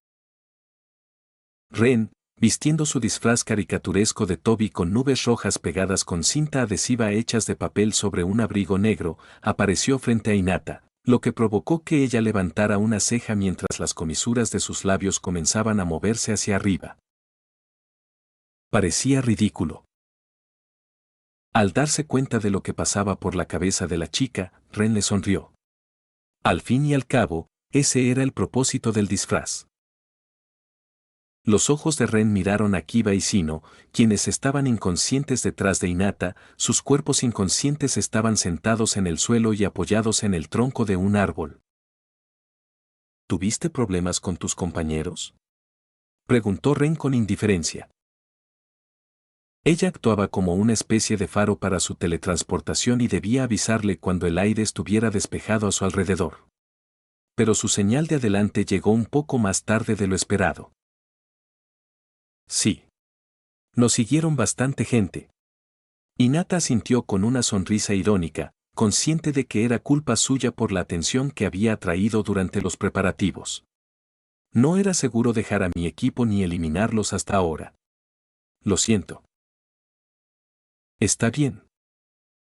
Ren, vistiendo su disfraz caricaturesco de Toby con nubes rojas pegadas con cinta adhesiva hechas de papel sobre un abrigo negro, apareció frente a Hinata, lo que provocó que ella levantara una ceja mientras las comisuras de sus labios comenzaban a moverse hacia arriba. Parecía ridículo. Al darse cuenta de lo que pasaba por la cabeza de la chica, Ren le sonrió. Al fin y al cabo, ese era el propósito del disfraz. Los ojos de Ren miraron a Kiba y Sino, quienes estaban inconscientes detrás de Hinata, sus cuerpos inconscientes estaban sentados en el suelo y apoyados en el tronco de un árbol. ¿Tuviste problemas con tus compañeros?, preguntó Ren con indiferencia. Ella actuaba como una especie de faro para su teletransportación y debía avisarle cuando el aire estuviera despejado a su alrededor. Pero su señal de adelante llegó un poco más tarde de lo esperado. Sí. Nos siguieron bastante gente. Hinata asintió con una sonrisa irónica, consciente de que era culpa suya por la atención que había atraído durante los preparativos. No era seguro dejar a mi equipo ni eliminarlos hasta ahora. Lo siento. Está bien.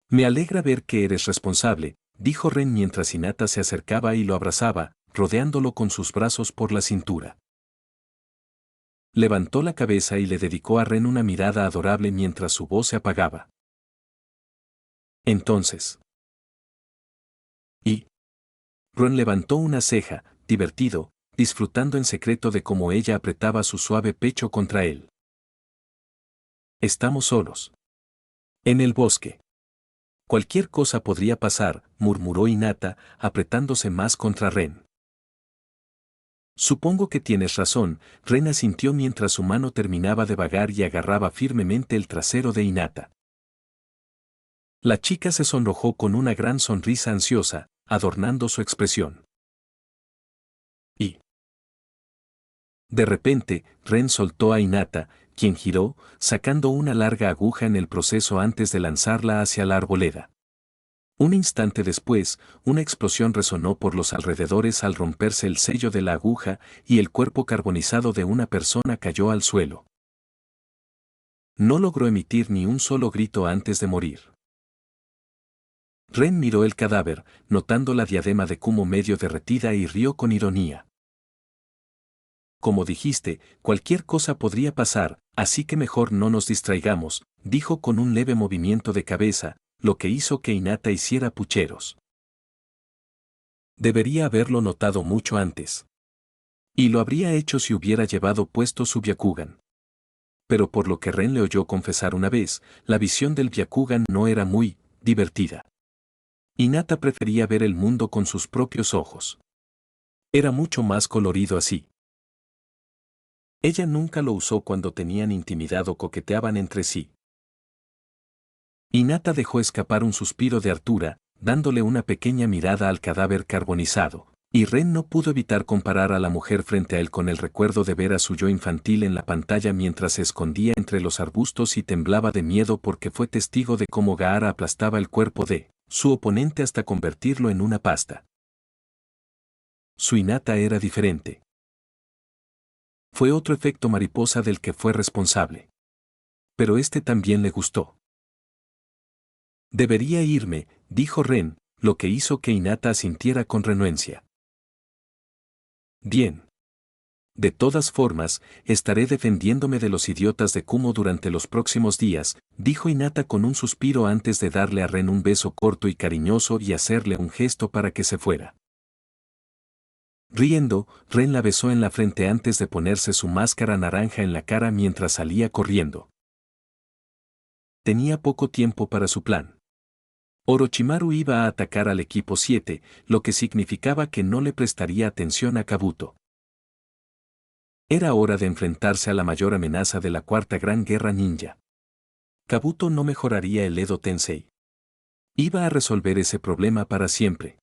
Me alegra ver que eres responsable, dijo Ren mientras Hinata se acercaba y lo abrazaba, rodeándolo con sus brazos por la cintura. Levantó la cabeza y le dedicó a Ren una mirada adorable mientras su voz se apagaba. Entonces. ¿Y? Ren levantó una ceja, divertido, disfrutando en secreto de cómo ella apretaba su suave pecho contra él. Estamos solos. En el bosque. Cualquier cosa podría pasar, murmuró Hinata, apretándose más contra Ren. Supongo que tienes razón, Ren asintió mientras su mano terminaba de vagar y agarraba firmemente el trasero de Hinata. La chica se sonrojó con una gran sonrisa ansiosa, adornando su expresión. Y de repente, Ren soltó a Hinata, quien giró, sacando una larga aguja en el proceso antes de lanzarla hacia la arboleda. Un instante después, una explosión resonó por los alrededores al romperse el sello de la aguja y el cuerpo carbonizado de una persona cayó al suelo. No logró emitir ni un solo grito antes de morir. Ren miró el cadáver, notando la diadema de Kumo medio derretida y rió con ironía. Como dijiste, cualquier cosa podría pasar, así que mejor no nos distraigamos, dijo con un leve movimiento de cabeza, lo que hizo que Hinata hiciera pucheros. Debería haberlo notado mucho antes. Y lo habría hecho si hubiera llevado puesto su Byakugan. Pero por lo que Ren le oyó confesar una vez, la visión del Byakugan no era muy divertida. Hinata prefería ver el mundo con sus propios ojos. Era mucho más colorido así. Ella nunca lo usó cuando tenían intimidad o coqueteaban entre sí. Hinata dejó escapar un suspiro de hartura, dándole una pequeña mirada al cadáver carbonizado, y Ren no pudo evitar comparar a la mujer frente a él con el recuerdo de ver a su yo infantil en la pantalla mientras se escondía entre los arbustos y temblaba de miedo porque fue testigo de cómo Gaara aplastaba el cuerpo de su oponente hasta convertirlo en una pasta. Su Hinata era diferente. Fue otro efecto mariposa del que fue responsable. Pero este también le gustó. Debería irme, dijo Ren, lo que hizo que Hinata asintiera con renuencia. Bien. De todas formas, estaré defendiéndome de los idiotas de Kumo durante los próximos días, dijo Hinata con un suspiro antes de darle a Ren un beso corto y cariñoso y hacerle un gesto para que se fuera. Riendo, Ren la besó en la frente antes de ponerse su máscara naranja en la cara mientras salía corriendo. Tenía poco tiempo para su plan. Orochimaru iba a atacar al equipo 7, lo que significaba que no le prestaría atención a Kabuto. Era hora de enfrentarse a la mayor amenaza de la Cuarta Gran Guerra Ninja. Kabuto no mejoraría el Edo Tensei. Iba a resolver ese problema para siempre.